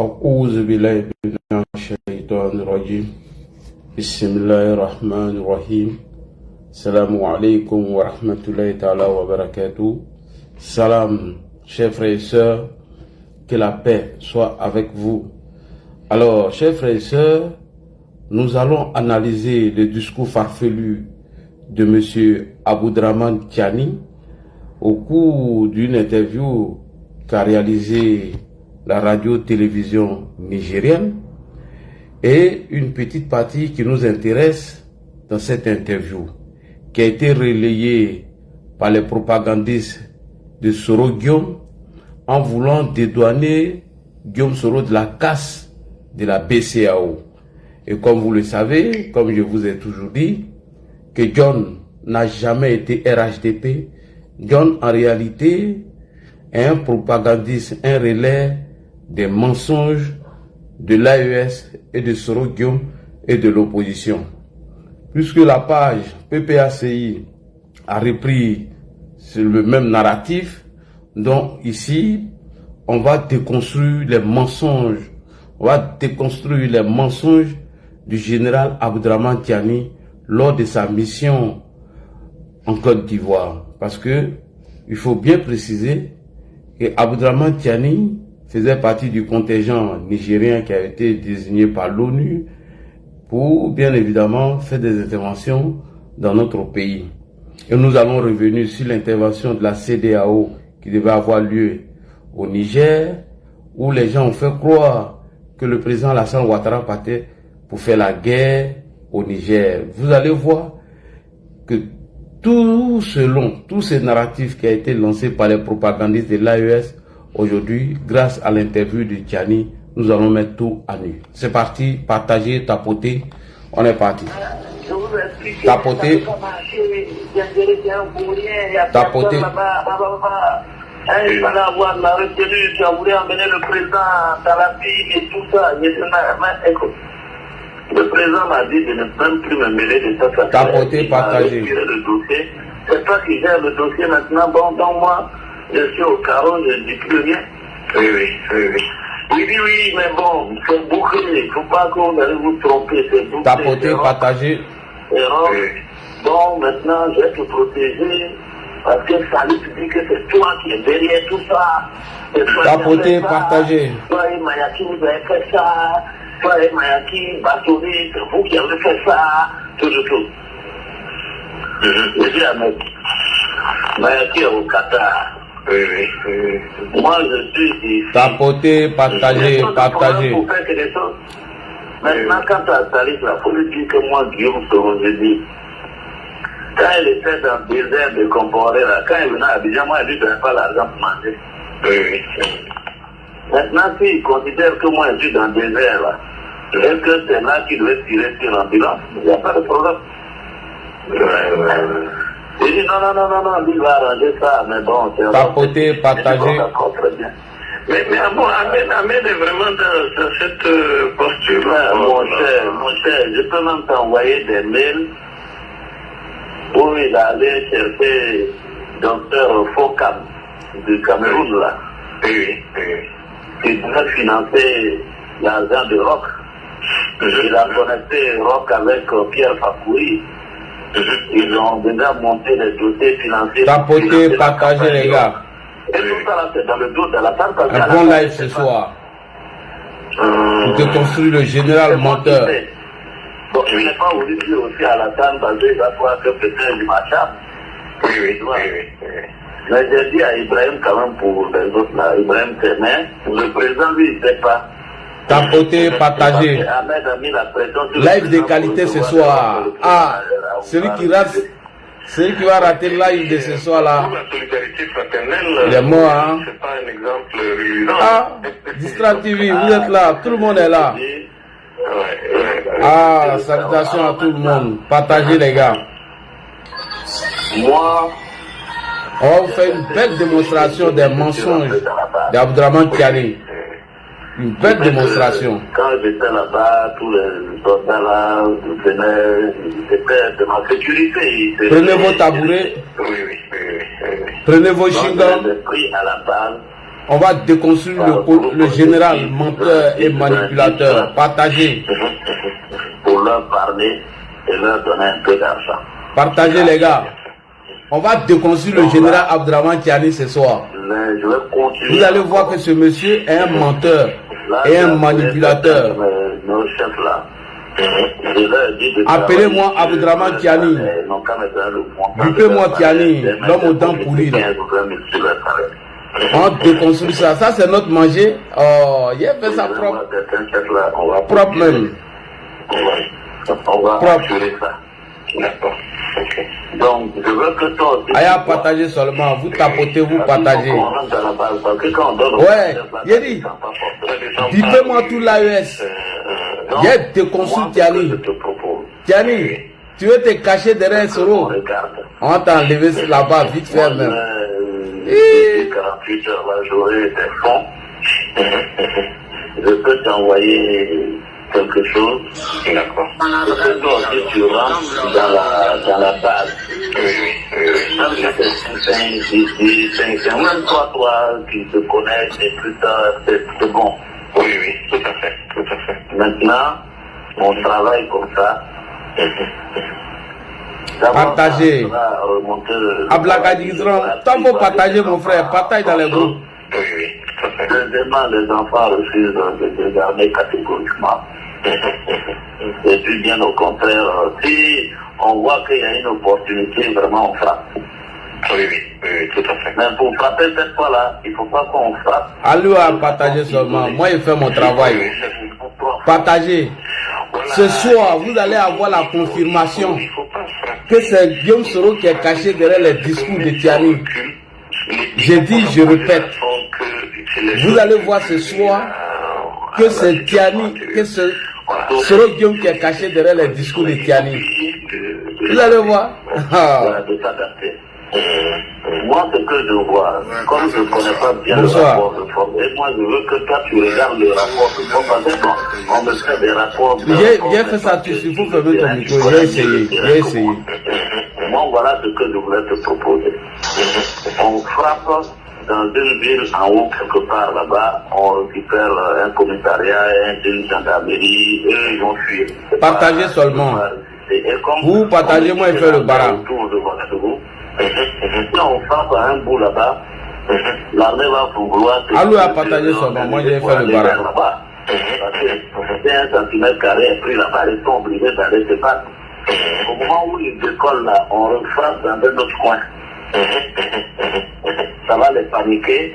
أعوذ بالله من الشيطان الرجيم بسم الله الرحمن الرحيم Salam alaikum wa rahmatullahi ta'ala wa barakatuh. Salam, chers frères et sœurs, que la paix soit avec vous. Alors, chers frères et sœurs, nous allons analyser le discours farfelu de M. Aboudraman Tiani au cours d'une interview qu'a réalisée la radio-télévision nigérienne et une petite partie qui nous intéresse dans cette interview, qui a été relayé par les propagandistes de Soro Guillaume en voulant dédouaner Guillaume Soro de la casse de la BCEAO. Et comme vous le savez, comme je vous ai toujours dit, que John n'a jamais été RHDP. John, en réalité, est un propagandiste, un relais des mensonges de l'AES et de Soro Guillaume et de l'opposition. Puisque la page PPACI a repris le même narratif, donc ici, on va déconstruire les mensonges. On va déconstruire les mensonges du général Aboudraman Tiani lors de sa mission en Côte d'Ivoire. Parce que il faut bien préciser que Aboudraman Tiani faisait partie du contingent nigérien qui a été désigné par l'ONU pour, bien évidemment, faire des interventions dans notre pays. Et nous allons revenir sur l'intervention de la CEDEAO qui devait avoir lieu au Niger, où les gens ont fait croire que le président Alassane Ouattara partait pour faire la guerre au Niger. Vous allez voir que tout ce narratif qui a été lancé par les propagandistes de l'AES, aujourd'hui, grâce à l'interview de Tiani, nous allons mettre tout à nu. C'est parti, partagez, tapotez, on est parti. Tapotez. Tapotez. Il fallait avoir la retenue, tu as voulu emmener le président dans la ville et tout ça. Écoute, le président m'a dit de ne même plus me mêler de ça. Tapotez, partagez. Le dossier. C'est toi qui gères le dossier maintenant. Bon, donc moi, je suis au carreau, je ne dis plus rien. Oui. Il dit oui, mais bon, c'est bouclé, il ne faut pas que vous allez vous tromper, c'est bouclé. Tapotez, partagez. Bon, maintenant, je vais te protéger, parce que Salif dit que c'est toi qui es derrière tout ça. Tapotez, partagez. Toi et Mayaki, vous avez fait ça. Toi et Mayaki, Batori, c'est vous qui avez fait ça. Tout. Je dis à Mayaki au Qatar. Moi, je suis ici. Tapotez, partagez. Maintenant, quand tu as Salif, la politique que moi, Guillaume Soro, je dis, quand il était dans le désert de Comporé, quand il venait à Abidjan, moi, il ne donnait pas l'argent pour manger. Maintenant, s'il considère que moi, je suis dans le désert, là, est-ce que c'est là qu'il doit tirer sur l'ambulance? Il n'y a pas de problème. Il dit non, lui va arranger ça, mais bon, c'est... Tapotez, partagez. Mais bon, Ahmed est vraiment dans cette posture-là. Mon cher, je peux même t'envoyer des mails où il allait chercher Dr Fokam du Cameroun, là. Il devait financer l'argent de Rock. Il a connecté Rock avec Pierre Fakoui. Ils ont déjà monté les dossiers financiers. Tapotez, partagez, les gars. Et tout ça là, c'est dans le dos de la table. Un bon live ce soir. Pour déconstruire le général menteur. Bon, je n'ai pas voulu dire aussi à la table parce qu'il va croire que peut-être du machin. Oui. Mais j'ai dit à Ibrahim quand même pour les autres là, Ibrahim Temer, le président lui il ne sait pas. Tapotez, partagez. Live de qualité ce soir. Ah, celui qui va rater le live de ce soir là, il est mort, hein. Ah, Distra TV, vous êtes là, tout le monde est là. Ah, salutations à tout le monde. Partagez les gars. Moi, on va vous faire une belle démonstration des mensonges d'Aboudraman Tiani. Une belle démonstration. Quand j'étais là-bas, tous les soldats là, c'était de ma sécurité. Prenez vos tabourets. Prenez vos chewing-gums. J'ai pris à la balle On va déconstruire le général menteur et manipulateur. Partagez. Pour leur parler et leur donner un peu d'argent. Partagez les gars. On va déconstruire le général Abdraman Tiani ce soir. Vous allez voir que ce monsieur est un menteur et un manipulateur. Nos chefs là. Appelez-moi Abdraman Tiani. Bupez-moi Tiani, l'homme aux dents pourries. On déconstruit ça. Ça c'est notre manger. Oh, il a fait ça propre. Propre même. On va assurer ça. D'accord. Donc, je veux que toi aussi. Allez, partager seulement. Vous tapotez, vous partagez. Ouais, il a dit. Dites-moi tout l'AES. Il y a déconstruit Tiani. Tiani, tu veux te cacher derrière Soro. On t'a enlevé là-bas, vite fait même. 48 heures, là, j'aurai des fonds. Je peux t'envoyer quelque chose. D'accord. Je peux toi aussi, tu rentres dans la base. Même toi qui te connais, c'est bon. Oui, tout à fait, tout à fait. Maintenant, on travaille comme ça. Partagez. Ablakadizran, tant faut partager mon frère, partage dans les groupes. Deuxièmement, les enfants refusent de garder catégoriquement. Et puis bien au contraire, si on voit qu'il y a une opportunité, vraiment on frappe. Oui, tout à fait. Mais pour frapper cette fois-là, il ne faut pas qu'on frappe. Allô à partager seulement. Moi, je fais mon travail. Partagez. Ce soir, vous allez avoir la confirmation que c'est Guillaume Soro qui est caché derrière les discours de Tiani. Je dis, je répète. Vous allez voir ce soir que c'est Tiani, que c'est Soro Guillaume qui est caché derrière les discours de Tiani. Vous allez voir. Moi, ce que je vois, comme je ne connais pas bien le rapport de force, et moi je veux que toi tu regardes le rapport de force, parce que on me fait des rapports de J'ai fait ça, il faut fermer ton micro, j'ai essayé. Moi, voilà ce que je voulais te proposer. On frappe dans une ville en haut, quelque part là-bas, on récupère un commissariat, une gendarmerie, eux ils vont fuir. Partagez seulement. Vous partagez, moi je fais le baran. Si on frappe à un bout là-bas, l'armée va vouloir... Allô à partager seulement, moi j'ai fait le baran. Parce que c'est un centimètre carré pris là-bas, ils sont obligés d'aller se battre. Au moment où ils décollent là, on refrappe dans un autre coin. Ça va les paniquer.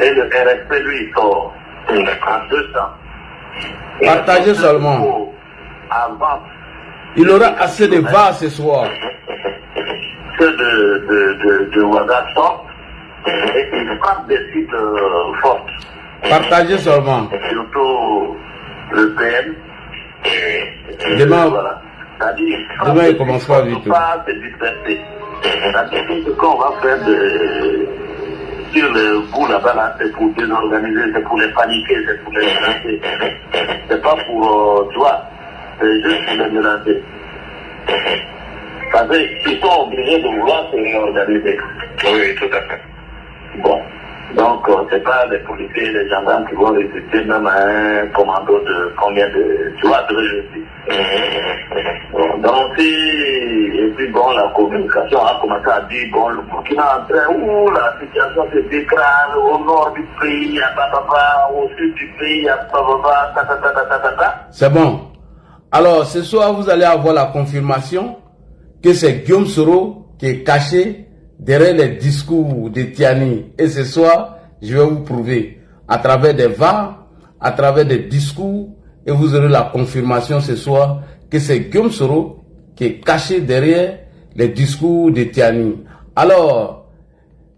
Et le RSP, lui, il sort en 200. Partagez seulement. Avant. Il aura assez de va ce soir. Que de Ouaga sort et il frappe des sites fortes. Partagez seulement. Surtout le PM. Demain, voilà. Demain il commence pas vite. Pas se disperser. C'est-à-dire que ce qu'on va faire sur le bout là-bas, là, c'est pour désorganiser, c'est pour les paniquer, c'est pour les menacer. C'est pas pour, tu vois, c'est juste pour les menacer. Parce qu'ils sont obligés de vouloir se réorganiser. Oui, tout à fait. Bon. Donc, c'est pas les policiers et les gendarmes qui vont résister même à un commando de combien de... Tu vois ce que je dis. Bon, donc, et puis bon, la communication a commencé à dire, bon, le Burkina est en train, la situation se dégrade au nord du pays, au sud du pays, C'est bon. Alors, ce soir, vous allez avoir la confirmation que c'est Guillaume Soro qui est caché derrière les discours de Tiani. Et ce soir, je vais vous prouver à travers des VAR, à travers des discours, et vous aurez la confirmation ce soir que c'est Guillaume Soro qui est caché derrière les discours de Tiani. Alors,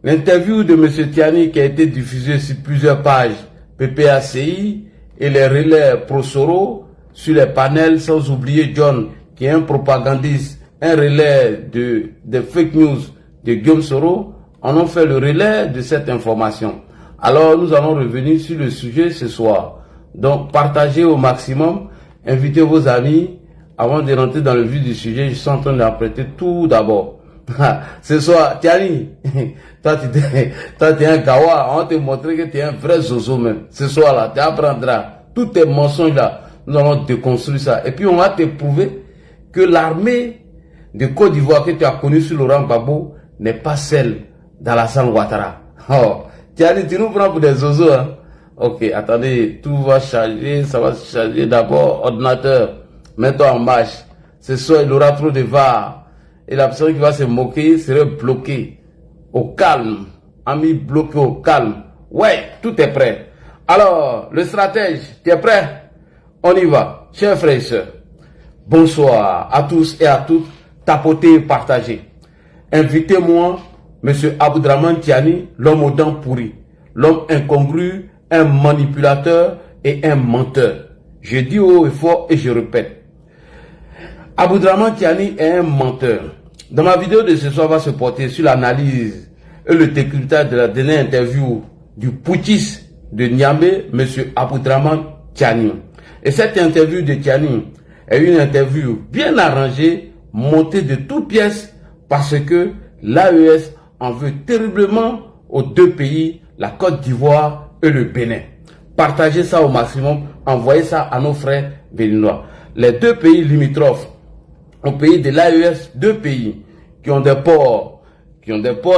l'interview de M. Tiani qui a été diffusée sur plusieurs pages PPACI et les relais pro-Soro sur les panels, sans oublier John qui est un propagandiste, un relais de fake news de Guillaume Soro, on a fait le relais de cette information. Alors nous allons revenir sur le sujet ce soir. Donc partagez au maximum, invitez vos amis. Avant de rentrer dans le vif du sujet, je suis en train d'interpréter tout d'abord. Ce soir, Tiani, toi tu es un gawa, on te montrer que tu es un vrai zozo même. Ce soir-là, tu apprendras tous tes mensonges là, nous allons déconstruire ça. Et puis on va te prouver que l'armée de Côte d'Ivoire que tu as connue sur Laurent Gbagbo n'est pas celle d'Alassane Ouattara. Oh, Tiani, tu nous prends pour des zozos, hein? Ok, attendez, tout va charger, ça va se charger. D'abord, ordinateur, mets-toi en marche. Ce soir, il aura trop de VAR. Et la personne qui va se moquer serait bloquée. Au calme. Ami bloqué au calme. Ouais, tout est prêt. Alors, le stratège, tu es prêt? On y va. Chers frères et sœurs, bonsoir à tous et à toutes. Tapotez et partagez. Invitez-moi, M. Aboudraman Tiani, l'homme aux dents pourries. L'homme incongru, un manipulateur et un menteur. Je dis haut et fort et je répète. Aboudraman Tiani est un menteur. Dans ma vidéo de ce soir, va se porter sur l'analyse et le décryptage de la dernière interview du putschiste de Niamey, M. Aboudraman Tiani. Et cette interview de Tiani est une interview bien arrangée, montée de toutes pièces, parce que l'AES en veut terriblement aux deux pays, la Côte d'Ivoire et le Bénin. Partagez ça au maximum, envoyez ça à nos frères béninois. Les deux pays limitrophes, au pays de l'AES, deux pays qui ont des ports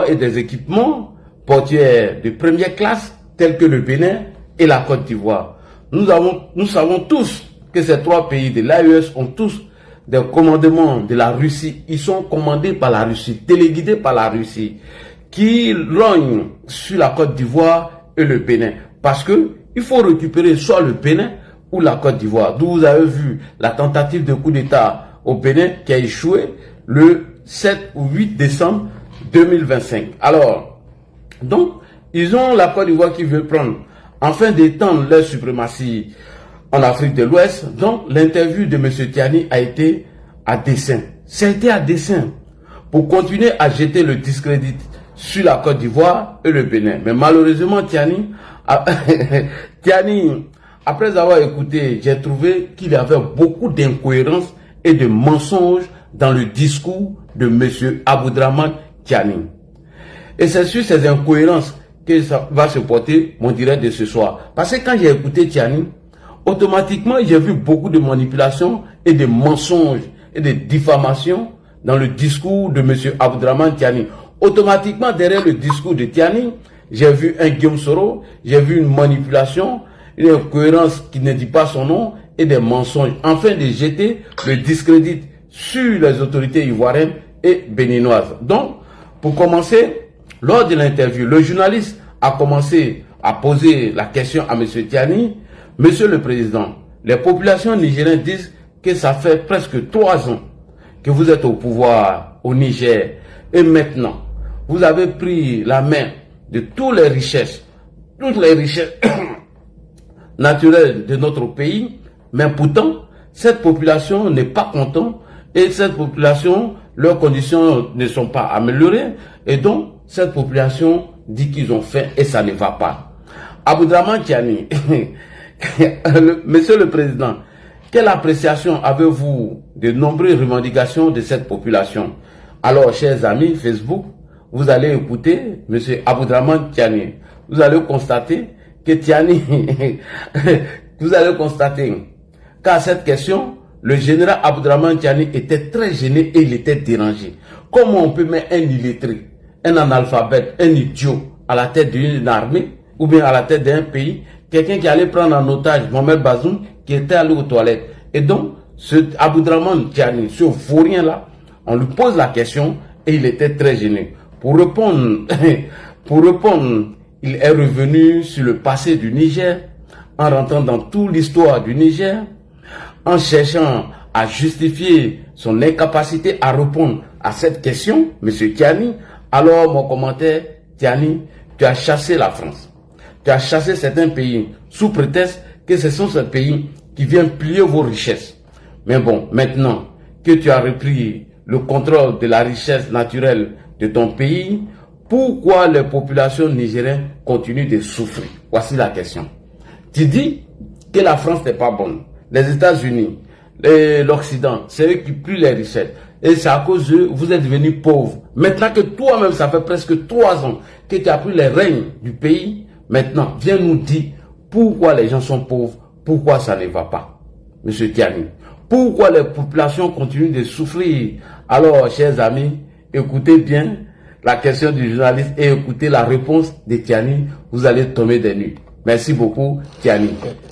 et des équipements portuaires de première classe, tels que le Bénin et la Côte d'Ivoire. Nous savons tous que ces trois pays de l'AES ont tous des commandements de la Russie. Ils sont commandés par la Russie, téléguidés par la Russie, qui rognent sur la Côte d'Ivoire et le Bénin. Parce que il faut récupérer soit le Bénin ou la Côte d'Ivoire. D'où vous avez vu la tentative de coup d'État au Bénin qui a échoué le 7 ou 8 décembre 2025. Alors, donc, ils ont la Côte d'Ivoire qui veut prendre, afin d'étendre leur suprématie en Afrique de l'Ouest. Donc, l'interview de M. Tiani a été à dessein. C'était à dessein pour continuer à jeter le discrédit sur la Côte d'Ivoire et le Bénin. Mais malheureusement, Tiani, après avoir écouté, j'ai trouvé qu'il y avait beaucoup d'incohérences et de mensonges dans le discours de M. Aboudraman Tiani. Et c'est sur ces incohérences que ça va se porter mon direct de ce soir. Parce que quand j'ai écouté Tiani, automatiquement j'ai vu beaucoup de manipulations et de mensonges et de diffamations dans le discours de M. Aboudraman Tiani. Automatiquement derrière le discours de Tiani, j'ai vu un Guillaume Soro, j'ai vu une manipulation, une incohérence qui ne dit pas son nom et des mensonges, afin de jeter le discrédit sur les autorités ivoiriennes et béninoises. Donc, pour commencer, lors de l'interview, le journaliste a commencé à poser la question à M. Tiani. Monsieur le Président, les populations nigériennes disent que ça fait presque 3 ans que vous êtes au pouvoir au Niger. Et maintenant, vous avez pris la main de toutes les richesses naturelles de notre pays. Mais pourtant, cette population n'est pas contente et cette population, leurs conditions ne sont pas améliorées. Et donc, cette population dit qu'ils ont faim et ça ne va pas. Aboudraman Tiani, Monsieur le Président, quelle appréciation avez-vous de nombreuses revendications de cette population? Alors, chers amis Facebook, vous allez écouter M. Aboudraman Tiani. Vous allez constater que Tiani, vous allez constater qu'à cette question, le général Aboudraman Tiani était très gêné et il était dérangé. Comment on peut mettre un illettré, un analphabète, un idiot à la tête d'une armée ou bien à la tête d'un pays, quelqu'un qui allait prendre en otage Mohamed Bazoum qui était allé aux toilettes. Et donc, ce Aboudraman Tiani, ce vaurien-là, on lui pose la question et il était très gêné. Pour répondre, il est revenu sur le passé du Niger, en rentrant dans toute l'histoire du Niger, en cherchant à justifier son incapacité à répondre à cette question, M. Tiani. Alors, mon commentaire, Tiani, tu as chassé la France. Tu as chassé certains pays sous prétexte que ce sont ces pays qui viennent plier vos richesses. Mais bon, maintenant que tu as repris le contrôle de la richesse naturelle de ton pays, pourquoi les populations nigériennes continuent de souffrir? Voici la question. Tu dis que la France n'est pas bonne. Les États-Unis, l'Occident, c'est eux qui plient les richesses. Et c'est à cause d'eux, vous êtes devenus pauvres. Maintenant que toi-même, ça fait presque 3 ans que tu as pris les règnes du pays, maintenant, viens nous dire pourquoi les gens sont pauvres, pourquoi ça ne va pas, Monsieur Tiani. Pourquoi les populations continuent de souffrir? Alors, chers amis, écoutez bien la question du journaliste et écoutez la réponse de Tiani. Vous allez tomber des nues. Merci beaucoup, Tiani.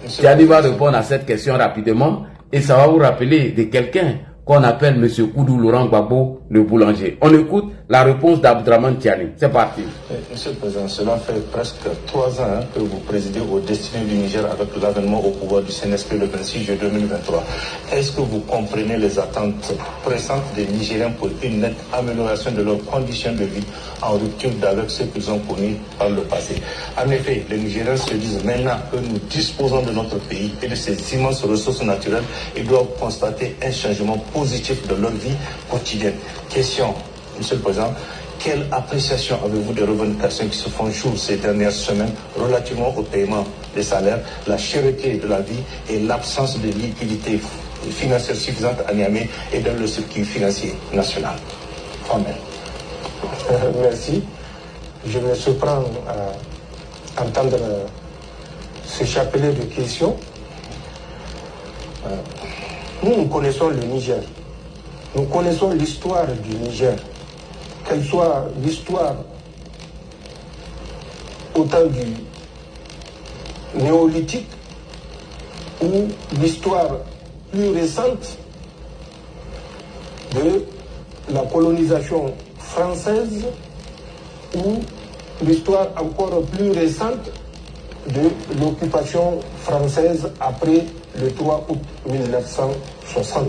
Tiani va répondre à cette question rapidement et ça va vous rappeler de quelqu'un qu'on appelle M. Koudou Laurent Gbagbo, le boulanger. On écoute la réponse d'Abdraman Tiani. C'est parti. Monsieur le Président, cela fait presque 3 ans que vous présidez au destiné du Niger avec l'avènement au pouvoir du CNSP le 26 juillet 2023. Est-ce que vous comprenez les attentes pressantes des Nigériens pour une nette amélioration de leurs conditions de vie en rupture avec ce qu'ils ont connu par le passé? En effet, les Nigériens se disent maintenant que nous disposons de notre pays et de ses immenses ressources naturelles, ils doivent constater un changement positif de leur vie quotidienne. Question, Monsieur le Président, quelle appréciation avez-vous des revendications qui se font jour ces dernières semaines relativement au paiement des salaires, la cherté de la vie et l'absence de liquidité financière suffisante à Niamey et dans le circuit financier national? Amen. Merci. Je me surprends à entendre ce chapelet de questions. Nous connaissons le Niger. Nous connaissons l'histoire du Niger. Qu'elle soit l'histoire au temps du néolithique ou l'histoire plus récente de la colonisation française ou l'histoire encore plus récente de l'occupation française après le 3 août 1960.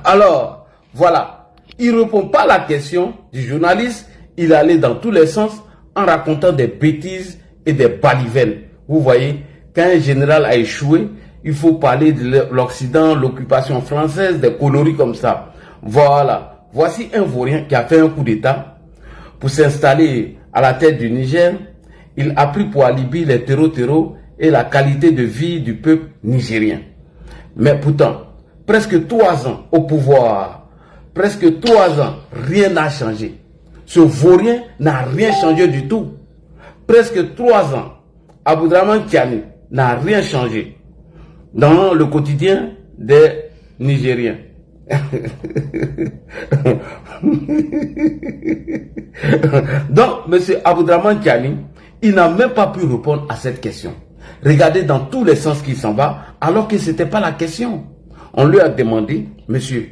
Alors, voilà, il ne répond pas à la question du journaliste, il allait dans tous les sens en racontant des bêtises et des balivernes. Vous voyez, quand un général a échoué, il faut parler de l'Occident, l'occupation française, des conneries comme ça. Voilà, voici un vaurien qui a fait un coup d'État pour s'installer à la tête du Niger. Il a pris pour alibi les terreaux et la qualité de vie du peuple nigérien. Mais pourtant, presque 3 ans au pouvoir, presque 3 ans, rien n'a changé. Ce vaurien n'a rien changé du tout. Presque 3 ans, Abdraman Tiani n'a rien changé dans le quotidien des Nigériens. Donc, M. Abdraman Tiani, il n'a même pas pu répondre à cette question. Regardez dans tous les sens qu'il s'en va, alors que ce n'était pas la question. On lui a demandé, monsieur,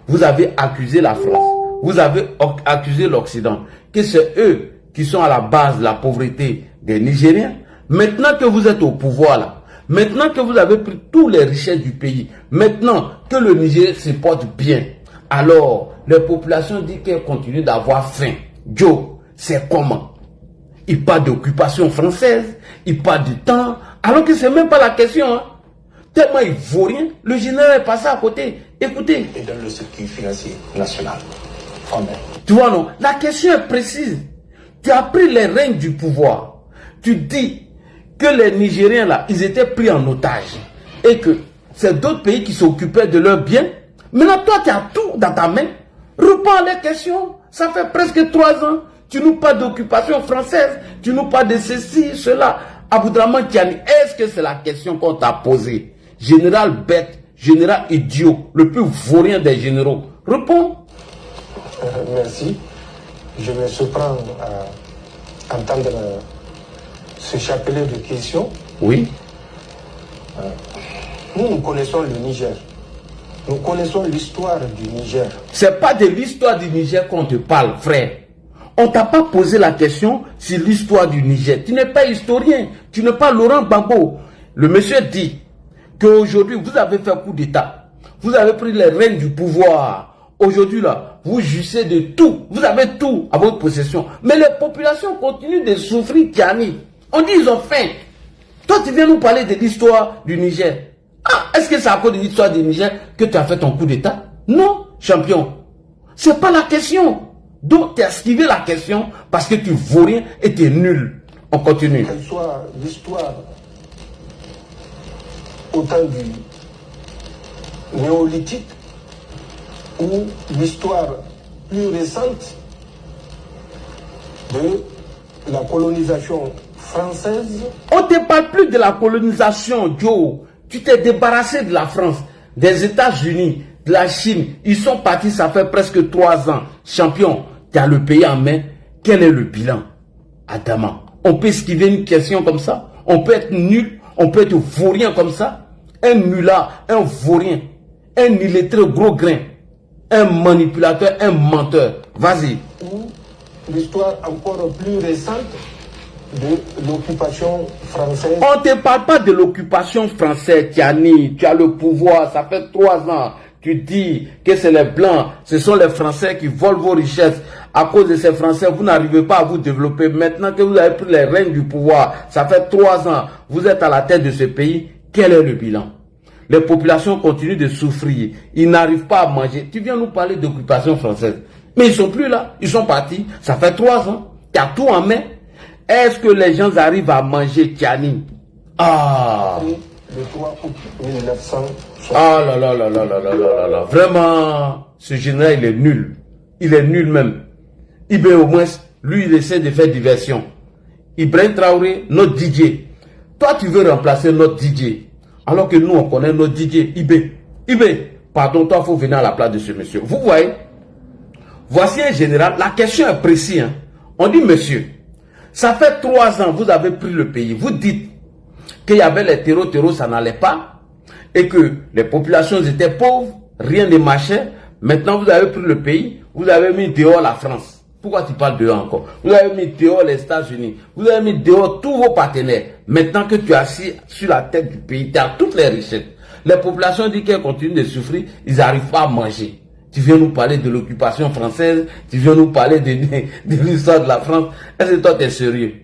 vous avez accusé la France, vous avez accusé l'Occident, que c'est eux qui sont à la base de la pauvreté des Nigériens. Maintenant que vous êtes au pouvoir là, maintenant que vous avez pris toutes les richesses du pays, maintenant que le Niger se porte bien, alors les populations disent qu'elles continuent d'avoir faim. Joe, c'est comment? Il parle d'occupation française, il parle du temps, alors que c'est même pas la question. Hein. Tellement il vaut rien, le général est passé à côté. Écoutez. Et dans le circuit financier national. Amen. Tu vois non, la question est précise. Tu as pris les règnes du pouvoir. Tu dis que les Nigériens là, ils étaient pris en otage. Et que c'est d'autres pays qui s'occupaient de leurs biens. Maintenant toi tu as tout dans ta main. Réponds à les questions. Ça fait presque 3 ans. Tu nous parles d'occupation française. Tu nous parles de ceci, cela. Abdraman Tiani, est-ce que c'est la question qu'on t'a posée? Général bête, général idiot, le plus vaurien des généraux. Réponds. Merci. Je me surprends à entendre ce chapelet de questions. Oui. Nous connaissons le Niger. Nous connaissons l'histoire du Niger. C'est pas de l'histoire du Niger qu'on te parle, frère. On t'a pas posé la question sur l'histoire du Niger. Tu n'es pas historien. Tu n'es pas Laurent Gbagbo. Le monsieur dit qu'aujourd'hui, vous avez fait coup d'État. Vous avez pris les rênes du pouvoir. Aujourd'hui, là, vous jouissez de tout. Vous avez tout à votre possession. Mais les populations continuent de souffrir, Tiani. On dit ils ont faim. Toi, tu viens nous parler de l'histoire du Niger. Ah, est-ce que c'est à cause de l'histoire du Niger que tu as fait ton coup d'État? Non, champion. C'est pas la question. Donc, tu as esquivé la question parce que tu vaux rien et tu es nul. On continue. Quelle soit l'histoire au temps néolithique ou l'histoire plus récente de la colonisation française? On ne te parle plus de la colonisation, Joe. Tu t'es débarrassé de la France, des États-Unis, de la Chine. Ils sont partis, ça fait presque 3 ans. Champion, tu as le pays en main. Quel est le bilan, Adama? On peut esquiver une question comme ça? On peut être nul, on peut être vaurien comme ça? Un nulard, un vaurien, un illettré gros grain, un manipulateur, un menteur. Vas-y. Ou l'histoire encore plus récente de l'occupation française? On ne te parle pas de l'occupation française, Tiani. Tu as le pouvoir, ça fait 3 ans. Tu dis que c'est les Blancs, ce sont les Français qui volent vos richesses. À cause de ces Français, vous n'arrivez pas à vous développer. Maintenant que vous avez pris les rênes du pouvoir, ça fait 3 ans, vous êtes à la tête de ce pays. Quel est le bilan? Les populations continuent de souffrir. Ils n'arrivent pas à manger. Tu viens nous parler d'occupation française. Mais ils ne sont plus là. Ils sont partis. Ça fait 3 ans. Tu as tout en main. Est-ce que les gens arrivent à manger, Tiani? Ah! Le 3 août 1960. Ah là là là là là là là là. Vraiment, ce général, il est nul. Il est nul même. Ibé, au moins, lui, il essaie de faire diversion. Ibrahim Traoré, notre DJ. Toi, tu veux remplacer notre DJ. Alors que nous, on connaît notre DJ, Ibé. Ibé, pardon, toi, il faut venir à la place de ce monsieur. Vous voyez, voici un général. La question est précise. Hein. On dit, monsieur, ça fait 3 ans, vous avez pris le pays. Vous dites qu'il y avait les terreaux, ça n'allait pas. Et que les populations étaient pauvres, rien ne marchait. Maintenant, vous avez pris le pays, vous avez mis dehors la France. Pourquoi tu parles dehors encore? Vous avez mis dehors les États-Unis, vous avez mis dehors tous vos partenaires. Maintenant que tu es assis sur la tête du pays, tu as toutes les richesses. Les populations disent qu'elles continuent de souffrir, ils n'arrivent pas à manger. Tu viens nous parler de l'occupation française, tu viens nous parler de l'histoire de la France. Est-ce que toi, tu es sérieux?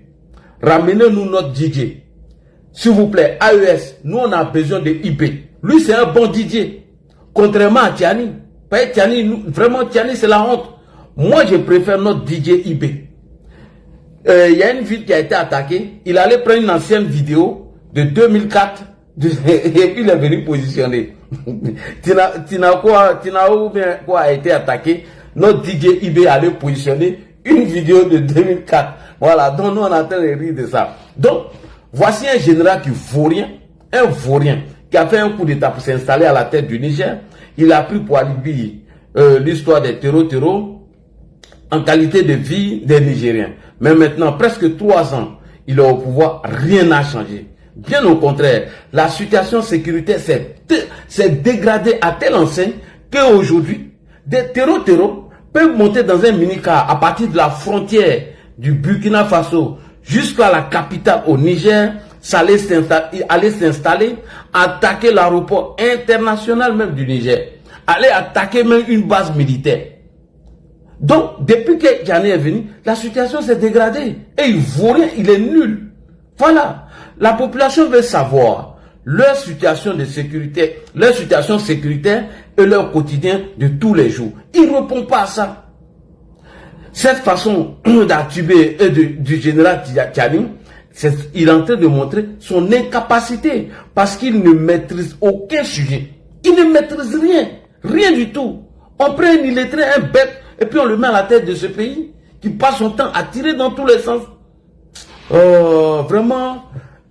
Ramenez-nous notre DJ. S'il vous plaît, AES, nous on a besoin de IB. Lui c'est un bon DJ. Contrairement à Tiani. Tiani, vraiment Tiani c'est la honte. Moi je préfère notre DJ IB. Il y a une ville qui a été attaquée. Il allait prendre une ancienne vidéo de 2004 et puis il est venu positionner. Tina quoi a été attaqué. Notre DJ IB allait positionner une vidéo de 2004. Voilà, donc nous on a en train de rire de ça. Donc, voici un général qui vaurien, un vaurien, qui a fait un coup d'état pour s'installer à la tête du Niger. Il a pris pour alibi l'histoire des terreaux en qualité de vie des Nigériens. Mais maintenant, presque 3 ans, il est au pouvoir, rien n'a changé. Bien au contraire, la situation sécuritaire s'est dégradée à telle enseigne qu'aujourd'hui, des terreaux peuvent monter dans un minicar à partir de la frontière du Burkina Faso jusqu'à la capitale au Niger, aller s'installer, attaquer l'aéroport international même du Niger, aller attaquer même une base militaire. Donc, depuis que Tiani est venu, la situation s'est dégradée. Et il vaut rien, il est nul. Voilà. La population veut savoir leur situation de sécurité, leur situation sécuritaire et leur quotidien de tous les jours. Il ne répond pas à ça. Cette façon d'attuber du général Tiani, il est en train de montrer son incapacité parce qu'il ne maîtrise aucun sujet. Il ne maîtrise rien, rien du tout. On prend un illettré, un bête, et puis on le met à la tête de ce pays qui passe son temps à tirer dans tous les sens. Vraiment.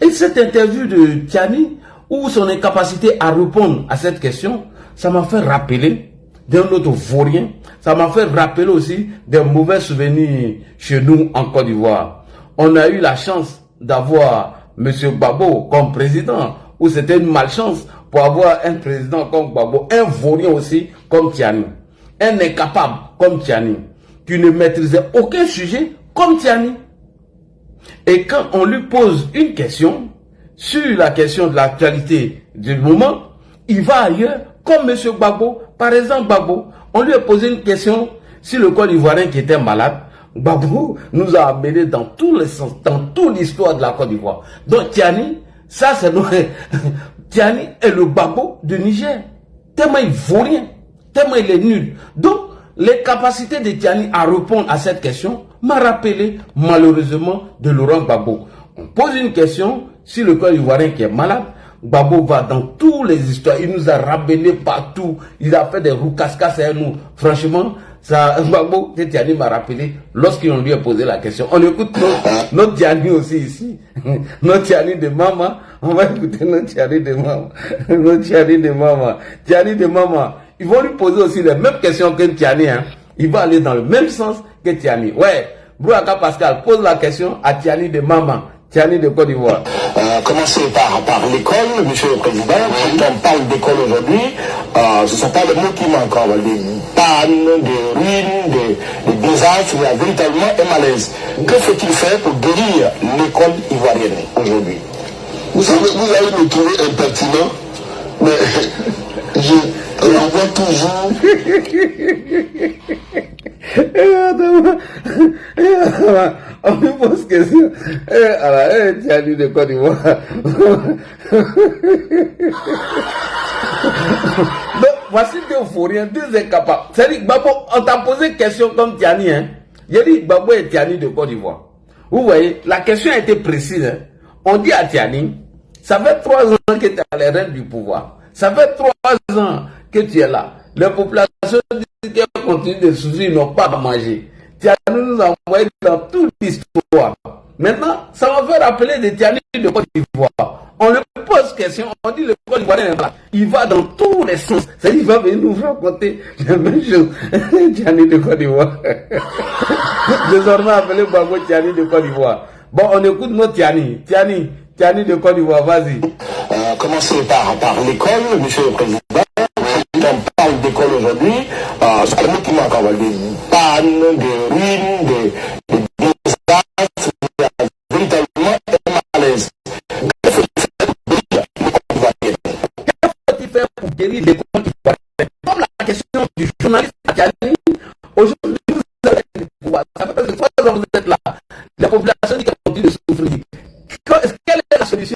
Et cette interview de Tiani, ou son incapacité à répondre à cette question, ça m'a fait rappeler d'un autre vaurien. Ça m'a fait rappeler aussi des mauvais souvenirs chez nous en Côte d'Ivoire. On a eu la chance d'avoir M. Gbagbo comme président, ou c'était une malchance pour avoir un président comme Gbagbo, un vaurien aussi comme Tiani, un incapable comme Tiani, qui ne maîtrisait aucun sujet comme Tiani. Et quand on lui pose une question sur la question de l'actualité du moment, il va ailleurs comme M. Gbagbo. Par exemple, Gbagbo, on lui a posé une question sur le Côte d'Ivoirien qui était malade. Gbagbo nous a amené dans tous les sens, dans toute l'histoire de la Côte d'Ivoire. Donc Tiani, ça c'est Tiani est le Gbagbo de Niger. Tellement il vaut rien, tellement il est nul. Donc les capacités de Tiani à répondre à cette question m'a rappelé malheureusement de Laurent Gbagbo. On pose une question sur le Côte d'Ivoirien qui est malade. Gbagbo va dans toutes les histoires. Il nous a rabellé partout. Il a fait des roucascas à nous. Franchement, ça, Gbagbo, Tiani m'a rappelé lorsqu'on lui a posé la question. On écoute notre Tiani aussi ici. Notre Tiani de maman. On va écouter notre Tiani de maman. Notre Tiani de maman. Tiani de maman. Ils vont lui poser aussi les mêmes questions que Tiani. Hein. Il va aller dans le même sens que Tiani. Ouais. Brouaka Pascal pose la question à Tiani de maman. Tiani de Côte d'Ivoire. Commencer par l'école, monsieur le président. Quand on parle d'école aujourd'hui, ce ne sont pas les mots qui manquent. Des pannes, des ruines, des désastres. Il y a véritablement un malaise. Que faut-il faire pour guérir l'école ivoirienne aujourd'hui? Vous savez, vous allez me trouver impertinent, mais je renvoie toujours. On me pose question. Alors, Tiani de Côte d'Ivoire. Donc, voici deux fourriens, deux incapables. C'est-à-dire, Gbagbo, on t'a posé question comme Tiani, hein. J'ai dit Gbagbo et Tiani de Côte d'Ivoire. Vous voyez, la question a été précise, hein. On dit à Tiani, ça fait 3 ans que tu es à l'érène du pouvoir. Ça fait 3 ans que tu es là. Les populations disent qu'elles continuent de souffrir, ils n'ont pas à manger. Tiani nous a envoyé dans toute l'histoire. Maintenant, ça va faire rappeler des Tiani de Côte d'Ivoire. On lui pose question, on dit le Côte d'Ivoirien est là. Il va dans tous les sens. C'est-à-dire qu'il va venir nous raconter la même chose. Tiani de Côte d'Ivoire. Désormais appelé Gbagbo Tiani de Côte d'Ivoire. Bon, on écoute notre Tiani. Tiani de Côte d'Ivoire, vas-y. Commencer par l'école, monsieur le président. Quand on parle d'école aujourd'hui, c'est pas le mot qui manque. Des pannes, des ruines, des désastres. Il y a véritablement un malaise. Que faut-il faire pour guérir l'école ivoirienne? Comme la question du journaliste Tiani, aujourd'hui, vous avez le pouvoir. Ça fait 3 ans que vous êtes là. La population qui continue de souffrir. Quelle est la solution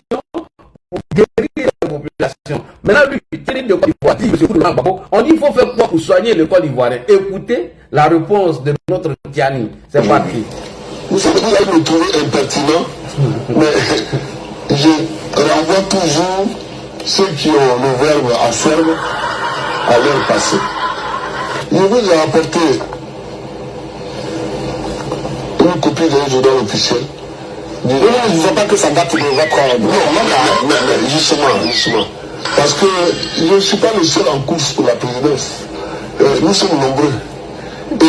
pour guérir la population? Maintenant, lui, Tiani de Côte d'Ivoire dit, monsieur Gbagbo, on dit qu'il faut faire quoi pour soigner l'école ivoirienne? Écoutez la réponse de notre Tiani. C'est parti. Vous savez, vous allez me trouver impertinent, mais je renvoie toujours ceux qui ont le verbe à faire à leur passé. Je vous ai apporté une copie d'un journal officiel. Nous ne disons pas que ça date de votre... Non, mais justement. Parce que je ne suis pas le seul en course pour la présidence. Nous sommes nombreux. Et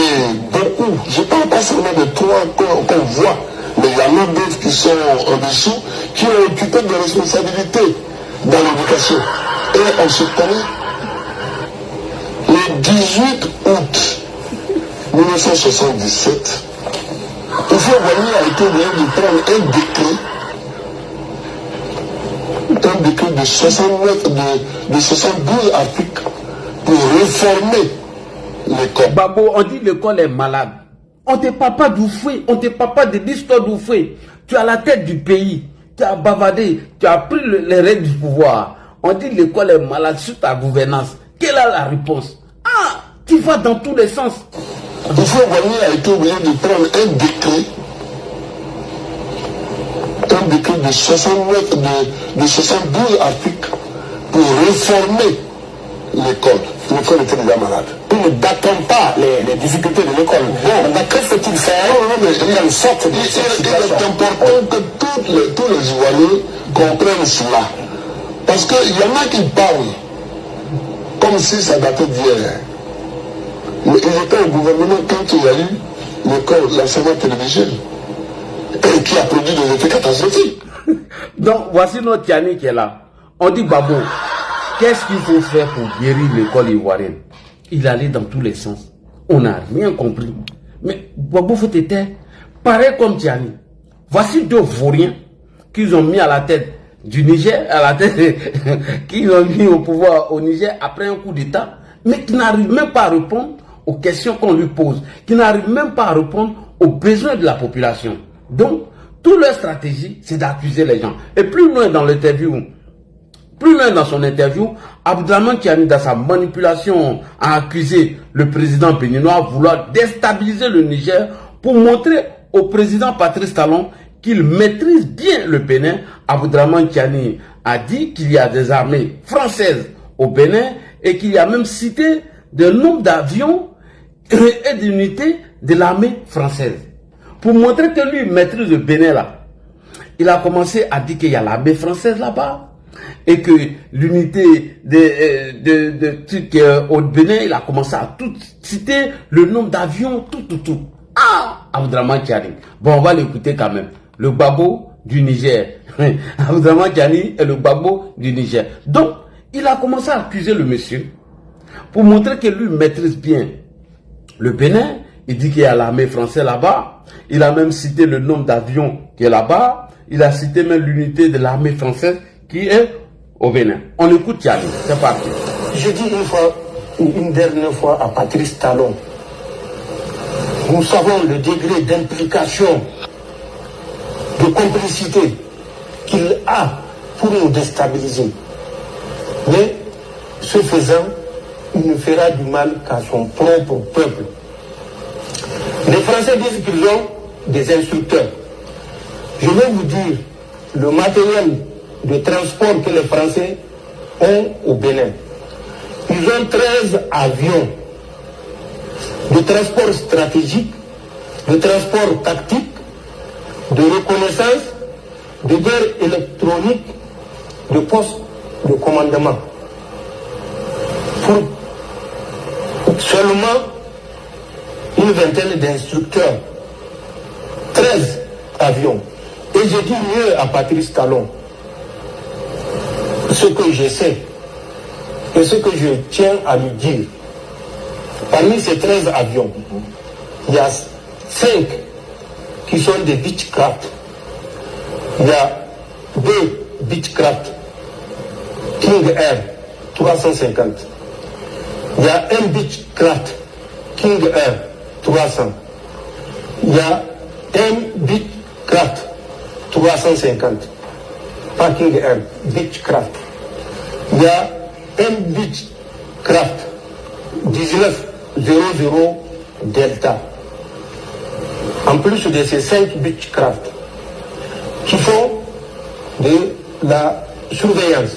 beaucoup, je ne parle pas seulement de 3 qu'on voit, mais il y en a d'autres qui sont en dessous, qui ont occupé des responsabilités dans l'éducation. Et on se connaît. Le 18 août 1977, Houphouët-Boigny a été obligé de prendre un décret de 72 articles pour réformer l'école. Gbagbo, on dit l'école est malade. On ne te parle pas d'Houphouët, on ne te parle pas de l'histoire d'Houphouët. Tu as la tête du pays, tu as bavardé, tu as pris les règles du pouvoir. On dit l'école est malade sur ta gouvernance. Quelle est la réponse? Ah, tu vas dans tous les sens. Houphouët-Boigny a été obligé de prendre un décret de 72 articles pour réformer l'école. L'école était déjà malade. Nous ne datons pas les difficultés de l'école. Bon, que faut-il faire? Il est important que tous les Ivoiriens comprennent cela. Parce qu'il y en a qui parlent comme si ça datait d'hier. Mais ils étaient au gouvernement quand il y a eu l'école, l'enseignement télévisuel, et qui a produit des effets catastrophiques. Donc, voici notre Tiani qui est là. On dit Gbagbo, qu'est-ce qu'il faut faire pour guérir l'école ivoirienne? Il allait dans tous les sens. On n'a rien compris. Mais Gbagbo, faut te taire. Pareil comme Tiani. Voici 2 vauriens qu'ils ont mis à la tête du Niger, qu'ils ont mis au pouvoir au Niger après un coup d'État, mais qui n'arrivent même pas à répondre aux questions qu'on lui pose, qui n'arrivent même pas à répondre aux besoins de la population. Donc, toute leur stratégie, c'est d'accuser les gens. Et plus loin dans l'interview, plus loin dans son interview, Abdraman Tiani, dans sa manipulation, a accusé le président béninois de vouloir déstabiliser le Niger pour montrer au président Patrice Talon qu'il maîtrise bien le Bénin. Abdraman Tiani a dit qu'il y a des armées françaises au Bénin et qu'il y a même cité de nombre d'avions et d'unités de l'armée française. Pour montrer que lui maîtrise le Bénin là, il a commencé à dire qu'il y a l'armée française là-bas et que l'unité de trucs au Bénin, il a commencé à tout citer le nombre d'avions, tout. Ah, Abdraman Tiani. Bon, on va l'écouter quand même. Le Gbagbo du Niger. Abdraman Tiani est le Gbagbo du Niger. Donc, il a commencé à accuser le monsieur pour montrer que lui maîtrise bien le Bénin. Il dit qu'il y a l'armée française là-bas. Il a même cité le nombre d'avions qui est là-bas. Il a cité même l'unité de l'armée française qui est au Bénin. On écoute Tiani. C'est parti. Je dis une dernière fois à Patrice Talon, nous savons le degré d'implication, de complicité qu'il a pour nous déstabiliser. Mais ce faisant, il ne fera du mal qu'à son propre peuple. Les Français disent qu'ils ont des instructeurs. Je vais vous dire le matériel de transport que les Français ont au Bénin. Ils ont 13 avions de transport stratégique, de transport tactique, de reconnaissance, de guerre électronique, de poste de commandement. Pour seulement une vingtaine d'instructeurs, 13 avions. Et je dis mieux à Patrice Talon, ce que je sais et ce que je tiens à lui dire. Parmi ces 13 avions, il y a 5 qui sont des Beechcraft. Il y a 2 Beechcraft King Air 350. Il y a un Beechcraft King Air 300. Il y a un Beechcraft 350. Pas King Air, Beechcraft. Il y a un Beechcraft 1900 Delta. En plus de ces 5 Beechcraft qui font de la surveillance,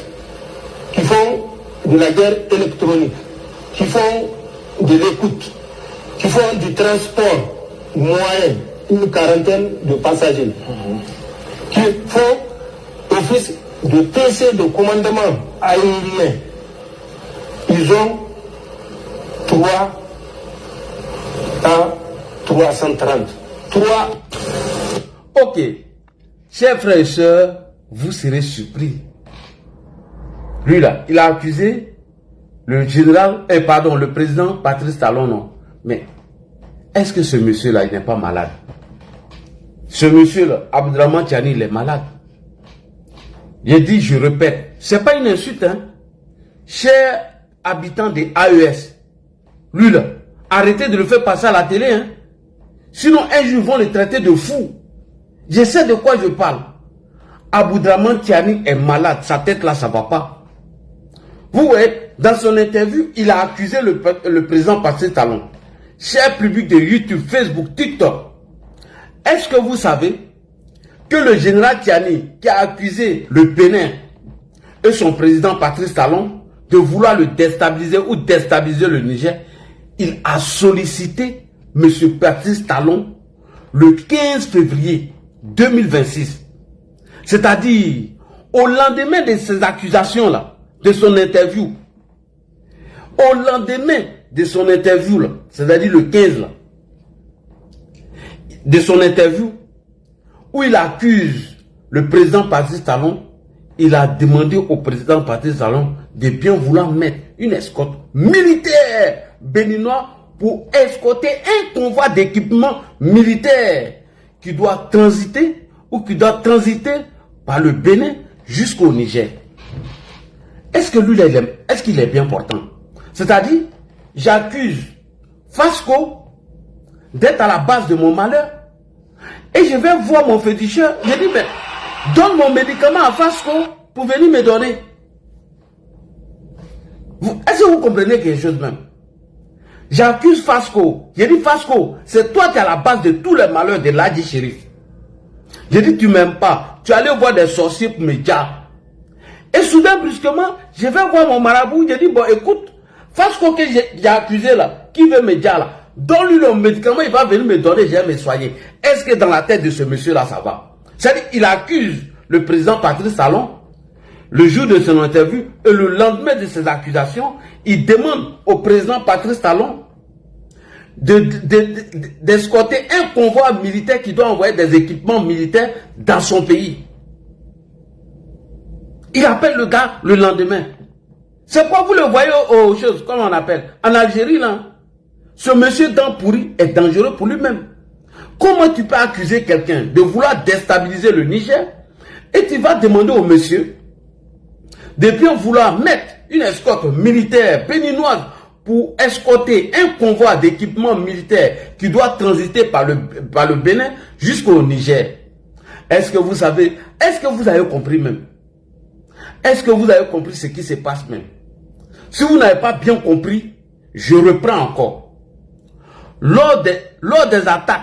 qui font de la guerre électronique, qui font de l'écoute, qui font du transport moyen, une quarantaine de passagers, qui font office de PC de commandement aérien. Ils ont 3 à 330. 3. Ok. Chers frères et sœurs, vous serez surpris. Lui là, il a accusé le général, le président Patrice Talon, non. Mais est-ce que ce monsieur-là, il n'est pas malade? Ce monsieur-là, Abdraman Tiani, il est malade. J'ai dit, je répète, c'est pas une insulte, hein. Chers habitants des AES, lui là, arrêtez de le faire passer à la télé, hein. Sinon, un jour, ils vont le traiter de fou. Je sais de quoi je parle. Abdraman Tiani est malade, sa tête là, ça va pas. Vous voyez, dans son interview, il a accusé le président Patrice Talon. Cher public de YouTube, Facebook, TikTok, est-ce que vous savez que le général Tiani, qui a accusé le Bénin et son président Patrice Talon de vouloir le déstabiliser ou déstabiliser le Niger, il a sollicité M. Patrice Talon le 15 février 2026. C'est-à-dire, au lendemain de ces accusations-là, de son interview, au lendemain de son interview, là, c'est-à-dire le 15, là, de son interview, où il accuse le président Patrice Talon, il a demandé au président Patrice Talon de bien vouloir mettre une escorte militaire béninois pour escorter un convoi d'équipement militaire qui doit transiter ou qui doit transiter par le Bénin jusqu'au Niger. Est-ce que lui, est-ce qu'il est bien portant? C'est-à-dire, j'accuse Fasco d'être à la base de mon malheur. Et je vais voir mon féticheur. Je dis, mais donne mon médicament à Fasco pour venir me donner. Est-ce que vous comprenez quelque chose même? J'accuse Fasco. Je dis, Fasco, c'est toi qui es à la base de tous les malheurs de l'Adji Chérif. Je dis, tu m'aimes pas. Tu allais voir des sorciers pour me dire. Et soudain, brusquement, je vais voir mon marabout, je dis, bon, écoute, face quoi que j'ai accusé là, qui veut me dire là, donne-lui le médicament, il va venir me donner, je vais me soigner. Est-ce que dans la tête de ce monsieur-là, ça va? C'est-à-dire, il accuse le président Patrice Talon le jour de son interview, et le lendemain de ses accusations, il demande au président Patrice Talon d'escorter un convoi militaire qui doit envoyer des équipements militaires dans son pays. Il appelle le gars le lendemain. C'est quoi vous le voyez aux choses, comme on appelle. En Algérie, là, ce monsieur dent pourri est dangereux pour lui-même. Comment tu peux accuser quelqu'un de vouloir déstabiliser le Niger et tu vas demander au monsieur de bien vouloir mettre une escorte militaire béninoise pour escorter un convoi d'équipements militaires qui doit transiter par le Bénin jusqu'au Niger. Est-ce que vous savez, est-ce que vous avez compris même? Est-ce que vous avez compris ce qui se passe même? Si vous n'avez pas bien compris, je reprends encore. Lors des attaques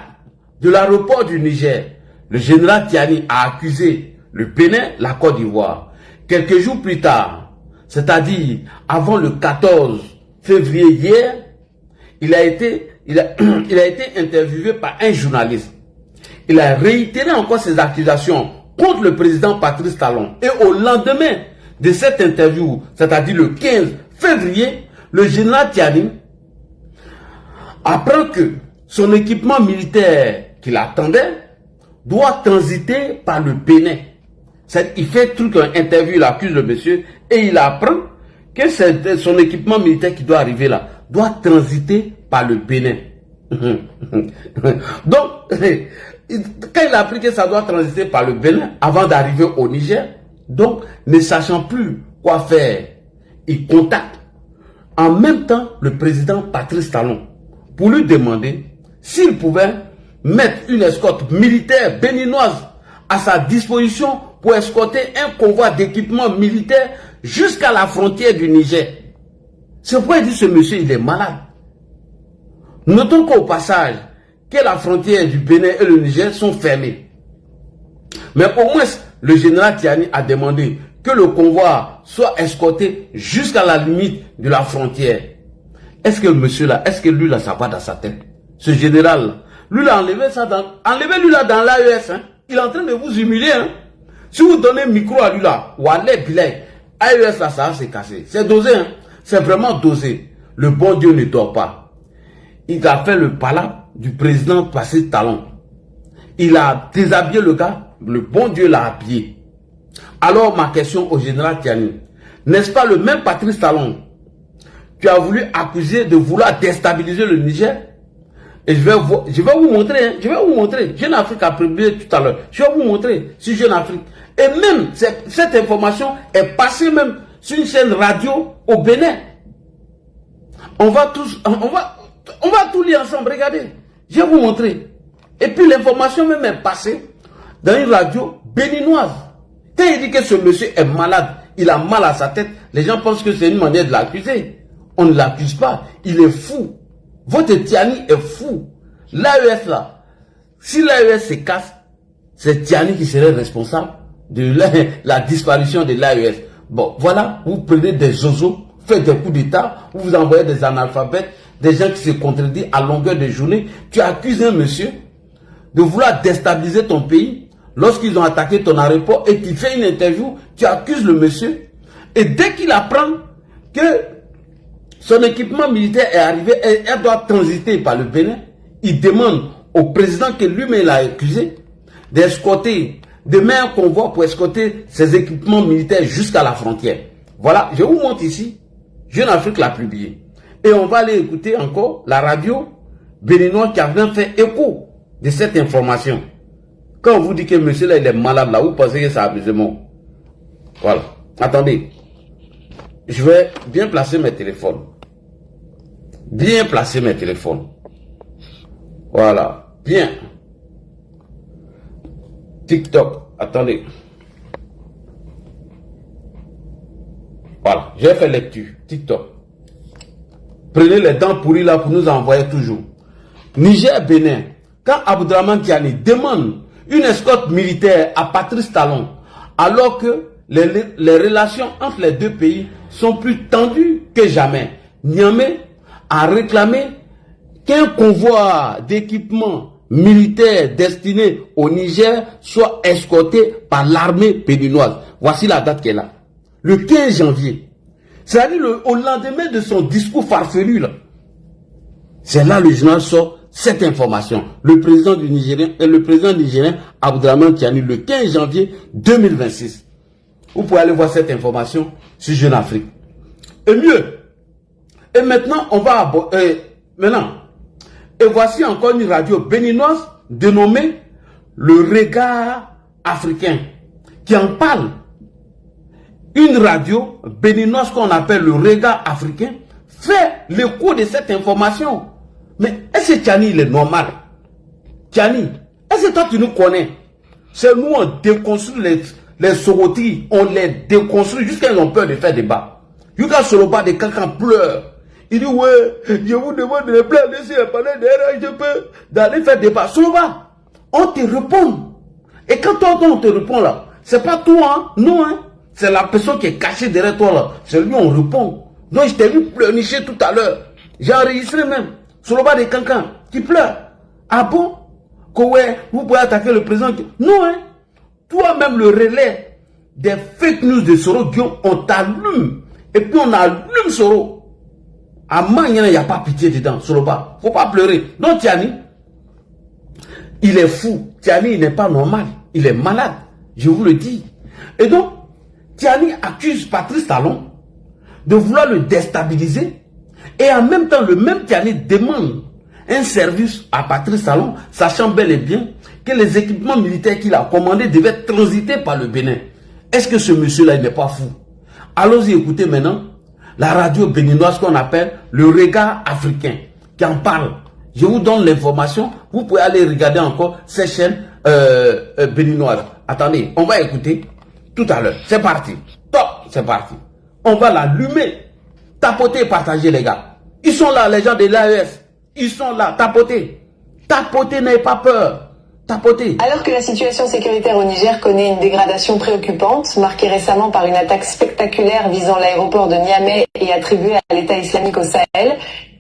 de l'aéroport du Niger, le général Tiani a accusé le Bénin, la Côte d'Ivoire. Quelques jours plus tard, c'est-à-dire avant le 14 février hier, il a été interviewé par un journaliste. Il a réitéré encore ses accusations contre le président Patrice Talon. Et au lendemain de cette interview, c'est-à-dire le 15 février, le général Tiani apprend que son équipement militaire qu'il attendait doit transiter par le Bénin. Il fait tout un interview, il accuse le monsieur et il apprend que c'est son équipement militaire qui doit arriver là, doit transiter par le Bénin. Donc, quand il a appris que ça doit transiter par le Bénin avant d'arriver au Niger, donc ne sachant plus quoi faire, il contacte en même temps le président Patrice Talon pour lui demander s'il pouvait mettre une escorte militaire béninoise à sa disposition pour escorter un convoi d'équipement militaire jusqu'à la frontière du Niger. C'est pourquoi il dit ce monsieur, il est malade. Notons qu'au passage, que la frontière du Bénin et le Niger sont fermées. Mais au moins, le général Tiani a demandé que le convoi soit escorté jusqu'à la limite de la frontière. Est-ce que le monsieur là, est-ce que lui là, ça va dans sa tête? Ce général, lui là, enlevez-lui là dans l'AES, hein. Il est en train de vous humilier, hein. Si vous donnez le micro à lui là, Wallet Bilay, AES là, ça va se casser. C'est dosé, hein. C'est vraiment dosé. Le bon Dieu ne dort pas. Il a fait le palabre du président Patrice Talon. Il a déshabillé le gars, le bon Dieu l'a habillé. Alors ma question au général Tiani, n'est-ce pas le même Patrice Talon qui a voulu accuser de vouloir déstabiliser le Niger? Et je vais vous montrer, hein, je vais vous montrer. Jeune Afrique a publié tout à l'heure. Je vais vous montrer sur Jeune Afrique. Et même cette information est passée même sur une chaîne radio au Bénin. On va tout lire ensemble. Regardez, je vais vous montrer. Et puis l'information même est passée dans une radio béninoise. Quand il dit que ce monsieur est malade, il a mal à sa tête, les gens pensent que c'est une manière de l'accuser. On ne l'accuse pas. Il est fou. Votre Tiani est fou. L'AES là, si l'AES se casse, c'est Tiani qui serait responsable de la disparition de l'AES. Bon, voilà, vous prenez des zozos, faites des coups d'État, vous envoyez des analphabètes, des gens qui se contredisent à longueur de journée. Tu accuses un monsieur de vouloir déstabiliser ton pays lorsqu'ils ont attaqué ton aéroport et tu fais une interview, tu accuses le monsieur. Et dès qu'il apprend que son équipement militaire est arrivé et elle doit transiter par le Bénin, il demande au président que lui-même l'a accusé d'escorter, de mettre un convoi pour escorter ses équipements militaires jusqu'à la frontière. Voilà, je vous montre ici, Jeune Afrique l'a publié. Et on va aller écouter encore la radio béninoise qui a bien fait écho de cette information. Quand on vous dit que monsieur là il est malade là, vous pensez que c'est amusement. Voilà, attendez. Je vais bien placer mes téléphones. Bien placer mes téléphones. Voilà. Bien. TikTok. Attendez. Voilà. J'ai fait lecture. TikTok. Prenez les dents pourries là pour nous envoyer toujours. Niger-Bénin. Quand Abdourahmane Tiani demande une escorte militaire à Patrice Talon, alors que les relations entre les deux pays sont plus tendues que jamais. Niamey a réclamé qu'un convoi d'équipements militaires destinés au Niger soit escorté par l'armée béninoise. Voici la date qu'elle a. Le 15 janvier. C'est-à-dire au lendemain de son discours farfelu là. C'est là le journal sort cette information. Le président nigérien Abdraman Tiani le 15 janvier 2026. Vous pouvez aller voir cette information sur Jeune Afrique. Et mieux. Et maintenant, on va et voici encore une radio béninoise dénommée Le Regard Africain qui en parle. Une radio béninoise qu'on appelle Le Regard Africain fait l'écho de cette information. Mais est-ce que Tiani, il est normal? Tiani, est-ce que toi tu nous connais? C'est nous, on déconstruit les sorotis, on les déconstruit jusqu'à ils ont peur de faire débat. Yuka Soloba de quelqu'un pleure. Il dit, ouais, je vous demande de ne plus laisser parler de RHDP, d'aller faire débat. Soloba, on te répond. Et quand on te répond là, c'est pas toi, hein? Non, hein? C'est la personne qui est cachée derrière toi là. C'est lui, on répond. Donc je t'ai vu pleurnicher tout à l'heure. J'ai enregistré même. Sur le bas de quelqu'un qui pleure. Ah bon? Que ouais, vous pouvez attaquer le président. Non, hein? Toi-même, le relais des fake news de Soro Guillaume, on t'allume. Et puis on allume Soro. À Magnan, il n'y a pas pitié dedans, sur le bas. Faut pas pleurer. Donc Tiani, il est fou. Tiani, il n'est pas normal. Il est malade. Je vous le dis. Et donc, Tiani accuse Patrice Talon de vouloir le déstabiliser. Et en même temps, le même Tiani demande un service à Patrice Talon, sachant bel et bien que les équipements militaires qu'il a commandés devaient transiter par le Bénin. Est-ce que ce monsieur-là, il n'est pas fou? Allons-y écouter maintenant la radio béninoise qu'on appelle Le Regard Africain, qui en parle. Je vous donne l'information, vous pouvez aller regarder encore ces chaînes béninoises. Attendez, on va écouter tout à l'heure. C'est parti. Top, c'est parti. On va l'allumer. Tapotez et partagez, les gars. Ils sont là, les gens de l'AES. Ils sont là, tapotez. Tapotez, n'ayez pas peur. Tapotez. Alors que la situation sécuritaire au Niger connaît une dégradation préoccupante, marquée récemment par une attaque spectaculaire visant l'aéroport de Niamey et attribuée à l'État islamique au Sahel,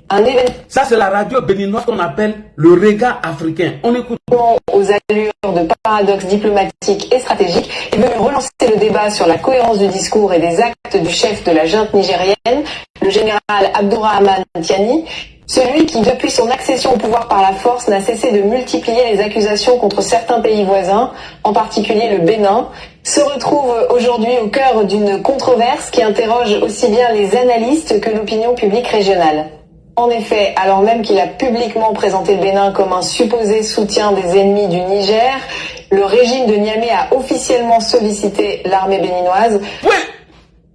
un événement... Ça, c'est la radio béninoise qu'on appelle Le Regard Africain. On écoute. Aux allures de paradoxe diplomatique et stratégique, est venu relancer le débat sur la cohérence du discours et des actes du chef de la junte nigérienne, le général Abdourahmane Tiani, celui qui, depuis son accession au pouvoir par la force, n'a cessé de multiplier les accusations contre certains pays voisins, en particulier le Bénin, se retrouve aujourd'hui au cœur d'une controverse qui interroge aussi bien les analystes que l'opinion publique régionale. En effet, alors même qu'il a publiquement présenté le Bénin comme un supposé soutien des ennemis du Niger, le régime de Niamey a officiellement sollicité l'armée béninoise. Oui,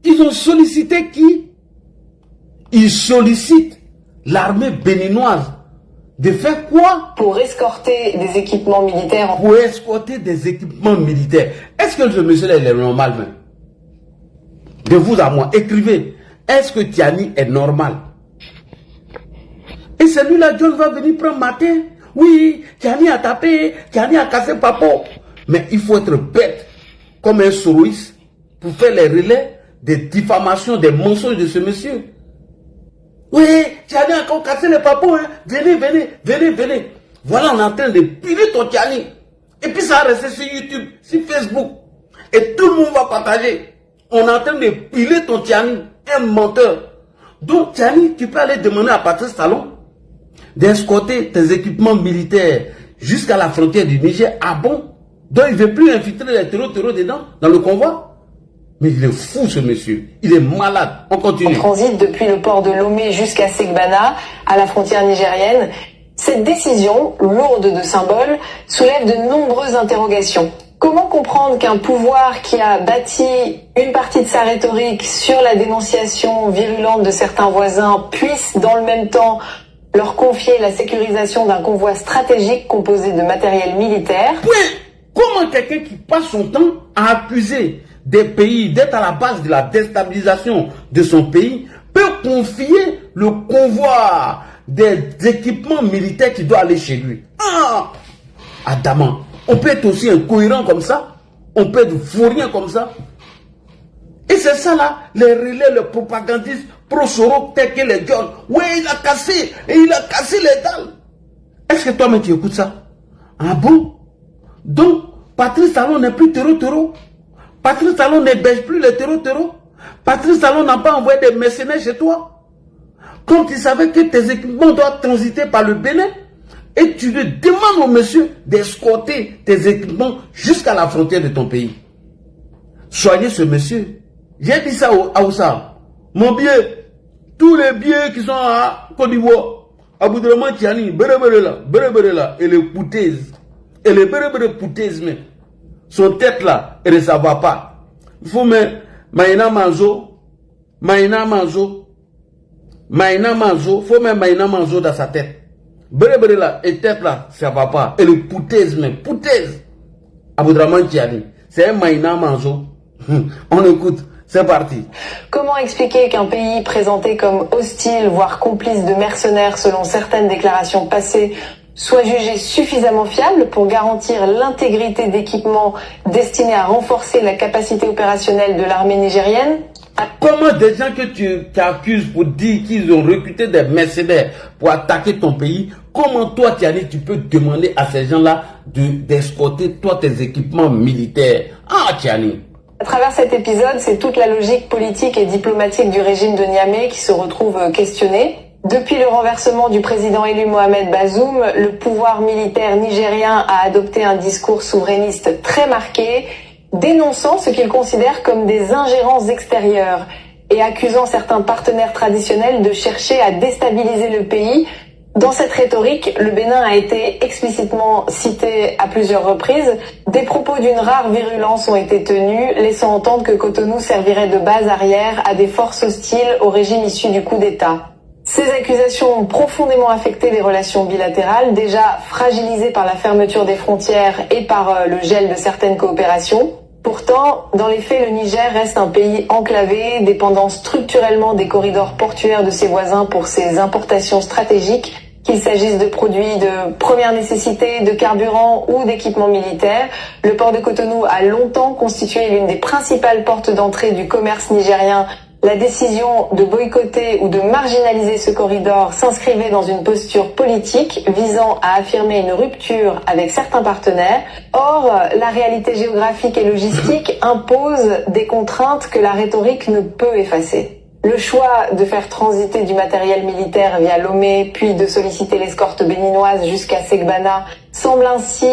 ils ont sollicité qui? Ils sollicitent l'armée béninoise. De faire quoi? Pour escorter des équipements militaires. Pour escorter des équipements militaires. Est-ce que ce monsieur-là est normal même? De vous à moi, écrivez. Est-ce que Tiani est normal? Et celui-là, John va venir prendre matin. Oui, Tiani a tapé, Tiani a cassé Papo. Mais il faut être bête, comme un soroïste, pour faire les relais des diffamations, des mensonges de ce monsieur. Oui, Tiani a encore cassé les Papos, hein. Venez, venez, venez, venez. Voilà, on est en train de piler ton Tiani. Et puis ça va rester sur YouTube, sur Facebook. Et tout le monde va partager. On est en train de piler ton Tiani, un menteur. Donc Tiani, tu peux aller demander à Patrice Talon d'escorter tes équipements militaires jusqu'à la frontière du Niger. Ah bon? Donc il ne veut plus infiltrer les terreaux dedans, dans le convoi? Mais il est fou ce monsieur, il est malade. On continue. En transit depuis le port de Lomé jusqu'à Segbana, à la frontière nigérienne. Cette décision, lourde de symboles, soulève de nombreuses interrogations. Comment comprendre qu'un pouvoir qui a bâti une partie de sa rhétorique sur la dénonciation virulente de certains voisins puisse dans le même temps leur confier la sécurisation d'un convoi stratégique composé de matériel militaire? Oui, comment quelqu'un qui passe son temps à accuser des pays d'être à la base de la déstabilisation de son pays peut confier le convoi des équipements militaires qui doit aller chez lui? Ah, adamant, on peut être aussi incohérent comme ça? On peut être vaurien comme ça? Et c'est ça là, les relais, les propagandistes pro-Soro, tels que les John. Oui, il a cassé, et il a cassé les dalles. Est-ce que toi-même tu écoutes ça? Ah bon? Donc, Patrice Talon n'est plus terreau. Patrice Talon n'héberge plus les terreau. Patrice Talon n'a pas envoyé des mercenaires chez toi. Quand tu savais que tes équipements doivent transiter par le Bénin, et tu lui demandes au monsieur d'escorter tes équipements jusqu'à la frontière de ton pays. Soignez ce monsieur. J'ai dit ça à Oussa. Mon billet, tous les billets qui sont à Côte d'Ivoire, à Boudreman Tiani, Bérébéré là, et les poutaises, et les Bérébéré poutaises, mais son tête là, elle ne s'en va pas. Il faut mettre Maïna Manzo, faut mettre Maïna Manzo dans sa tête. Bérébéré là, et tête là, ça va pas. Et les poutaises, mais poutaises, à Boudreman Tiani, c'est un Maïna Manzo. On écoute. C'est parti. Comment expliquer qu'un pays présenté comme hostile, voire complice de mercenaires selon certaines déclarations passées, soit jugé suffisamment fiable pour garantir l'intégrité d'équipements destinés à renforcer la capacité opérationnelle de l'armée nigérienne? Comment des gens que tu accuses pour dire qu'ils ont recruté des mercenaires pour attaquer ton pays, comment toi, Tiani, tu peux demander à ces gens-là d'escorter toi tes équipements militaires? Ah, Tiani. À travers cet épisode, c'est toute la logique politique et diplomatique du régime de Niamey qui se retrouve questionnée. Depuis le renversement du président élu Mohamed Bazoum, le pouvoir militaire nigérien a adopté un discours souverainiste très marqué, dénonçant ce qu'il considère comme des ingérences extérieures et accusant certains partenaires traditionnels de chercher à déstabiliser le pays. Dans cette rhétorique, le Bénin a été explicitement cité à plusieurs reprises. Des propos d'une rare virulence ont été tenus, laissant entendre que Cotonou servirait de base arrière à des forces hostiles au régime issu du coup d'État. Ces accusations ont profondément affecté les relations bilatérales, déjà fragilisées par la fermeture des frontières et par le gel de certaines coopérations. Pourtant, dans les faits, le Niger reste un pays enclavé, dépendant structurellement des corridors portuaires de ses voisins pour ses importations stratégiques, qu'il s'agisse de produits de première nécessité, de carburant ou d'équipements militaires. Le port de Cotonou a longtemps constitué l'une des principales portes d'entrée du commerce nigérien. La décision de boycotter ou de marginaliser ce corridor s'inscrivait dans une posture politique visant à affirmer une rupture avec certains partenaires. Or, la réalité géographique et logistique impose des contraintes que la rhétorique ne peut effacer. Le choix de faire transiter du matériel militaire via Lomé, puis de solliciter l'escorte béninoise jusqu'à Segbana, semble ainsi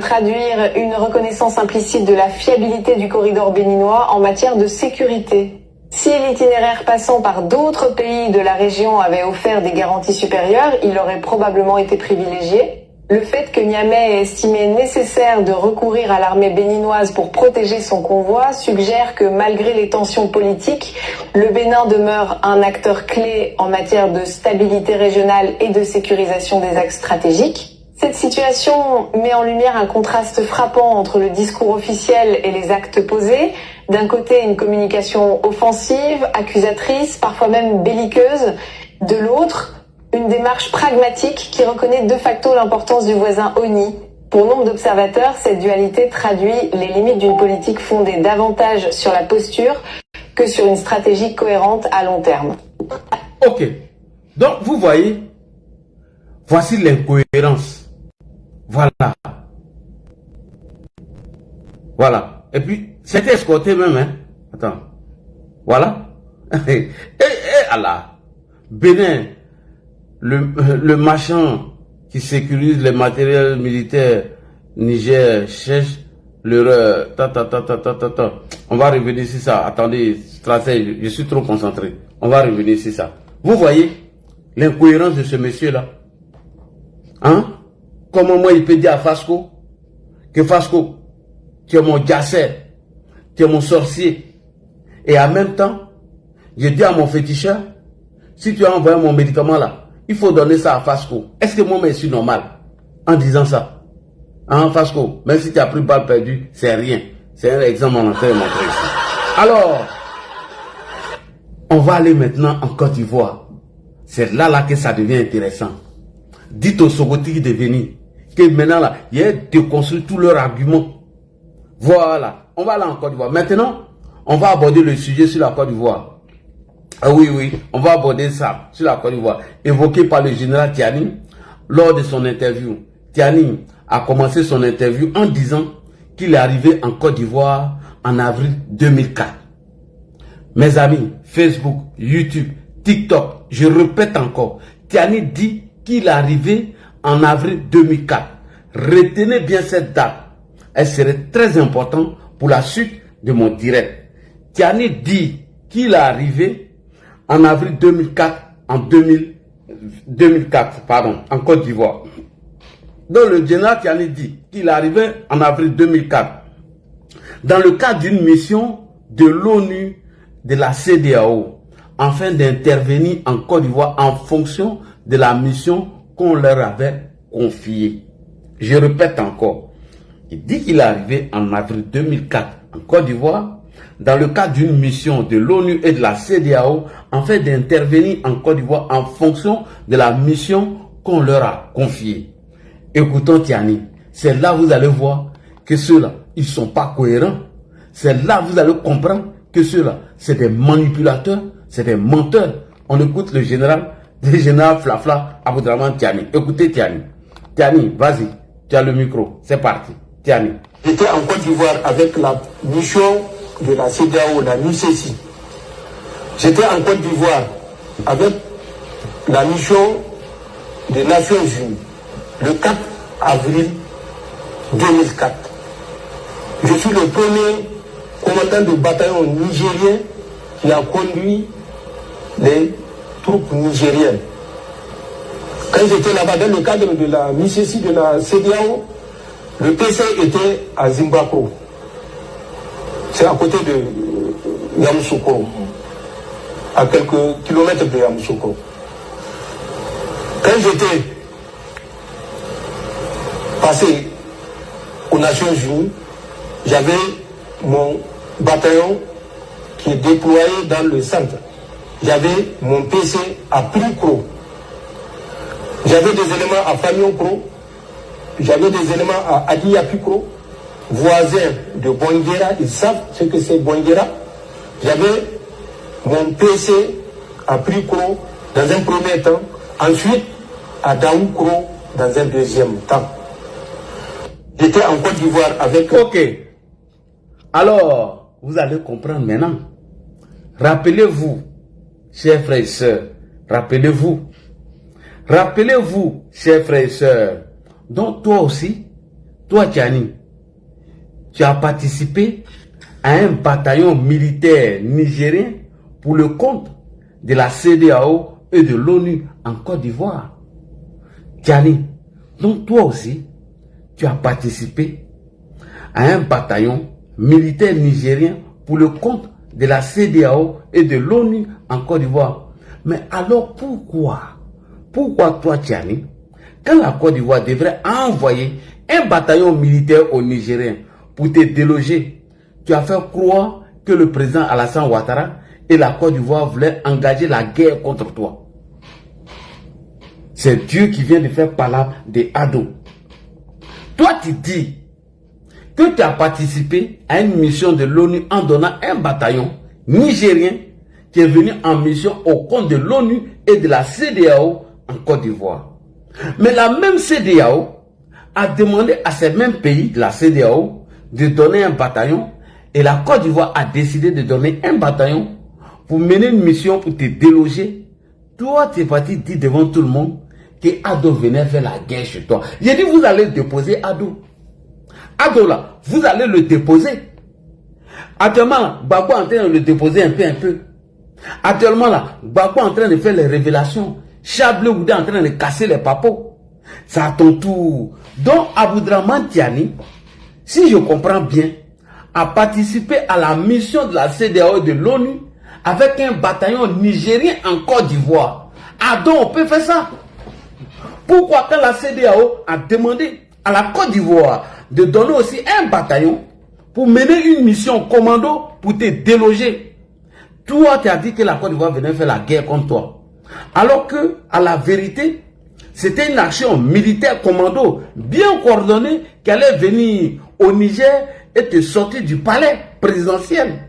traduire une reconnaissance implicite de la fiabilité du corridor béninois en matière de sécurité. Si l'itinéraire passant par d'autres pays de la région avait offert des garanties supérieures, il aurait probablement été privilégié. Le fait que Niamey ait estimé nécessaire de recourir à l'armée béninoise pour protéger son convoi suggère que malgré les tensions politiques, le Bénin demeure un acteur clé en matière de stabilité régionale et de sécurisation des axes stratégiques. Cette situation met en lumière un contraste frappant entre le discours officiel et les actes posés. D'un côté, une communication offensive, accusatrice, parfois même belliqueuse. De l'autre, une démarche pragmatique qui reconnaît de facto l'importance du voisin ONI. Pour nombre d'observateurs, cette dualité traduit les limites d'une politique fondée davantage sur la posture que sur une stratégie cohérente à long terme. Ok. Donc, vous voyez, voici l'incohérence. Voilà. Et puis, c'était escorté même, hein. Attends. Voilà. Et Allah. Bénin. Le marchand qui sécurise les matériels militaires Niger cherche l'erreur. On va revenir sur ça. Attendez, je suis trop concentré. On va revenir sur ça. Vous voyez l'incohérence de ce monsieur-là? Hein? Comment moi il peut dire à Fasco que Fasco, tu es mon jasser, tu es mon sorcier. Et en même temps, je dis à mon féticheur, si tu as envoyé mon médicament là, il faut donner ça à Fasco. Est-ce que moi je suis normal en disant ça? Hein, Fasco, même si tu as pris balle perdue, c'est rien. C'est un exemple en train de montrer ici. Alors, on va aller maintenant en Côte d'Ivoire. C'est là que ça devient intéressant. Dites aux Sogotiques de venir. Que maintenant là, il y a déconstruit tous leurs arguments. Voilà, on va aller en Côte d'Ivoire. Maintenant, on va aborder le sujet sur la Côte d'Ivoire. Ah oui, oui, on va aborder ça sur la Côte d'Ivoire, évoqué par le général Tiani lors de son interview. Tiani a commencé son interview en disant qu'il est arrivé en Côte d'Ivoire en avril 2004. Mes amis, Facebook, YouTube, TikTok, je répète encore, Tiani dit qu'il est arrivé en avril 2004. Retenez bien cette date. Elle serait très importante pour la suite de mon direct. Tiani dit qu'il est arrivé en avril 2004, en Côte d'Ivoire. Donc le général Tiani dit qu'il est arrivé en avril 2004 dans le cadre d'une mission de l'ONU, de la CEDEAO, afin d'intervenir en Côte d'Ivoire en fonction de la mission qu'on leur avait confiée. Je répète encore, il dit qu'il est arrivé en avril 2004 en Côte d'Ivoire dans le cadre d'une mission de l'ONU et de la CEDEAO afin d'intervenir en Côte d'Ivoire en fonction de la mission qu'on leur a confiée. Écoutons Tiani, c'est là vous allez voir que ceux-là, ils ne sont pas cohérents. C'est là vous allez comprendre que ceux-là, c'est des manipulateurs, c'est des menteurs. On écoute le général Flafla Aboudraman Tiani. Écoutez Tiani. Tiani, vas-y, tu as le micro, c'est parti. Tiani. J'étais en Côte d'Ivoire avec la mission de la CEDEAO, la MICESI. J'étais en Côte d'Ivoire avec la mission des Nations Unies le 4 avril 2004. Je suis le premier commandant de bataillon nigérien qui a conduit les troupes nigériennes. Quand j'étais là-bas dans le cadre de la MICESI de la CEDEAO, le PC était à Zimbabwe. C'est à côté de Yamoussoukro, à quelques kilomètres de Yamoussoukro. Quand j'étais passé aux Nations Unies, j'avais mon bataillon qui est déployé dans le centre. J'avais mon PC à Pricro. J'avais des éléments à Fagnon-Pro. J'avais des éléments à Adiapicro, voisins de Bonguera. Ils savent ce que c'est Bonguera. J'avais mon PC à Pricro dans un premier temps. Ensuite, à Daoukro dans un deuxième temps. J'étais en Côte d'Ivoire avec... Ok. Alors, vous allez comprendre maintenant. Rappelez-vous, chers frères et sœurs, rappelez-vous, chers frères et sœurs, donc toi aussi, toi Tiani, tu as participé à un bataillon militaire nigérien pour le compte de la CEDEAO et de l'ONU en Côte d'Ivoire. Tiani, donc toi aussi, tu as participé à un bataillon militaire nigérien pour le compte de la CEDEAO et de l'ONU en Côte d'Ivoire. Mais alors pourquoi toi Tiani, quand la Côte d'Ivoire devrait envoyer un bataillon militaire au Nigérien pour te déloger, tu as fait croire que le président Alassane Ouattara et la Côte d'Ivoire voulaient engager la guerre contre toi? C'est Dieu qui vient de faire parler des ados. Toi, tu dis que tu as participé à une mission de l'ONU en donnant un bataillon nigérien qui est venu en mission au compte de l'ONU et de la CEDEAO en Côte d'Ivoire. Mais la même CEDEAO a demandé à ces mêmes pays de la CEDEAO de donner un bataillon et la Côte d'Ivoire a décidé de donner un bataillon pour mener une mission pour te déloger. Toi, tu es parti dire devant tout le monde que Ado venait faire la guerre chez toi. J'ai dit, vous allez déposer Ado. Ado là, vous allez le déposer. Actuellement, là, Gbagbo est en train de le déposer un peu. Actuellement, là, Gbagbo est en train de faire les révélations. Chablé Oudé est en train de casser les papos. C'est à ton tour. Donc, Aboudraman Tiani, si je comprends bien, a participé à la mission de la CEDEAO de l'ONU avec un bataillon nigérien en Côte d'Ivoire. Ah donc, on peut faire ça. Pourquoi quand la CEDEAO a demandé à la Côte d'Ivoire de donner aussi un bataillon pour mener une mission commando pour te déloger? Toi, tu as dit que la Côte d'Ivoire venait faire la guerre contre toi. Alors que, à la vérité, c'était une action militaire commando bien coordonnée qui allait venir au Niger et te sortir du palais présidentiel.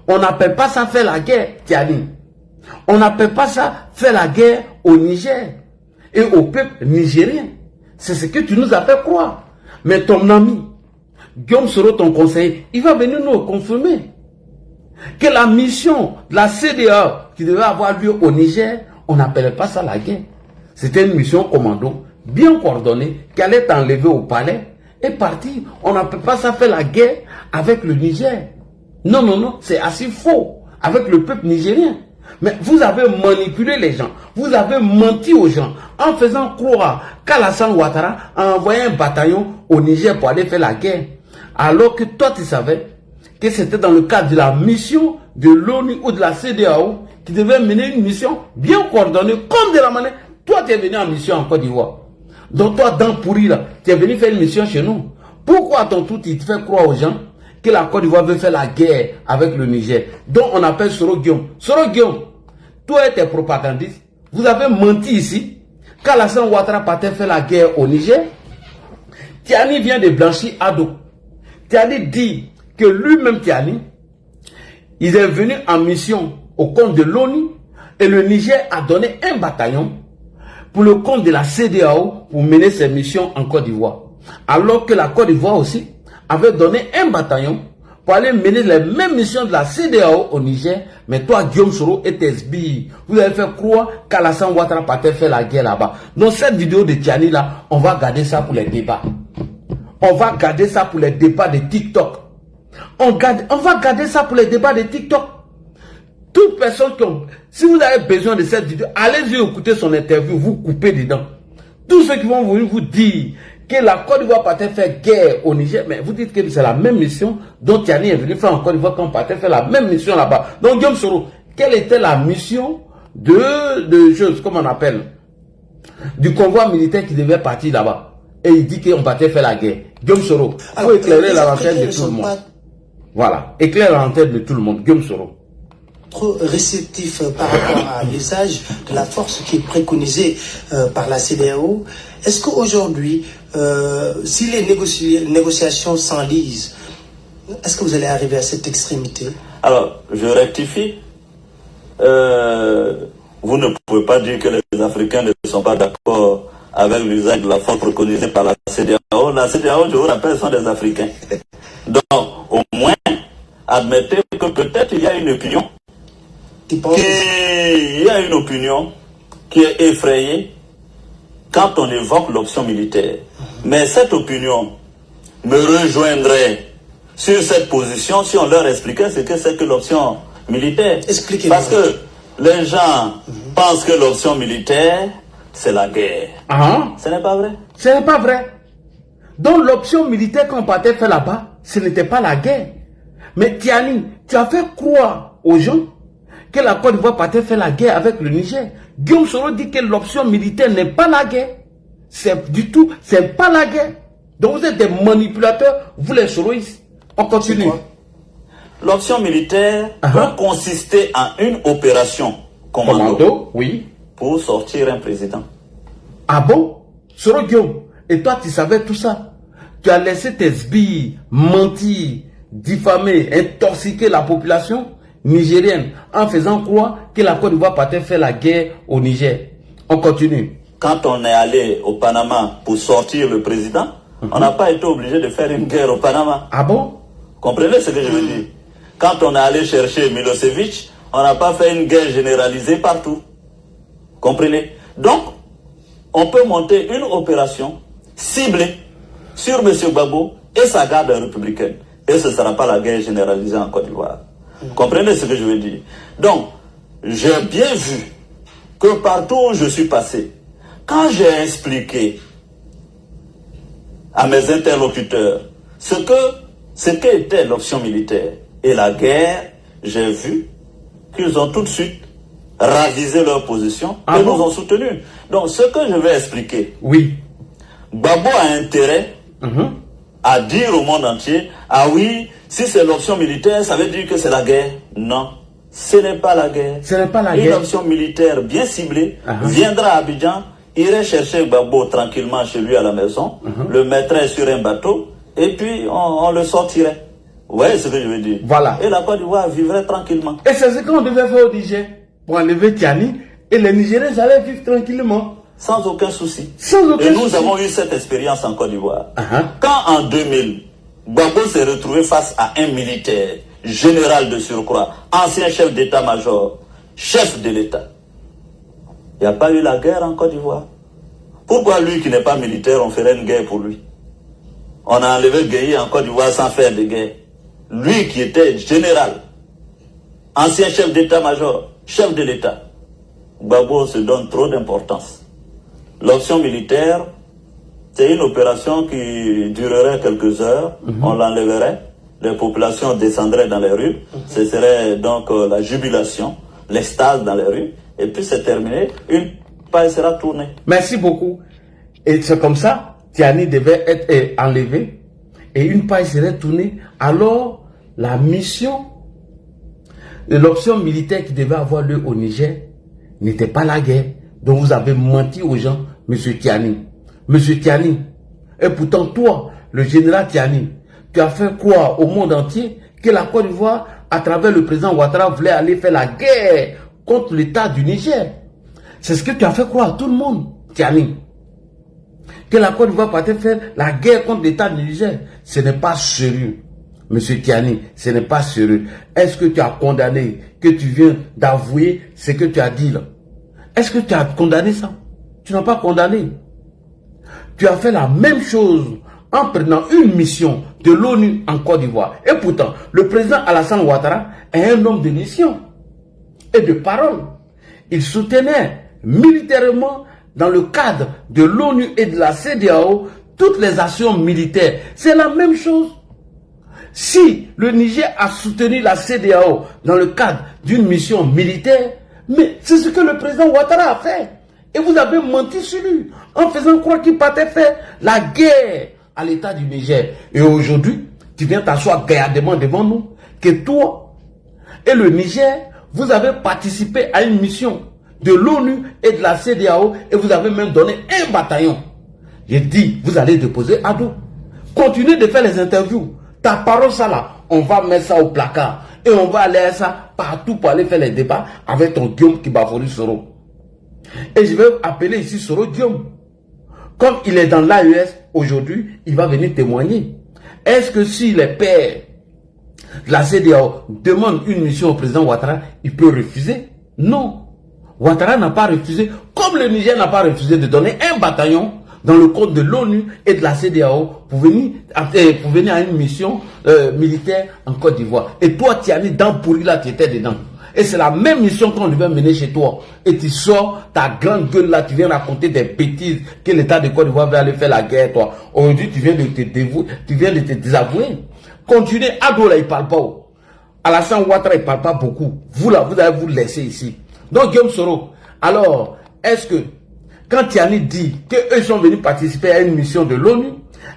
On n'appelle pas ça faire la guerre, Tiani. On n'appelle pas ça faire la guerre au Niger et au peuple nigérien. C'est ce que tu nous as fait croire. Mais ton ami, Guillaume Soro, ton conseiller, il va venir nous confirmer que la mission de la CEDEAO qui devait avoir lieu au Niger, on n'appelait pas ça la guerre. C'était une mission commando, bien coordonnée, qui allait t'enlever au palais et partir. On n'appelle pas ça faire la guerre avec le Niger. Non, non, non, c'est assez faux avec le peuple nigérien. Mais vous avez manipulé les gens, vous avez menti aux gens en faisant croire qu'Alassane Ouattara a envoyé un bataillon au Niger pour aller faire la guerre. Alors que toi tu savais que c'était dans le cadre de la mission de l'ONU ou de la CEDEAO qui devait mener une mission bien coordonnée comme de la manière. Toi tu es venu en mission en Côte d'Ivoire. Donc toi dans pourri là, tu es venu faire une mission chez nous. Pourquoi à ton tour tu te fais croire aux gens que la Côte d'Ivoire veut faire la guerre avec le Niger? Donc on appelle Soro Guillaume. Soro Guillaume, toi et tes propagandistes, vous avez menti ici qu'Alassane Ouattara partait faire la guerre au Niger. Tiani vient de blanchir Ado. Tiani dit que lui-même Tiani, il est venu en mission au compte de l'ONU et le Niger a donné un bataillon pour le compte de la CEDEAO pour mener ses missions en Côte d'Ivoire. Alors que la Côte d'Ivoire aussi avait donné un bataillon pour aller mener les mêmes missions de la CEDEAO au Niger. Mais toi, Guillaume Soro et tes sbires, vous avez fait croire qu'Alassane Ouattara partait faire la guerre là-bas. Donc cette vidéo de Tiani là, on va garder ça pour les débats. On va garder ça pour les débats de TikTok. On va garder ça pour les débats de TikTok. Toute personne qui ont... Si vous avez besoin de cette vidéo, allez-y écouter son interview, vous coupez dedans. Tous ceux qui vont venir vous dire que la Côte d'Ivoire partait faire guerre au Niger, mais vous dites que c'est la même mission dont Tiani est venu faire en Côte d'Ivoire quand on partait faire la même mission là-bas. Donc Guillaume Soro, quelle était la mission de choses, comment on appelle, du convoi militaire qui devait partir là-bas? Et il dit qu'on partait faire la guerre. Guillaume Soro, il faut éclairer la lanterne de tout le monde. Voilà, éclaire la lanterne de tout le monde. Guillaume Soro. Trop réceptif par rapport à l'usage de la force qui est préconisée par la CEDEAO. Est-ce qu'aujourd'hui, si les négociations s'enlisent, est-ce que vous allez arriver à cette extrémité? Alors, je rectifie. Vous ne pouvez pas dire que les Africains ne sont pas d'accord avec l'usage de la force préconisée par la CEDEAO. La CEDEAO, je vous rappelle, sont des Africains. Donc, au moins, admettez que peut-être il y a une opinion. Il y a une opinion qui est effrayée quand on évoque l'option militaire. Mais cette opinion me rejoindrait sur cette position si on leur expliquait ce que c'est que l'option militaire. Expliquez-moi. Parce que les gens pensent que l'option militaire, c'est la guerre. Ce n'est pas vrai. Ce n'est pas vrai. Donc l'option militaire qu'on partait faire là-bas, ce n'était pas la guerre. Mais Tiani, tu as fait croire aux gens que la Côte d'Ivoire partait faire la guerre avec le Niger. Guillaume Soro dit que l'option militaire n'est pas la guerre. C'est du tout, c'est pas la guerre. Donc vous êtes des manipulateurs, vous les soroïstes. On continue. L'option militaire peut consister en une opération commando, oui, pour sortir un président. Ah bon? Soro Guillaume, et toi tu savais tout ça? Tu as laissé tes sbires mentir, diffamer, intoxiquer la population nigérienne en faisant croire que la Côte d'Ivoire partait faire la guerre au Niger. On continue. Quand on est allé au Panama pour sortir le président, on n'a pas été obligé de faire une guerre au Panama. Ah bon? Comprenez ce que je veux dire? Quand on est allé chercher Milosevic, on n'a pas fait une guerre généralisée partout. Comprenez? Donc, on peut monter une opération ciblée sur M. Gbagbo et sa garde républicaine. Et ce ne sera pas la guerre généralisée en Côte d'Ivoire. Comprenez ce que je veux dire? Donc, j'ai bien vu que partout où je suis passé, quand j'ai expliqué à mes interlocuteurs ce qu'était l'option militaire et la guerre, j'ai vu qu'ils ont tout de suite ravisé leur position et nous ont soutenus. Donc, ce que je vais expliquer, oui, Gbagbo a intérêt à dire au monde entier, ah oui, si c'est l'option militaire, ça veut dire que c'est la guerre. Non, ce n'est pas la guerre. Ce n'est pas la Une guerre. option militaire bien ciblée viendra à Abidjan, irait chercher Gbagbo tranquillement chez lui à la maison, le mettrait sur un bateau et puis on le sortirait. Vous voyez ce que je veux dire? Voilà. Et la Côte d'Ivoire vivrait tranquillement. Et c'est ce qu'on devait faire au Niger, pour enlever Tiani, et les Nigériens allaient vivre tranquillement. Sans aucun souci. Sans aucun et nous souci. avons eu cette expérience en Côte d'Ivoire. Uh-huh. Quand en 2000, Gbagbo s'est retrouvé face à un militaire, général de surcroît, ancien chef d'état-major, chef de l'État, il n'y a pas eu la guerre en Côte d'Ivoire. Pourquoi lui qui n'est pas militaire, on ferait une guerre pour lui? On a enlevé Gueye en Côte d'Ivoire sans faire de guerre. Lui qui était général, ancien chef d'état-major, chef de l'État, Gbagbo se donne trop d'importance. L'option militaire, c'est une opération qui durerait quelques heures, on l'enlèverait, les populations descendraient dans les rues, ce serait donc la jubilation, l'extase dans les rues, et puis c'est terminé, une paille sera tournée. Merci beaucoup. Et c'est comme ça, Tiani devait être enlevé, et une paille serait tournée. Alors, la mission de l'option militaire qui devait avoir lieu au Niger n'était pas la guerre. Donc vous avez menti aux gens, monsieur Tiani. Monsieur Tiani. Et pourtant, toi, le général Tiani, tu as fait croire au monde entier que la Côte d'Ivoire, à travers le président Ouattara, voulait aller faire la guerre contre l'État du Niger. C'est ce que tu as fait croire à tout le monde, Tiani. Que la Côte d'Ivoire partait faire la guerre contre l'État du Niger. Ce n'est pas sérieux. Monsieur Tiani, ce n'est pas sérieux. Est-ce que tu as condamné, que tu viens d'avouer ce que tu as dit là? Est-ce que tu as condamné ça? Tu n'as pas condamné. Tu as fait la même chose en prenant une mission de l'ONU en Côte d'Ivoire. Et pourtant, le président Alassane Ouattara est un homme de mission et de parole. Il soutenait militairement, dans le cadre de l'ONU et de la CEDEAO, toutes les actions militaires. C'est la même chose. Si le Niger a soutenu la CEDEAO dans le cadre d'une mission militaire, mais c'est ce que le président Ouattara a fait. Et vous avez menti sur lui en faisant croire qu'il partait faire la guerre à l'État du Niger. Et aujourd'hui, tu viens t'asseoir gaillardement devant nous que toi et le Niger, vous avez participé à une mission de l'ONU et de la CEDEAO et vous avez même donné un bataillon. J'ai dit, vous allez déposer à dos. Continuez de faire les interviews. Ta parole, ça là, on va mettre ça au placard. Et on va aller à ça partout pour aller faire les débats avec ton Guillaume Kibafouri Soro. Et je vais appeler ici Soro Guillaume. Comme il est dans l'AES aujourd'hui, il va venir témoigner. Est-ce que si les pères de la CEDEAO demandent une mission au président Ouattara, il peut refuser? Non. Ouattara n'a pas refusé, comme le Niger n'a pas refusé de donner un bataillon dans le cadre de l'ONU et de la CEDEAO pour venir à une mission militaire en Côte d'Ivoire. Et toi, Tiani, dans pourri là, tu étais dedans. Et c'est la même mission qu'on devait mener chez toi. Et tu sors ta grande gueule là, tu viens raconter des bêtises que l'État de Côte d'Ivoire va aller faire la guerre, toi. Aujourd'hui, tu viens de te désavouer. Continuez, Ado là, il parle pas. Alassane Ouattara, il parle pas beaucoup. Vous là, vous allez vous laisser ici. Donc, Guillaume Soro, alors, est-ce que, quand Tiani dit qu'eux sont venus participer à une mission de l'ONU,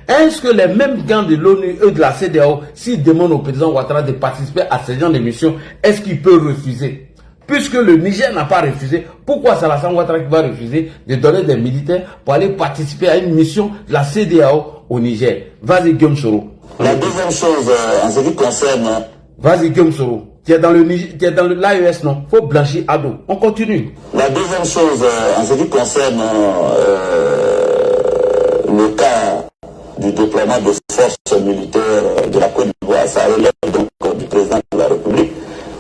est-ce que les mêmes gants de l'ONU, eux de la CEDEAO, s'ils demandent au président Ouattara de participer à ce genre de mission, est-ce qu'il peut refuser? Puisque le Niger n'a pas refusé, pourquoi c'est Alassane Ouattara qui va refuser de donner des militaires pour aller participer à une mission de la CEDEAO au Niger? Vas-y, Guillaume Soro. La deuxième chose, en ce qui concerne... Vas-y, Guillaume Soro. Tu es dans l'AES, non? Faut blanchir Ado. On continue. La deuxième chose, en ce qui concerne le cas du déploiement de forces militaires de la Côte d'Ivoire, ça relève donc du président de la République.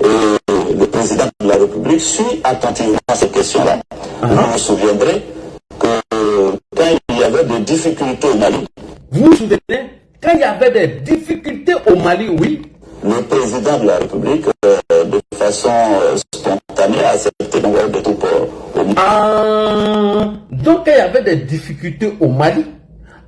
Et le président de la République suit attentivement ces questions-là. Vous vous souviendrez que quand il y avait des difficultés au Mali... Vous vous souvenez, quand il y avait des difficultés au Mali, oui, le président de la République, de façon spontanée, a accepté d'envoyer des troupes au Mali. Donc, quand il y avait des difficultés au Mali,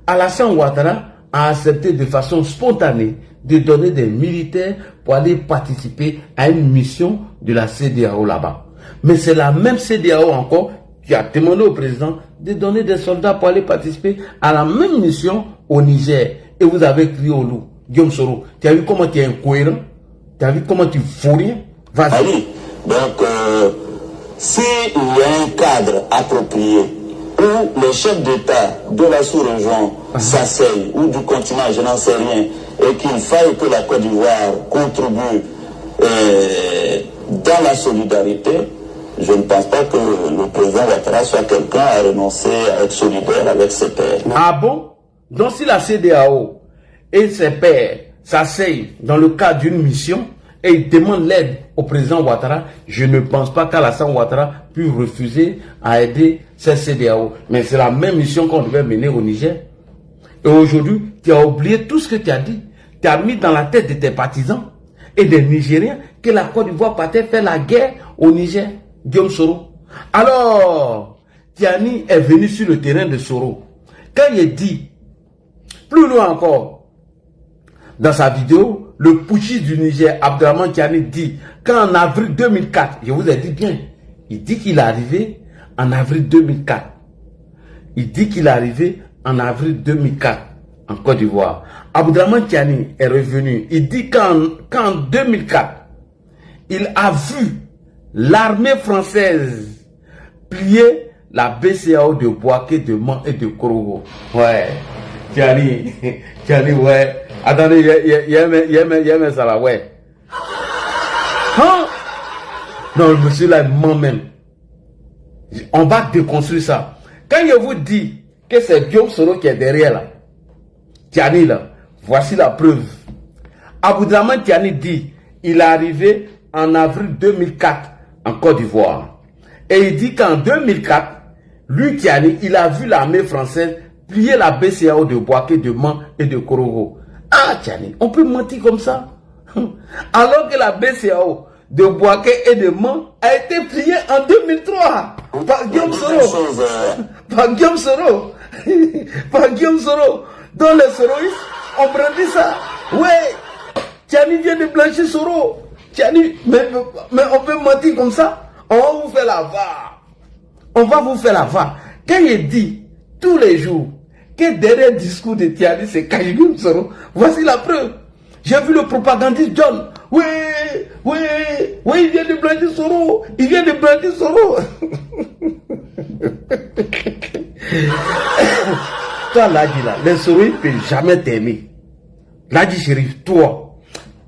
Alassane Ouattara a accepté de façon spontanée de donner des militaires pour aller participer à une mission de la CEDEAO là-bas. Mais c'est la même CEDEAO encore qui a demandé au président de donner des soldats pour aller participer à la même mission au Niger. Et vous avez crié au loup. Guillaume Soro, tu as vu comment tu es incohérent? Tu as vu comment tu fous rien? Vas-y. Ah oui. Donc, s'il y a un cadre approprié où les chefs d'État de la sous-région s'asseyent, ou du continent, je n'en sais rien, et qu'il faille que la Côte d'Ivoire contribue dans la solidarité, je ne pense pas que le président Ouattara soit quelqu'un à renoncer à être solidaire avec ses pairs. Ah bon? Donc si la CEDEAO et ses pairs s'asseyent dans le cadre d'une mission et ils demandent l'aide au président Ouattara, je ne pense pas qu'Alassane Ouattara puisse refuser à aider cette CEDEAO. Mais c'est la même mission qu'on devait mener au Niger. Et aujourd'hui, tu as oublié tout ce que tu as dit. Tu as mis dans la tête de tes partisans et des Nigériens que la Côte d'Ivoire partait faire la guerre au Niger. Guillaume Soro. Alors, Tiani est venu sur le terrain de Soro. Quand il dit, plus loin encore, dans sa vidéo, le putschiste du Niger, Abdraman Tiani, dit qu'en avril 2004, je vous ai dit bien, il dit qu'il est arrivé en avril 2004. Il dit qu'il est arrivé en avril 2004 en Côte d'Ivoire. Abdraman Tiani est revenu. Il dit qu'en 2004, il a vu l'armée française plier la BCAO de Bouaké, de Mans et de Korogo. Ouais. Tiani, ouais. Attendez, il y a ça là, ouais. Hein? Non, le monsieur là, il ment même. On va déconstruire ça. Quand je vous dis que c'est Guillaume Soro qui est derrière là, Tiani là, voici la preuve. Abdraman Tiani dit, il est arrivé en avril 2004 en Côte d'Ivoire. Et il dit qu'en 2004, lui Tiani, il a vu l'armée française plier la BCAO de Bouaké, de Mans et de Korogo. Ah Tiani, on peut mentir comme ça? Alors que la BCAO de Bouaké et de Mans a été pliée en 2003 par Guillaume Soro. Par Guillaume Soro. Par Guillaume Soro. Dans les Soroistes, on brandit ça. Ouais, Tiani vient de blanchir Soro. Tiani, mais on peut mentir comme ça? On va vous faire la VAR. On va vous faire la VAR. Quand il dit tous les jours que derrière le discours de Tiani, c'est Guillaume Soro, voici la preuve. J'ai vu le propagandiste John. Oui, il vient de blanchir Soro. Il vient de blanchir Soro. Toi, Ladi, là, les Sorois ne peuvent jamais t'aimer. Ladi Chérif, toi,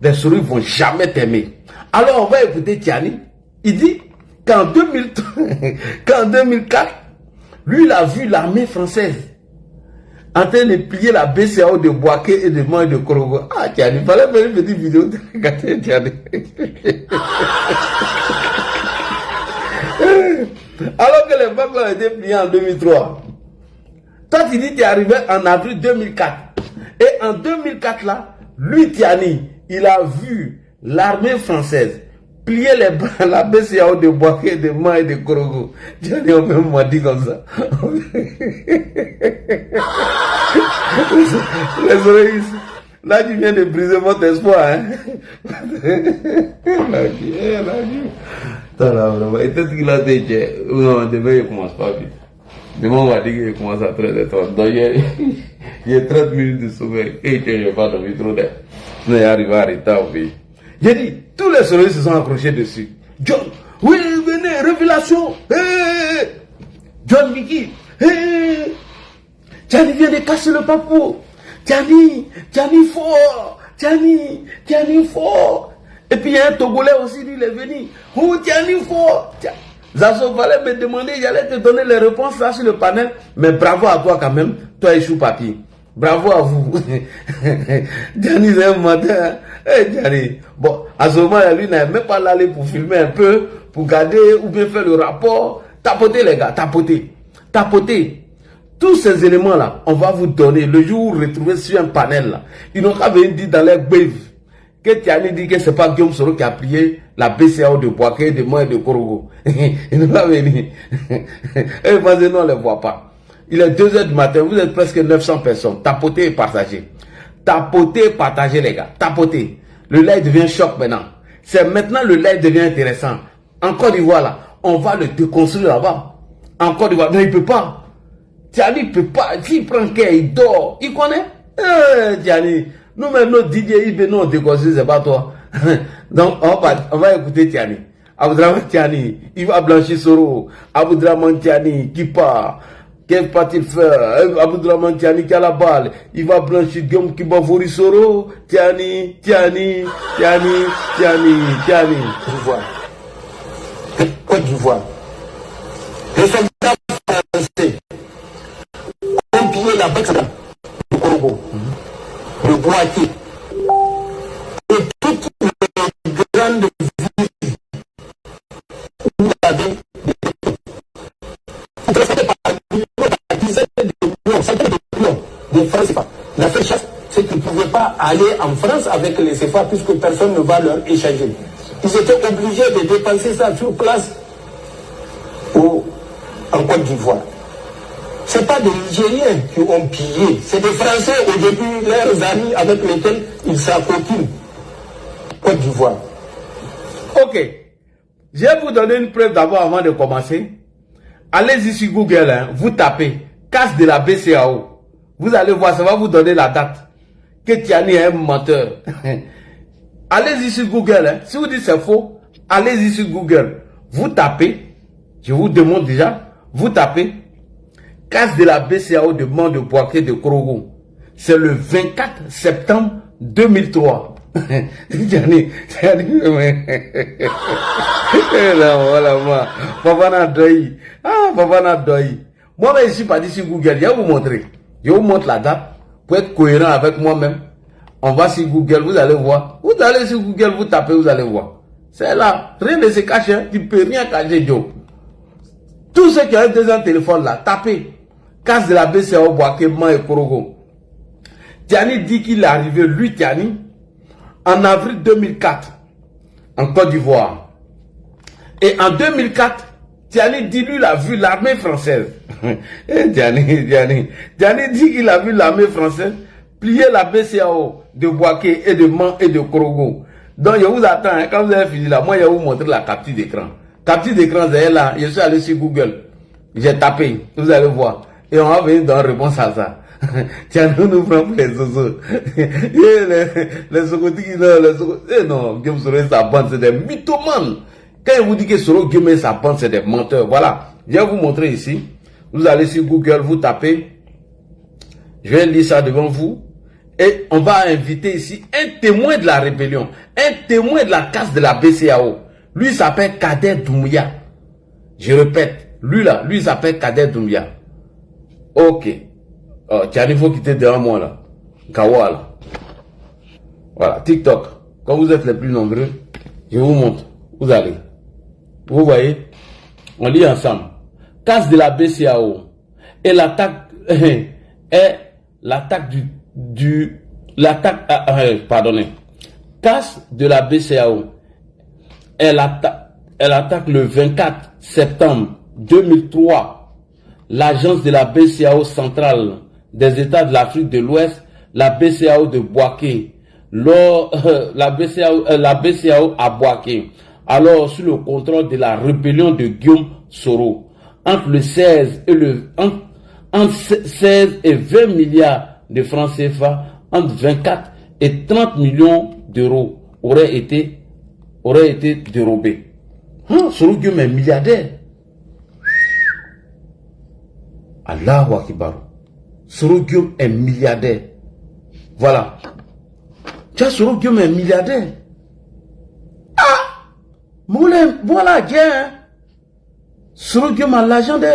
les Sorois ne vont jamais t'aimer. Alors, on va écouter Tiani. Il dit qu'en 2004, lui, il a vu l'armée française en train de plier la BCAO de Bouaké et de Mans et de Korogo. Ah, Tiani, il fallait faire une petite vidéo de regarder Tiani. Alors que les vagues ont été pliées en 2003. Toi, tu dis que tu es arrivé en avril 2004. Et en 2004, là, lui, Tiani, il a vu l'armée française plier la BCAO de Bouaké, de Mans et de Korogo. Tiani, on peut me dire comme ça. Les oreilles, là, tu viens de briser votre espoir. Hein? Et peut-être qu'il a dit, non, demain, il ne commence pas vite. Demain, on va dire qu'il commence à 13h30. Donc, il y a 30 minutes de sommeil. Et je ne vais pas dormir trop d'air. On est arrivé à retard au pays. J'ai dit, tous les soleils se sont accrochés dessus. John, oui, venez, révélation. Hey, John Mickey. Hey, Tiani vient de casser le papou. Tiani fort. Tiani fort. Et puis il y a un Togolais aussi, il est venu. Oh, Tiani fort. Zazo fallait me demander, j'allais te donner les réponses là sur le panel. Mais bravo à toi quand même, toi et Chou Papi. Bravo à vous. Tiani, c'est un matin. Hey, Tiani. Bon, à ce moment, lui n'a même pas l'aller pour filmer un peu, pour garder ou bien faire le rapport. Tapotez les gars, tapotez. Tous ces éléments-là, on va vous donner. Le jour où vous retrouvez sur un panel là, ils n'ont qu'à venir dire dans les béves que Tiani dit que c'est pas Guillaume Soro qui a plié la BCAO de Bouaké, de Mans et de Korogo. Ils n'ont pas venir. Et parce que nous, on ne les voit pas. Il est 2h du matin, vous êtes presque 900 personnes. Tapotez et partagez. Tapotez et partagez, les gars. Tapotez. Le live devient choc maintenant. C'est maintenant le live devient intéressant. En Côte d'Ivoire, là, on va le déconstruire là-bas. En Côte d'Ivoire, mais il ne peut pas. Tiani ne peut pas. S'il prend care, il dort. Il connaît? Tiani. Nous-mêmes, nos Didier, nous, on déconstruit, c'est pas toi. Donc, on va écouter Tiani. Abdraman Tiani, il va blanchir Soro. Abdraman Tiani, qui part. Qu'est-ce va-t-il faire? Abdourahmane Tiani qui a la balle. Il va blanchir Guillaume Kibavouri Soro. Tiani. Côte d'Ivoire. Les soldats français ont pillé la banque du Congo, de Boaké, et toutes les grandes villes où il y avait des dizaines de millions, centaines de millions de francs CFA. La seule chose, c'est qu'ils ne pouvaient pas aller en France avec les CFA puisque personne ne va leur échanger. Ils étaient obligés de dépenser ça sur place en Côte d'Ivoire. Ce n'est pas des Nigériens qui ont pillé, c'est des Français au début, leurs amis avec lesquels ils s'accoquinent. Côte d'Ivoire. Ok. Je vais vous donner une preuve d'abord avant de commencer. Allez-y sur Google, hein, vous tapez casse de la BCAO. Vous allez voir, ça va vous donner la date. Que Tiani est un menteur. Allez-y sur Google. Hein. Si vous dites c'est faux, allez-y sur Google. Vous tapez, je vous demande déjà, vous tapez casse de la BCAO de Mont de Boaké de Korogo. C'est le 24 septembre 2003. Tiani, voilà, moi. Papa n'a doyi. Ah, papa n'a doyi. Moi, je suis parti sur Google. Je vais vous montrer. Je vous montre la date pour être cohérent avec moi-même. On va sur Google, vous allez voir. Vous allez sur Google, vous tapez, vous allez voir. C'est là. Rien ne se cache. Hein. Tu ne peux rien cacher, Joe. Tous ceux qui ont des téléphones là, tapez. Casse de la BCAO, Boaké, Man et Korogo. Tiani dit qu'il est arrivé, lui, Tiani, en avril 2004, en Côte d'Ivoire. Et en 2004, Tiani dit, lui, il a vu l'armée française. Tiani dit qu'il a vu l'armée française plier la BCAO de Boaké et de Man et de Korogo. Donc, je vous attends, hein, quand vous avez fini là, moi, je vais vous montrer la capture d'écran. Capture d'écran, c'est là, je suis allé sur Google. J'ai tapé, vous allez voir. Et on va venir dans réponse à ça. Tiens, nous prend pour les zozo. Les sokotis, non, Guillaume Soro et sa bande, c'est des mythomanes. Quand il vous dit que Soro, Guillaume et sa bande, c'est des menteurs. Voilà. Je vais vous montrer ici. Vous allez sur Google, vous tapez. Je vais lire ça devant vous. Et on va inviter ici un témoin de la rébellion. Un témoin de la casse de la BCAO. Lui, il s'appelle Kader Doumbouya. Je répète. Lui, il s'appelle Kader Doumbouya. Ok. Oh, tiens, il faut quitter devant moi, là. Kawa, là. Voilà, TikTok. Quand vous êtes les plus nombreux, je vous montre. Vous allez. Vous voyez, on lit ensemble. Casse de la BCAO. Et l'attaque est l'attaque pardonnez. Casse de la BCAO. Elle attaque le 24 septembre 2003 l'agence de la BCAO centrale des États de l'Afrique de l'Ouest, la BCAO de Boaké, la BCAO à Boaké, alors sous le contrôle de la rébellion de Guillaume Soro, entre 16 et 20 milliards de francs CFA, entre 24 et 30 millions d'euros auraient été dérobés. Hein, Soro Guillaume est milliardaire. Allahu Akbar. Soro Guillaume est milliardaire. Voilà. Tu as Soro Guillaume est milliardaire. Ah! Moulin, voilà, tiens. Soro Guillaume a l'argent de.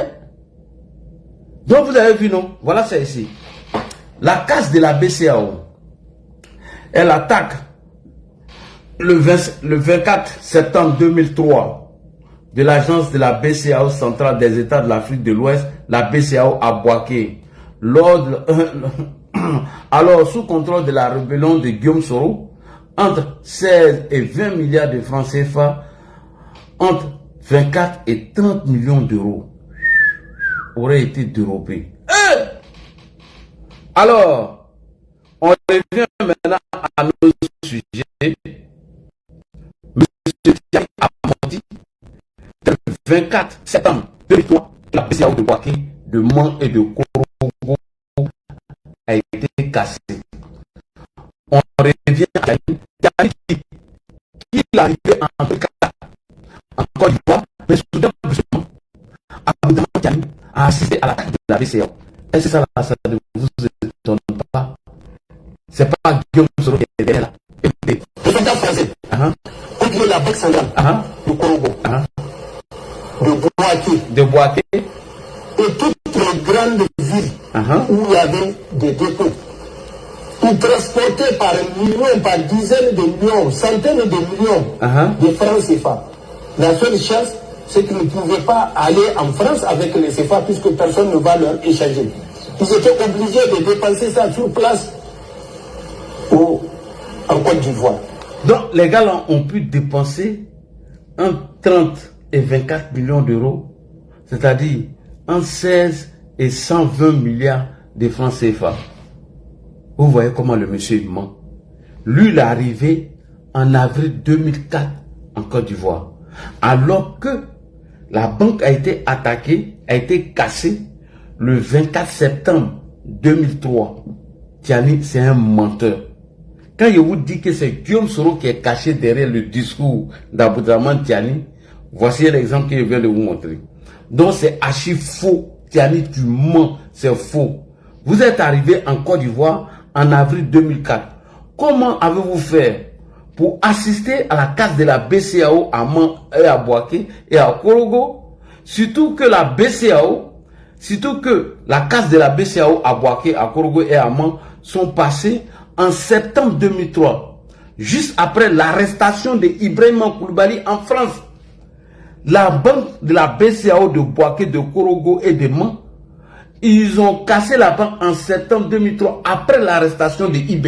Donc vous avez vu, non? Voilà, c'est ici. La casse de la BCAO. Elle attaque le 24 septembre 2003 de l'agence de la BCAO centrale des États de l'Afrique de l'Ouest, la BCAO à Boaké. Alors, sous contrôle de la rébellion de Guillaume Soro, entre 16 et 20 milliards de francs CFA, entre 24 et 30 millions d'euros auraient été dérobés. Alors, on revient maintenant à nos sujets. Monsieur Tiani a menti le 24 septembre 2003, la BCAO de Boaké, de Man et de Korogo a été cassée. On revient à Tiani qu'il arrivait en Côte d'Ivoire, mais soudain, Tiani à assister à la tête de la BCEAO. Est-ce que ça ne vous étonne pas? C'est pas Guillaume Soro qui est derrière là. Écoutez. Le président français, contre la Banque centrale du Congo, de Boaké, et toutes les grandes villes où il y avait des dépôts. Ils transportaient par millions, par dizaines de millions, centaines de millions de francs CFA. La seule chance, c'est qu'ils ne pouvaient pas aller en France avec les CFA puisque personne ne va leur échanger. Ils étaient obligés de dépenser ça sur place en Côte d'Ivoire. Donc les gars là ont pu dépenser entre 30 et 24 millions d'euros, c'est-à-dire entre 16 et 120 milliards de francs CFA. Vous voyez comment le monsieur ment. Lui, il est arrivé en avril 2004 en Côte d'Ivoire. Alors que la banque a été attaquée, a été cassée le 24 septembre 2003. Tiani, c'est un menteur. Quand je vous dis que c'est Guillaume Soro qui est caché derrière le discours d'Aboudraman Tiani, voici l'exemple que je viens de vous montrer. Donc c'est archi faux. Tiani, tu mens, c'est faux. Vous êtes arrivé en Côte d'Ivoire en avril 2004. Comment avez-vous fait pour assister à la casse de la BCEAO à Man et à Boaké et à Korogo? Surtout que la BCEAO, la casse de la BCEAO à Boaké, à Korogo et à Man sont passées en septembre 2003, juste après l'arrestation de Ibrahima Koulibaly en France. La banque de la BCEAO de Boaké, de Korogo et de Man, ils ont cassé la banque en septembre 2003 après l'arrestation de IB.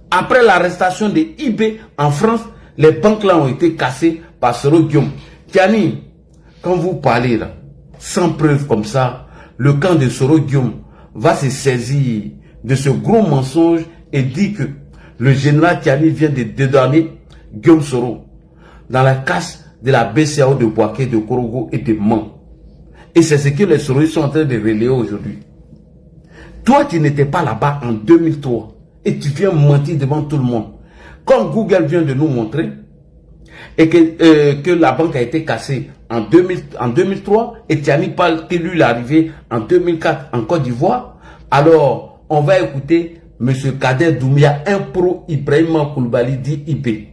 Après l'arrestation de IB en France, les banques là ont été cassées par Soro Guillaume. Tiani, quand vous parlez là, sans preuve comme ça, le camp de Soro Guillaume va se saisir de ce gros mensonge et dit que le général Tiani vient de dédouaner Guillaume Soro dans la casse de la BCEAO de Boaké, de Korogo et de Man. Et c'est ce que les Soroistes sont en train de relayer aujourd'hui. Toi, tu n'étais pas là-bas en 2003 et tu viens mentir devant tout le monde. Comme Google vient de nous montrer et que la banque a été cassée en 2003 et Tiani parle que lui est arrivé en 2004 en Côte d'Ivoire, alors on va écouter M. Kader Doumbia, un pro Ibrahima Koulibaly dit IP.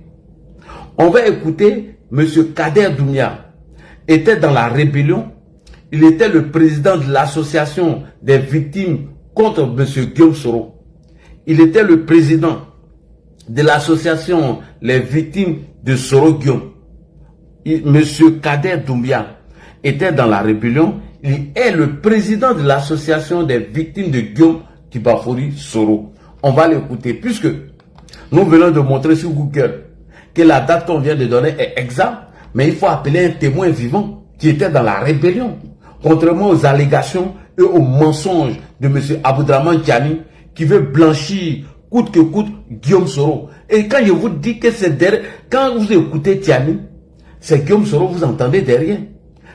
On va écouter M. Kader Doumbia, était dans la rébellion. Il était le président de l'association des victimes contre M. Guillaume Soro. Il était le président de l'association Les victimes de Soro Guillaume. M. Kader Doumbia était dans la rébellion. Il est le président de l'association des victimes de Guillaume Tibafori Soro. On va l'écouter puisque nous venons de montrer sur Google que la date qu'on vient de donner est exacte, mais il faut appeler un témoin vivant qui était dans la rébellion. Contrairement aux allégations et aux mensonges de M. Aboudraman Tiani qui veut blanchir coûte que coûte Guillaume Soro. Et quand je vous dis que c'est derrière, quand vous écoutez Tiani, c'est Guillaume Soro, vous entendez derrière.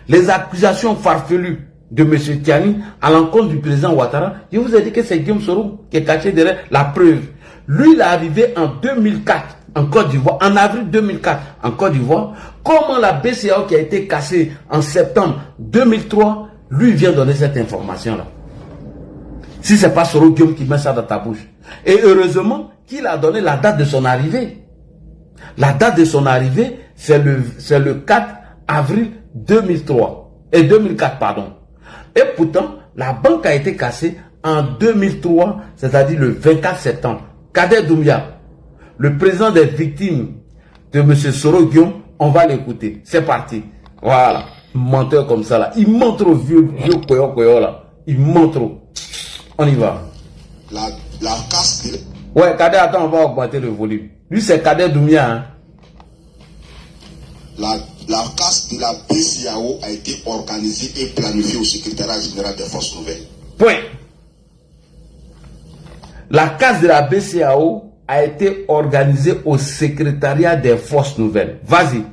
Les accusations farfelues de M. Tiani à l'encontre du président Ouattara, je vous ai dit que c'est Guillaume Soro qui est caché derrière la preuve. Lui, il est arrivé en 2004 en Côte d'Ivoire, en avril 2004 en Côte d'Ivoire. Comment la BCEAO qui a été cassée en septembre 2003, lui vient donner cette information-là. Si ce n'est pas Soro Guillaume qui met ça dans ta bouche. Et heureusement qu'il a donné la date de son arrivée. La date de son arrivée, c'est le 4 avril 2004, pardon. Et pourtant, la banque a été cassée en 2003, c'est-à-dire le 24 septembre. Kader Doumbia, le président des victimes de M. Soro Guillaume, on va l'écouter. C'est parti. Voilà. Menteur comme ça là. Il ment trop, vieux koyo là. Il ment trop. On y va. La casse. Ouais, Kader, attends, on va augmenter le volume. Lui, c'est Kader Doumbia. Hein. La casse de la BCEAO a été organisée et planifiée au secrétariat général des forces nouvelles. Point. La casse de la BCEAO a été organisée au secrétariat des forces nouvelles. Vas-y.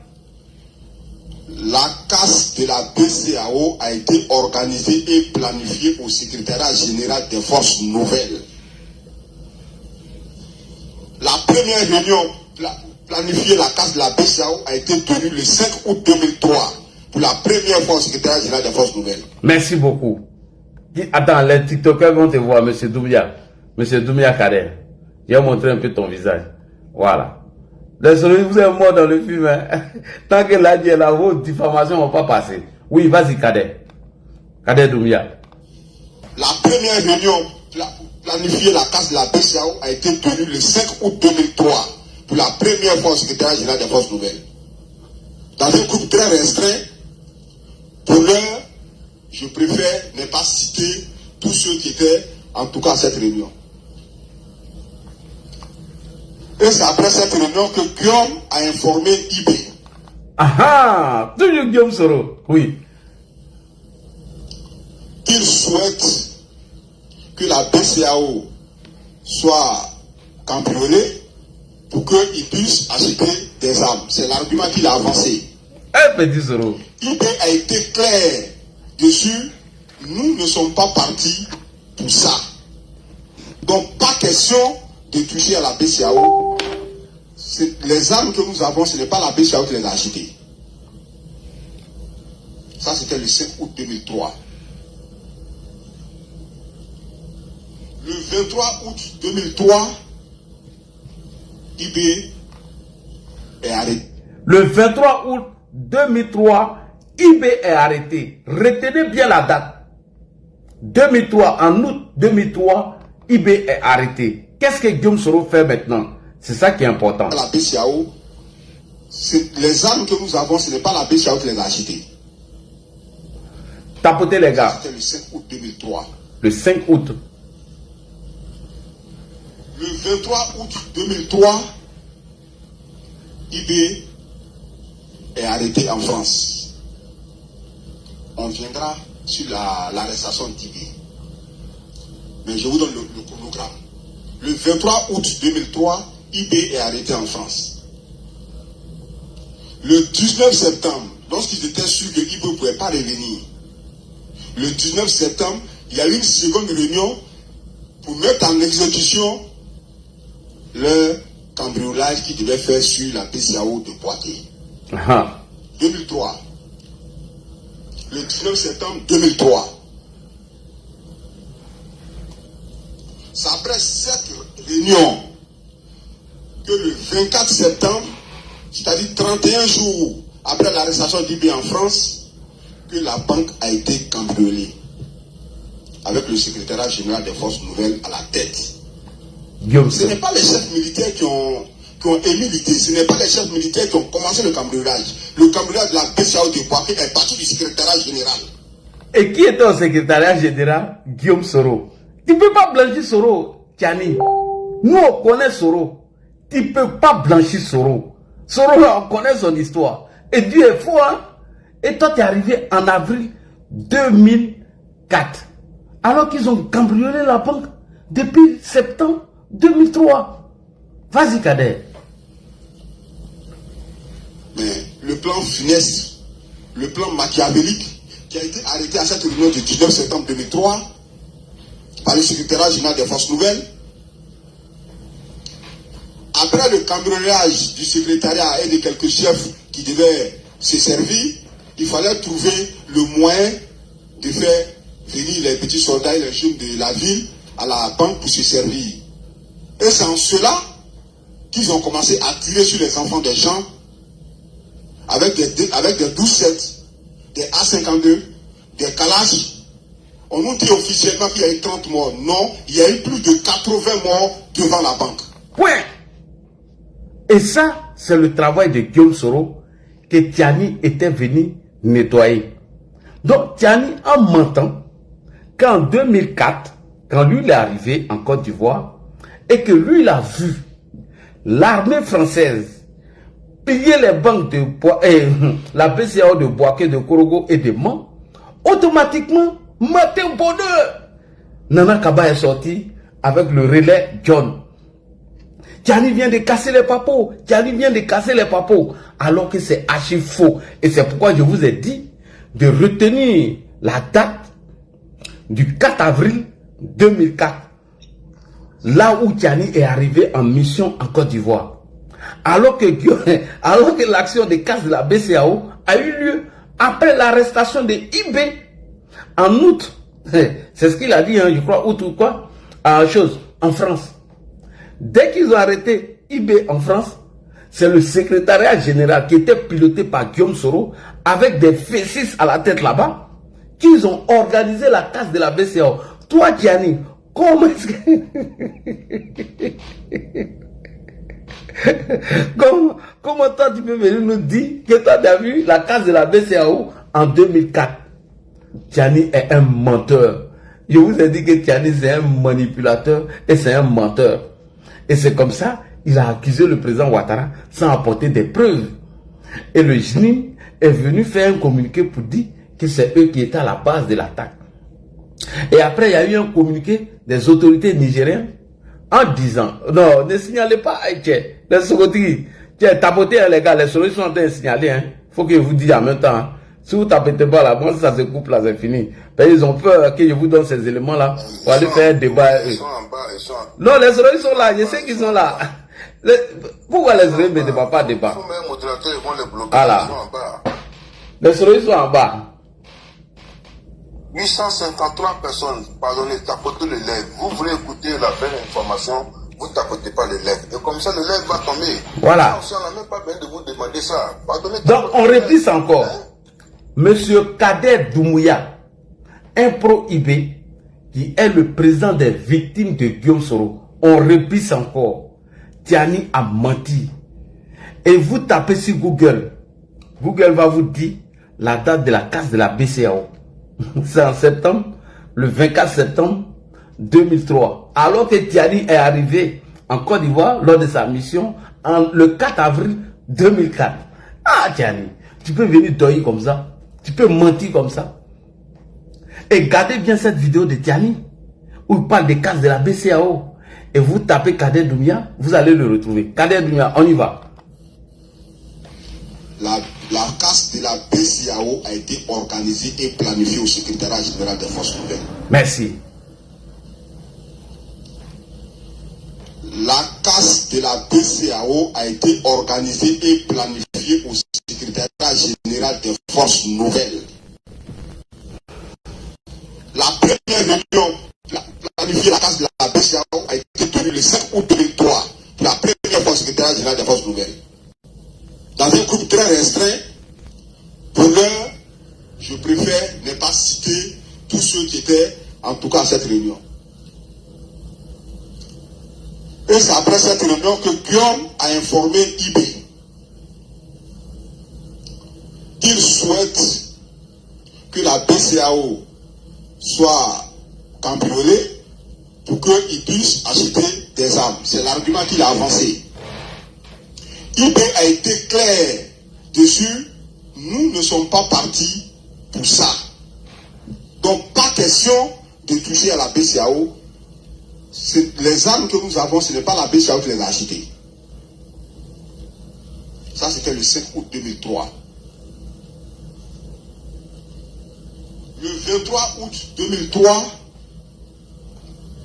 La casse de la BCEAO a été organisée et planifiée au secrétariat général des forces nouvelles. La première réunion planifiée, la casse de la BCEAO, a été tenue le 5 août 2003 pour la première fois au secrétaire général des forces nouvelles. Merci beaucoup. Attends, les TikTokers vont te voir, M. Doumbia. M. Doumbia Kader. Je vais montrer un peu ton visage. Voilà. Désolé, vous êtes mort dans le film. Hein. Tant que là, est là, vos diffamations ne vont pas passer. Oui, vas-y, Kader. Kader Doumbia. La première réunion planifiée la casse de la BCAO a été tenue le 5 août 2003 pour la première fois au secrétaire général des forces nouvelles. Dans un groupe très restreint, pour l'heure, je préfère ne pas citer tous ceux qui étaient en tout cas à cette réunion. Et c'est après cette réunion que Guillaume a informé IB. Ah, toujours Guillaume Soro, oui. Qu'il souhaite que la BCAO soit cambriolée pour qu'il puisse acheter des armes. C'est l'argument qu'il a avancé. Un petit Soro. IB a été clair dessus. Nous ne sommes pas partis pour ça. Donc, pas question de toucher à la BCAO. Les armes que nous avons, ce n'est pas la BCAO qui les a achetées. Ça, c'était le 5 août 2003. Le 23 août 2003, IB est arrêté. Le 23 août 2003, IB est arrêté. Retenez bien la date. 2003, en août 2003, IB est arrêté. Qu'est-ce que Guillaume Soro fait maintenant? C'est ça qui est important. La BCAO, les armes que nous avons, ce n'est pas la BCAO qui les a achetées. Tapotez les gars. C'était le 5 août 2003. Le 5 août. Le 23 août 2003, IB est arrêté en France. On viendra sur l'arrestation d'IB. Mais je vous donne le chronogramme. Le 23 août 2003, IB est arrêté en France. Le 19 septembre, lorsqu'ils étaient sûrs que IB ne pouvait pas revenir, le 19 septembre, il y a eu une seconde réunion pour mettre en exécution le cambriolage qui devait faire sur la BCAO de Poitiers. 2003. Le 19 septembre 2003. C'est après cette réunion que le 24 septembre, c'est-à-dire 31 jours après l'arrestation d'IB en France, que la banque a été cambriolée. Avec le secrétariat général des forces nouvelles à la tête. Ce n'est pas les chefs militaires qui ont émis l'idée, ce n'est pas les chefs militaires qui ont commencé le cambriolage. Le cambriolage de la BCAO de Poitiers est parti du secrétariat général. Et qui était au secrétariat général? Guillaume Soro. Tu ne peux pas blanchir Soro, Tiani. Nous, on connaît Soro. Tu ne peux pas blanchir Soro. Soro, on connaît son histoire. Et Dieu est fou, hein? Et toi, tu es arrivé en avril 2004. Alors qu'ils ont cambriolé la banque depuis septembre 2003. Vas-y, Kader. Mais le plan funeste, le plan machiavélique qui a été arrêté à cette réunion du 19 septembre 2003 par le secrétariat général des forces nouvelles, après le cambriolage du secrétariat et de quelques chefs qui devaient se servir, il fallait trouver le moyen de faire venir les petits soldats et les jeunes de la ville à la banque pour se servir. Et c'est en cela qu'ils ont commencé à tirer sur les enfants des gens avec des 12-7, des A52, des Kalash. On nous dit officiellement qu'il y a eu 30 morts. Non, il y a eu plus de 80 morts devant la banque. Point. Et ça, c'est le travail de Guillaume Soro que Tiani était venu nettoyer. Donc Tiani, en mentant, qu'en 2004, quand lui il est arrivé en Côte d'Ivoire, et que lui il a vu l'armée française piller les banques de la BCAO de Boaké, de Korogo et de Mans, automatiquement, matin bonheur, Nana Kaba est sorti avec le relais John. Tiani vient de casser les papos, Tiani vient de casser les papos, alors que c'est archi faux. Et c'est pourquoi je vous ai dit de retenir la date du 4 avril 2004, là où Tiani est arrivé en mission en Côte d'Ivoire. Alors que l'action de casse de la BCAO a eu lieu après l'arrestation de IB en août, c'est ce qu'il a dit, hein, je crois, août ou quoi, en France. Dès qu'ils ont arrêté IB en France, c'est le secrétariat général qui était piloté par Guillaume Soro, avec des fessis à la tête là-bas, qu'ils ont organisé la casse de la BCAO. Toi, Tiani, comment est-ce que... comment toi tu peux venir nous dire que toi tu as vu la casse de la BCAO en 2004? Tiani est un menteur. Je vous ai dit que Tiani c'est un manipulateur et c'est un menteur. Et c'est comme ça, il a accusé le président Ouattara sans apporter des preuves. Et le GNIM est venu faire un communiqué pour dire que c'est eux qui étaient à la base de l'attaque. Et après, il y a eu un communiqué des autorités nigériennes en disant, non, ne signalez pas, les secondaires, tapotez les gars, les soldats sont en train de signaler, hein. Faut que je vous dise en même temps, hein. Si vous tapez pas là, moi ça se coupe là, c'est fini. Ils ont peur que je vous donne ces éléments là pour aller faire un débat. Ils sont en bas, ils sont... Non, les soldats sont là, je sais qu'ils sont là. Pourquoi les soldats ne débattent pas débat? Ils font même modérateur, ils vont les bloquer, voilà. Ils sont en bas. Les soldats sont en bas. 853 personnes, pardonnez, tapotez les lèvres. Vous voulez écouter la belle information, vous ne tapotez pas les lèvres. Et comme ça, le lèvre va tomber. Voilà. On n'a même pas besoin de vous demander ça. Pardonnez. Donc, on répète encore. Monsieur Kader Doumbouya, un pro-IB, qui est le président des victimes de Guillaume Soro, on répète encore. Tiani a menti. Et vous tapez sur Google. Google va vous dire la date de la casse de la BCAO. C'est en septembre, le 24 septembre 2003. Alors que Tiani est arrivé en Côte d'Ivoire lors de sa mission le 4 avril 2004. Ah Tiani, tu peux venir dormir comme ça. Tu peux mentir comme ça. Et gardez bien cette vidéo de Tiani où il parle des cases de la BCAO. Et vous tapez Kader Doumbouya, vous allez le retrouver. Kader Doumbouya, on y va. La casse de la BCAO a été organisée et planifiée au secrétariat général des forces nouvelles. Merci. La casse de la BCAO a été organisée et planifiée au secrétariat général des forces nouvelles. La première réunion planifiée la casse de la BCAO a été tenue le 5 août 2003 pour la première fois au secrétariat général des forces nouvelles. Dans un groupe très restreint, pour l'heure, je préfère ne pas citer tous ceux qui étaient en tout cas à cette réunion. Et c'est après cette réunion que Guillaume a informé IB qu'il souhaite que la BCAO soit cambriolée pour qu'il puisse acheter des armes. C'est l'argument qu'il a avancé. IB a été clair dessus, nous ne sommes pas partis pour ça. Donc pas question de toucher à la BCAO. Les armes que nous avons, ce n'est pas la BCAO qui les a achetées. Ça c'était le 5 août 2003. Le 23 août 2003,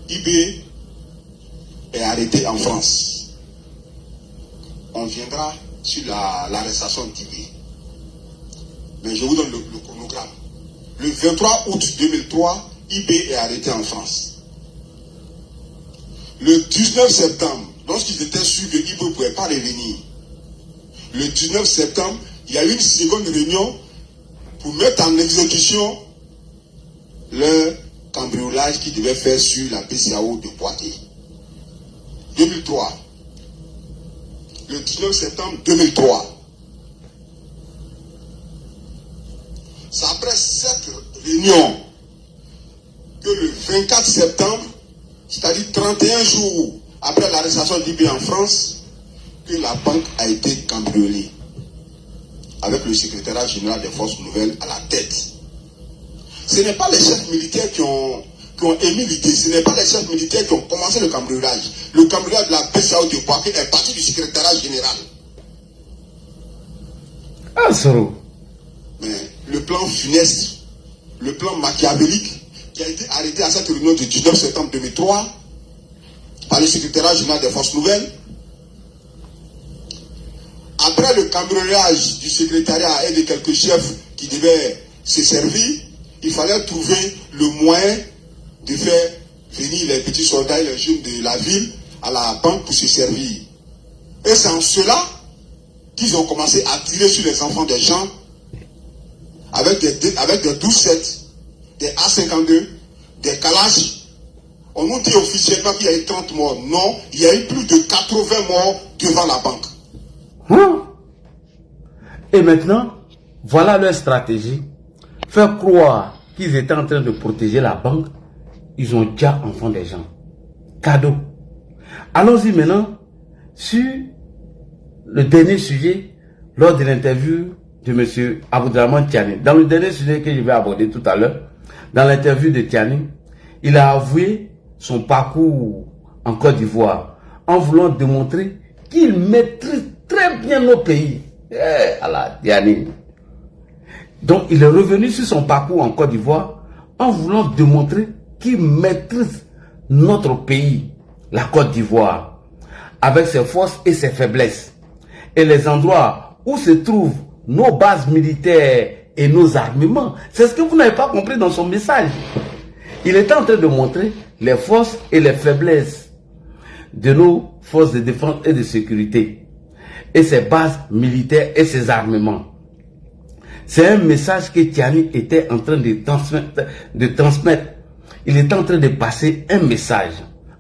IB est arrêté en France. On viendra sur l'arrestation d'IB. Mais je vous donne le chronogramme. Le 23 août 2003, IB est arrêté en France. Le 19 septembre, lorsqu'ils étaient sûrs que IB ne pouvait pas revenir, le 19 septembre, il y a eu une seconde réunion pour mettre en exécution le cambriolage qu'ils devaient faire sur la BCAO de Poitiers. 2003. Le 19 septembre 2003. C'est après cette réunion que le 24 septembre, c'est-à-dire 31 jours après l'arrestation d'IB en France, que la banque a été cambriolée, avec le secrétariat général des forces nouvelles à la tête. Ce n'est pas les chefs militaires qui ont émis l'idée, ce n'est pas les chefs militaires qui ont commencé le cambriolage. Le cambriolage de la BCAO de Poitiers est parti du secrétariat général. Ah, Soro. Mais le plan funeste, le plan machiavélique qui a été arrêté à cette réunion du 19 septembre 2003 par le secrétariat général des forces nouvelles, après le cambriolage du secrétariat et de quelques chefs qui devaient se servir, il fallait trouver le moyen de faire venir les petits soldats et les jeunes de la ville à la banque pour se servir. Et c'est en cela qu'ils ont commencé à tirer sur les enfants des gens avec des 12-7, des A52, des Kalash. On nous dit officiellement qu'il y a eu 30 morts. Non, il y a eu plus de 80 morts devant la banque. Et maintenant, voilà leur stratégie. Faire croire qu'ils étaient en train de protéger la banque. Ils ont déjà enfant des gens. Cadeau. Allons-y maintenant sur le dernier sujet lors de l'interview de M. Abdourahmane Tiani. Dans le dernier sujet que je vais aborder tout à l'heure, dans l'interview de Tiani, il a avoué son parcours en Côte d'Ivoire en voulant démontrer qu'il maîtrise très bien nos pays. Allah, Tiani. Donc il est revenu sur son parcours en Côte d'Ivoire en voulant démontrer qu'il maîtrise notre pays, la Côte d'Ivoire, avec ses forces et ses faiblesses, et les endroits où se trouvent nos bases militaires et nos armements. C'est ce que vous n'avez pas compris dans son message. Il est en train de montrer les forces et les faiblesses de nos forces de défense et de sécurité, et ses bases militaires et ses armements. C'est un message que Tiani était en train de transmettre. Il est en train de passer un message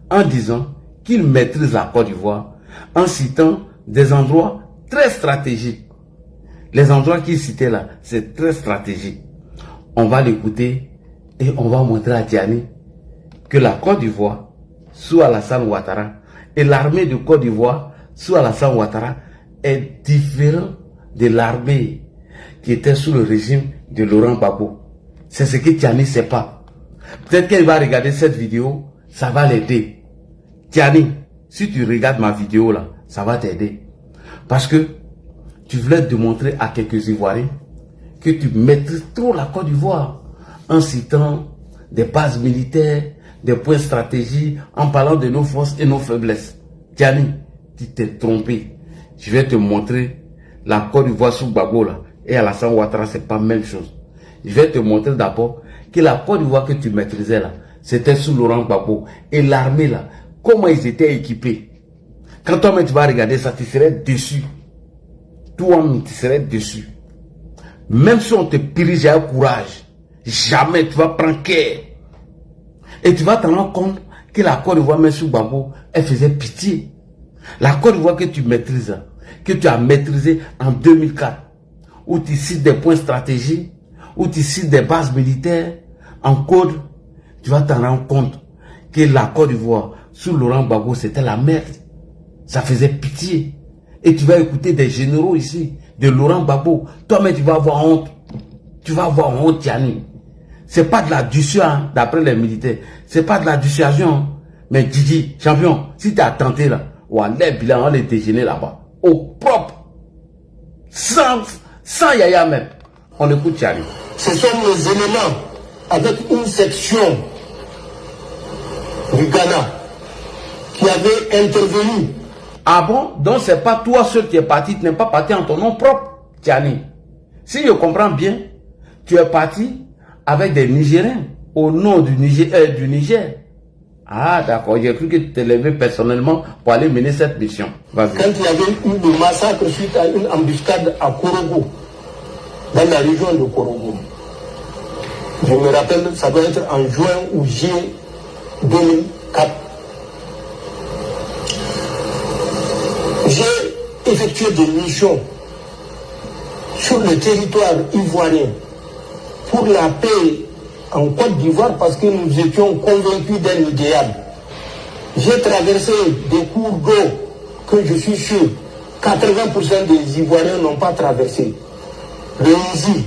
en disant qu'il maîtrise la Côte d'Ivoire, en citant des endroits très stratégiques. Les endroits qu'il citait là, c'est très stratégique. On va l'écouter et on va montrer à Tiani que la Côte d'Ivoire, sous Alassane Ouattara, et l'armée de Côte d'Ivoire, sous Alassane Ouattara, est différente de l'armée qui était sous le régime de Laurent Gbagbo. C'est ce que Tiani ne sait pas. Peut-être qu'elle va regarder cette vidéo, ça va l'aider. Tiani, si tu regardes ma vidéo là, ça va t'aider. Parce que tu voulais démontrer à quelques Ivoiriens que tu maîtrises trop la Côte d'Ivoire en citant des bases militaires, des points stratégiques, en parlant de nos forces et nos faiblesses. Tiani, tu t'es trompé. Je vais te montrer la Côte d'Ivoire sous Gbagbo là et Alassane Ouattara, c'est pas la même chose. Je vais te montrer d'abord que la Côte d'Ivoire que tu maîtrisais là, c'était sous Laurent Gbagbo. Et l'armée là, comment ils étaient équipés. Quand toi-même tu vas regarder ça, tu serais déçu. Toi-même tu serais déçu. Même si on te pillage à courage, jamais tu vas prendre care. Et tu vas te rendre compte que la Côte d'Ivoire, même sous Gbagbo, elle faisait pitié. La Côte d'Ivoire que tu maîtrises, que tu as maîtrisé en 2004, où tu cites des points stratégiques, où tu cites des bases militaires en code, tu vas t'en rendre compte que la Côte d'Ivoire, sous Laurent Gbagbo, c'était la merde. Ça faisait pitié. Et tu vas écouter des généraux ici, de Laurent Gbagbo. Toi-même, tu vas avoir honte. Tu vas avoir honte, Tiani. C'est pas de la dissuasion, hein, d'après les militaires. C'est pas de la dissuasion. Hein. Mais Didi, champion, si tu as tenté là, on va les déjeuner là-bas. Au propre. Sans yaya même. On écoute Tiani. Ce sont les éléments avec une section du Ghana qui avait intervenu. Ah bon? Donc c'est pas toi seul qui es parti, tu n'es pas parti en ton nom propre, Tiani. Si je comprends bien, tu es parti avec des Nigériens au nom du Niger. Ah d'accord, j'ai cru que tu t'es levé personnellement pour aller mener cette mission. Quand il y avait eu le massacre suite à une embuscade à Korogo, dans la région de Korogo. Je me rappelle, ça doit être en juin ou juillet 2004. J'ai effectué des missions sur le territoire ivoirien pour la paix en Côte d'Ivoire parce que nous étions convaincus d'un idéal. J'ai traversé des cours d'eau que je suis sûr 80% des Ivoiriens n'ont pas traversé. Le Nzi,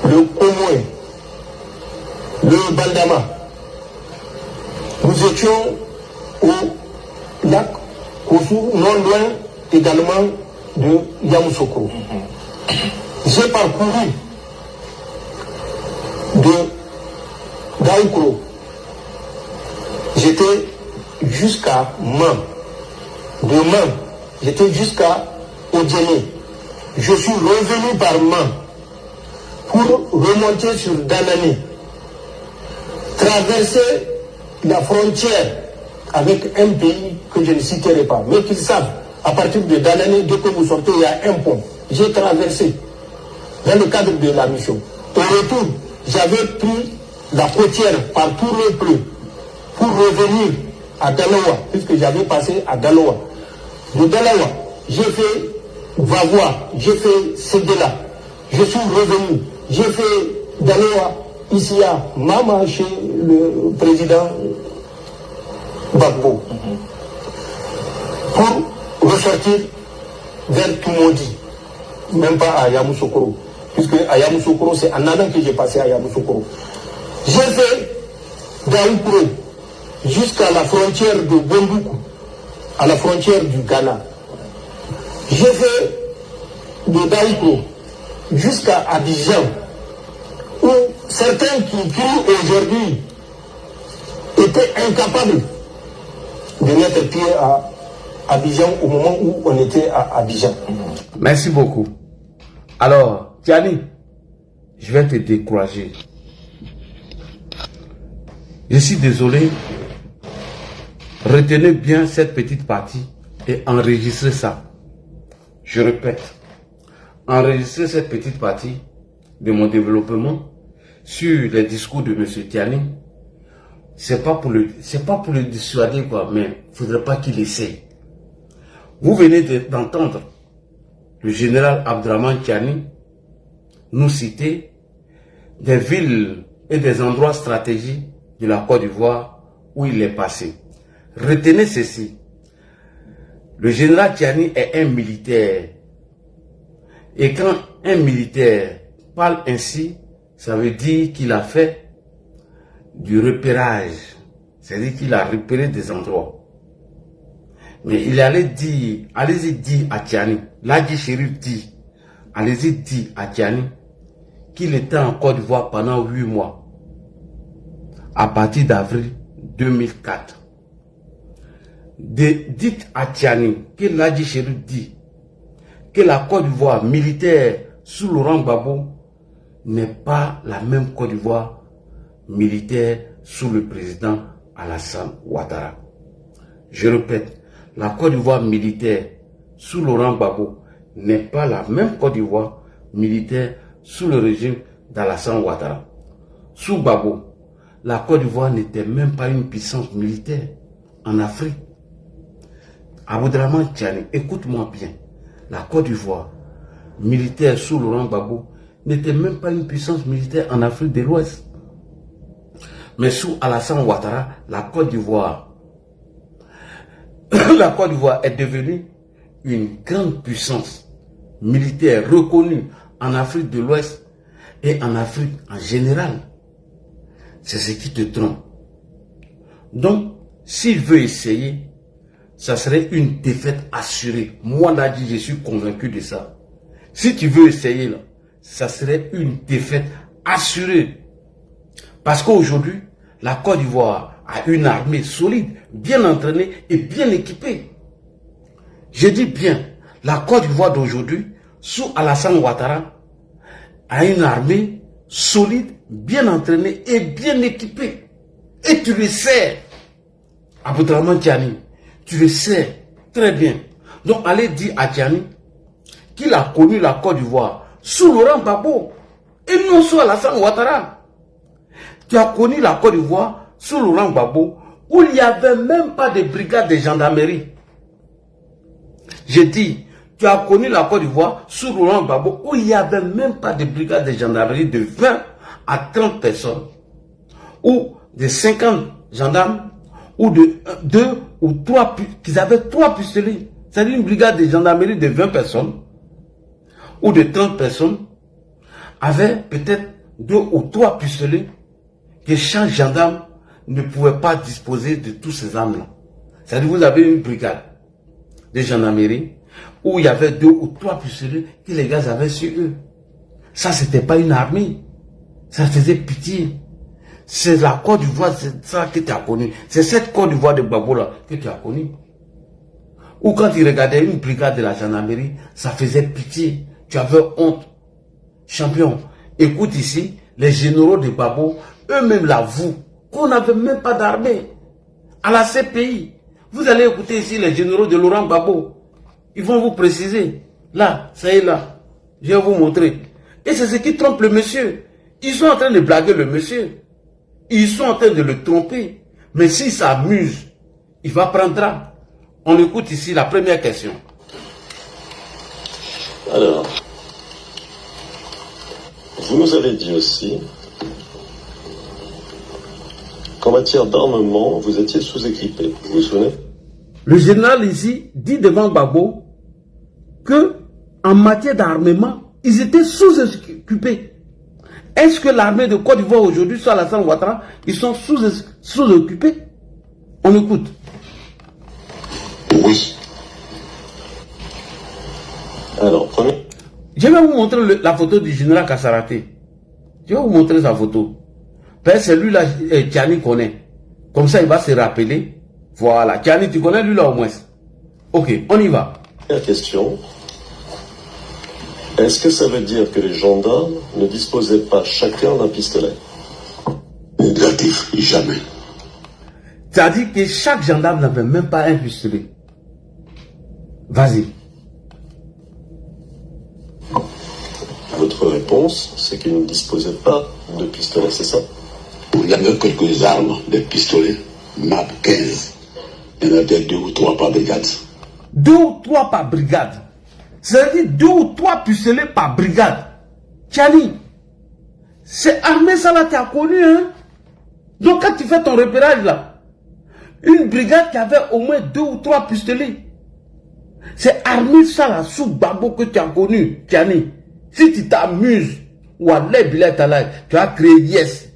le Komoé, le Bandama. Nous étions au lac Kossou, non loin également de Yamoussoukro. J'ai parcouru de Daoukro. J'étais jusqu'à Man. De Man, j'étais jusqu'à Odjene. Je suis revenu par Man pour remonter sur Danani, traverser la frontière avec un pays que je ne citerai pas, mais qu'ils savent, à partir de Danani, dès que vous sortez, il y a un pont. J'ai traversé dans le cadre de la mission. Au retour, j'avais pris la côtière par tout le bleu pour revenir à Dalawa, puisque j'avais passé à Dalawa. De Dalawa, j'ai fait Vavois, j'ai fait Sédela, je suis revenu, j'ai fait Dalawa, ici à Mama, chez le président Gbagbo, pour ressortir vers Toumoudi, même pas à Yamoussoukro, puisque à Yamoussoukro, c'est en allant que j'ai passé à Yamoussoukro. J'ai fait Daoukro jusqu'à la frontière de Bondoukou, à la frontière du Ghana. J'ai fait de Daoukro jusqu'à Abidjan, où certains qui crient aujourd'hui étaient incapables de mettre pied à Abidjan au moment où on était à Abidjan. Merci beaucoup. Alors, Tiani, je vais te décourager. Je suis désolé. Retenez bien cette petite partie et enregistrez ça. Je répète, enregistrez cette petite partie de mon développement sur les discours de M. Tiani. C'est pas pour le dissuader, quoi, mais il ne faudrait pas qu'il essaie. Vous venez d'entendre le général Abdourahmane Tiani nous citer des villes et des endroits stratégiques de la Côte d'Ivoire où il est passé. Retenez ceci. Le général Tiani est un militaire. Et quand un militaire parle ainsi, ça veut dire qu'il a fait du repérage. C'est-à-dire qu'il a repéré des endroits. Mais il allait dire, allez-y dire à Tiani, Ladji Chérif dit, allez-y dire à Tiani qu'il était en Côte d'Ivoire pendant 8 mois, à partir d'avril 2004. Dites à Tiani que Ladji Chérif dit que la Côte d'Ivoire militaire sous Laurent Gbagbo n'est pas la même Côte d'Ivoire militaire sous le président Alassane Ouattara. Je répète, la Côte d'Ivoire militaire sous Laurent Gbagbo n'est pas la même Côte d'Ivoire militaire sous le régime d'Alassane Ouattara. Sous Gbagbo, la Côte d'Ivoire n'était même pas une puissance militaire en Afrique. Abdourahmane Tiani, écoute-moi bien. La Côte d'Ivoire militaire sous Laurent Gbagbo n'était même pas une puissance militaire en Afrique de l'Ouest. Mais sous Alassane Ouattara, la Côte d'Ivoire est devenue une grande puissance militaire reconnue en Afrique de l'Ouest et en Afrique en général. C'est ce qui te trompe. Donc, s'il veut essayer, ça serait une défaite assurée. Moi, Ladji, je suis convaincu de ça. Si tu veux essayer, là, ça serait une défaite assurée. Parce qu'aujourd'hui, la Côte d'Ivoire a une armée solide, bien entraînée et bien équipée. Je dis bien, la Côte d'Ivoire d'aujourd'hui, sous Alassane Ouattara, a une armée solide, bien entraînée et bien équipée. Et tu le sais, Abdourahmane Tiani, tu le sais très bien. Donc allez dire à Tiani qu'il a connu la Côte d'Ivoire sous Laurent Gbagbo et non sous Alassane Ouattara. Tu as connu la Côte d'Ivoire sous Laurent Gbagbo où il n'y avait même pas de brigade de gendarmerie. J'ai dit, tu as connu la Côte d'Ivoire sous Laurent Gbagbo où il n'y avait même pas de brigade de gendarmerie de 20 à 30 personnes ou de 50 gendarmes ou de 2 ou 3, qu'ils avaient 3 pistolets. C'est-à-dire une brigade de gendarmerie de 20 personnes ou de 30 personnes avait peut-être 2 ou 3 pistolets que chaque gendarme ne pouvait pas disposer de tous ces armes-là. C'est-à-dire vous avez une brigade de gendarmerie où il y avait 2 ou 3 pistolets que les gars avaient sur eux. Ça, c'était pas une armée. Ça faisait pitié. C'est la Côte d'Ivoire, c'est ça que tu as connu. C'est cette Côte d'Ivoire de Gbagbo là que tu as connu. Ou quand tu regardais une brigade de la gendarmerie, ça faisait pitié. Tu avais honte. Champion, écoute ici, les généraux de Gbagbo, eux-mêmes l'avouent qu'on n'avait même pas d'armée. À la CPI, vous allez écouter ici les généraux de Laurent Gbagbo. Ils vont vous préciser. Là, ça y est là. Je vais vous montrer. Et c'est ce qui trompe le monsieur. Ils sont en train de blaguer le monsieur. Ils sont en train de le tromper. Mais s'il s'amuse, il va prendre. On écoute ici la première question. Alors, vous nous avez dit aussi qu'en matière d'armement, vous étiez sous-équipé. Vous vous souvenez? Le général ici dit devant Gbagbo que en matière d'armement, ils étaient sous-équipés. Est-ce que l'armée de Côte d'Ivoire aujourd'hui, sur Alassane Ouattara, ils sont sous-occupés? On écoute. Oui. Alors, premier. Je vais vous montrer la photo du général Kassaraté. Je vais vous montrer sa photo. Parce que c'est lui là, Tiani connaît. Comme ça, il va se rappeler. Voilà. Tiani, tu connais lui là au moins. Ok, on y va. Première question. Est-ce que ça veut dire que les gendarmes ne disposaient pas chacun d'un pistolet? Négatif, jamais. C'est-à-dire que chaque gendarme n'avait même pas un pistolet. Vas-y. Votre réponse, c'est qu'ils ne disposaient pas de pistolet, c'est ça? Il y avait quelques armes, des pistolets, MAP 15. Il y en avait 2 ou 3 par brigade. 2 ou 3 par brigade. C'est-à-dire 2 ou 3 pistolets par brigade. Tiani, c'est armé ça là, tu as connu, hein? Donc quand tu fais ton repérage là, une brigade qui avait au moins 2 ou 3 pistolets, c'est armé ça là, sous Gbagbo que tu as connu, Tiani. Si tu t'amuses, ou à tu as créé yes.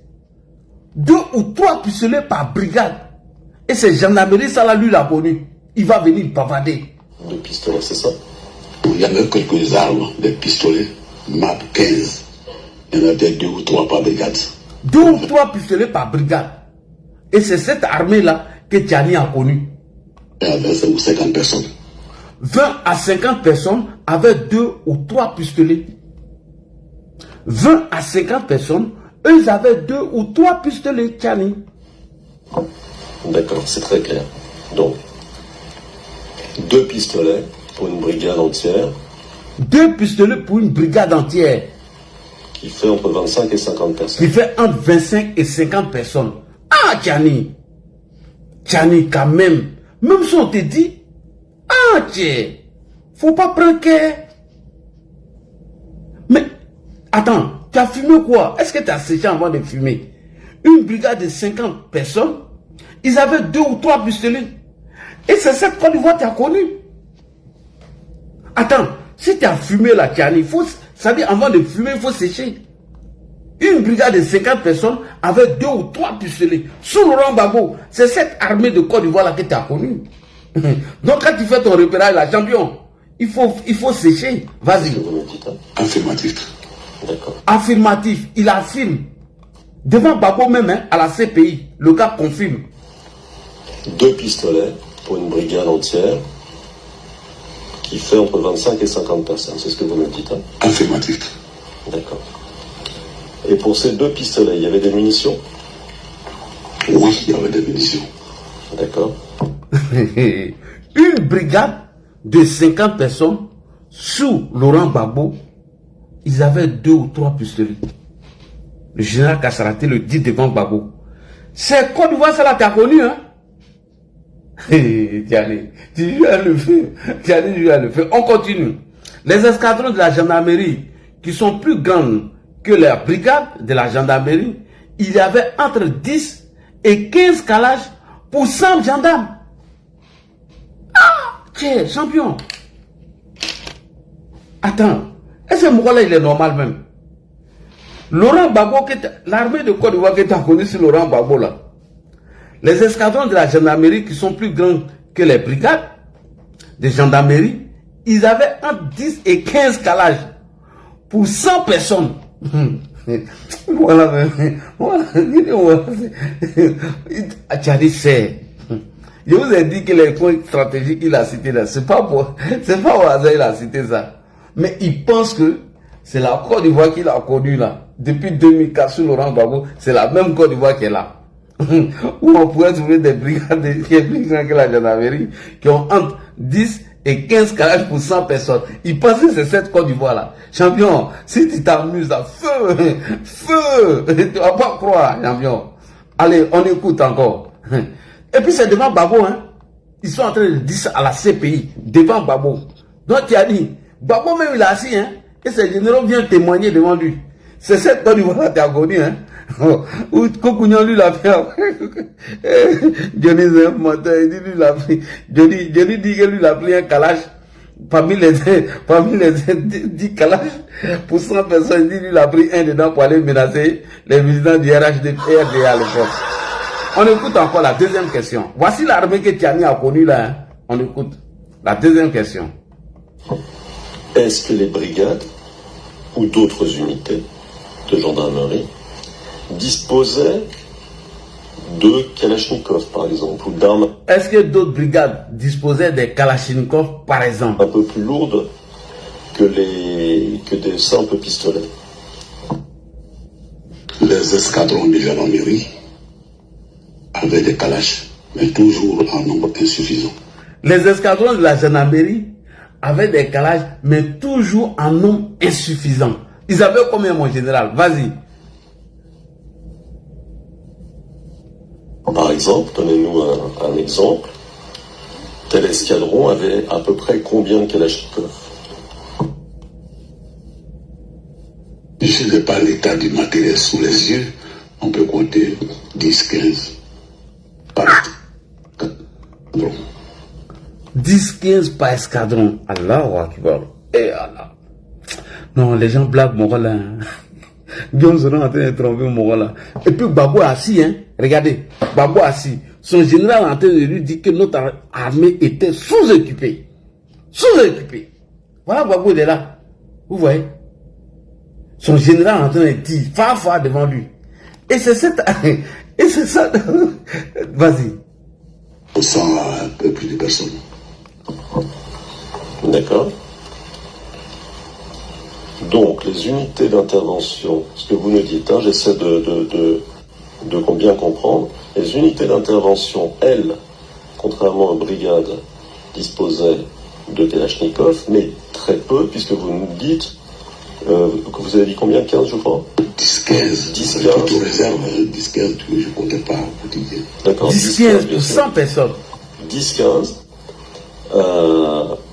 2 ou 3 pistolets par brigade. Et c'est gendarmerie, ça là, lui l'a connu. Il va venir bavader. 2 pistolets, c'est ça? Il y avait quelques armes, des pistolets, MAP 15. Il y en avait 2 ou 3 par brigade. 2 ou 3 pistolets par brigade. Et c'est cette armée-là que Tiani a connue. Il y avait 50 personnes. 20 à 50 personnes avaient 2 ou 3 pistolets. 20 à 50 personnes, eux, ils avaient 2 ou 3 pistolets, Tiani. D'accord, c'est très clair. Donc, 2 pistolets pour une brigade entière. 2 pistolets pour une brigade entière. Qui fait entre 25 et 50 personnes. Qui fait entre 25 et 50 personnes. Ah, Tiani. Tiani, quand même. Même si on te dit, ah, tiens, faut pas prendre care. Mais, attends, tu as fumé quoi? Est-ce que tu as séché avant de fumer? Une brigade de 50 personnes, ils avaient 2 ou 3 pistolets. Et c'est cette Côte d'Ivoire que tu as connue. Attends, si tu as fumé la Tiani, ça veut dire avant de fumer, il faut sécher. Une brigade de 50 personnes avait 2 ou 3 pistolets. Sous Laurent Gbagbo, c'est cette armée de Côte d'Ivoire là que tu as connue. Donc quand tu fais ton repérage, la champion, il faut sécher. Vas-y. Affirmatif. D'accord. Affirmatif. Il affirme. Devant Gbagbo même, hein, à la CPI, le gars confirme. 2 pistolets pour une brigade entière qui fait entre 25 et 50 personnes. C'est ce que vous me dites. Hein? Affirmatif. D'accord. Et pour ces 2 pistolets, il y avait des munitions? Oui, il y avait des munitions. D'accord. Une brigade de 50 personnes sous Laurent Gbagbo, ils avaient 2 ou 3 pistolets. Le général Kassaraté le dit devant Gbagbo. C'est Côte d'Ivoire, ça là, tu as connu, hein? Tiani, tu joues à le feu. Tiani joue à le feu. On continue. Les escadrons de la gendarmerie, qui sont plus grands que la brigade de la gendarmerie, il y avait entre 10 et 15 calages pour 100 gendarmes. Ah, tiens, champion. Attends, est-ce que Moukola il est normal même? Laurent Gbagbo, l'armée de Côte d'Ivoire que tu as connu sur Laurent Gbagbo là. Les escadrons de la gendarmerie qui sont plus grands que les brigades de gendarmerie, ils avaient entre 10 et 15 calages pour 100 personnes. Voilà. Tiani, c'est. Je vous ai dit que les points stratégiques qu'il a cités là, c'est pas au hasard qu'il a cité ça. Mais il pense que c'est la Côte d'Ivoire qu'il a connue là. Depuis 2004 sous Laurent Gbagbo, c'est la même Côte d'Ivoire qui est là. Où on pourrait trouver des brigades qui est plus grand que la gendarmerie, qui ont entre 10 et 15 calages pour 100 personnes. Ils pensent que c'est cette Côte d'Ivoire là. Champion, si tu t'amuses là, feu, feu, tu vas pas croire, champion. Allez, on écoute encore. Et puis c'est devant Gbagbo, hein. Ils sont en train de dire ça à la CPI, devant Gbagbo. Donc il a dit, Gbagbo même il est assis, hein. Et ces généraux viennent témoigner devant lui. C'est cette Côte d'Ivoire là, tu as connu, hein. Ou Kokounian lui l'a fait. Johnny c'est un menteur, il dit lui l'a pris. Johnny dit que lui l'a pris un calage. Parmi les 10 calages pour 100 personnes, il dit lui l'a pris un dedans pour aller menacer les militants du RHD et RDA à l'époque. On écoute encore la deuxième question. Voici l'armée que Tiani a connue là. Hein. On écoute la deuxième question. Est-ce que les brigades ou d'autres unités de gendarmerie disposaient de Kalachnikov, par exemple, ou d'armes. Est-ce que d'autres brigades disposaient des Kalachnikov, par exemple? Un peu plus lourdes que des simples pistolets. Les escadrons de gendarmerie avaient des Kalachs, mais toujours en nombre insuffisant. Les escadrons de la gendarmerie avaient des Kalachs, mais toujours en nombre insuffisant. Ils avaient combien, mon général? Vas-y. Par exemple, donnez-nous un exemple. Tel escadron avait à peu près combien de Kalachnikov? Je n'ai pas l'état du matériel sous les yeux. On peut compter 10-15 par escadron. 10-15 par escadron. Allahu Akbar. Et Allah. Non, les gens blaguent mon là. Guillaume sera en train de tromper mon là. Et puis Gbagbo assis, hein. Regardez, Gbagbo assis. Son général est en train de lui dire que notre armée était sous-équipée. Sous-équipée. Voilà Gbagbo est là. Vous voyez? Son général est en train de dire, phare devant lui. Et c'est cette... Et c'est ça... Vas-y. On sent un peu plus de personnes. D'accord. Donc, les unités d'intervention, ce que vous nous dites, hein, j'essaie de bien comprendre. Les unités d'intervention, elles, contrairement aux brigades, disposaient de Kalachnikov, mais très peu, puisque vous nous dites que vous avez dit combien? 15, je crois? 10-15. 10-15. Toute réserve, 10-15, je ne comptais pas au quotidien. D'accord. 10-15 pour 100 personnes. 10-15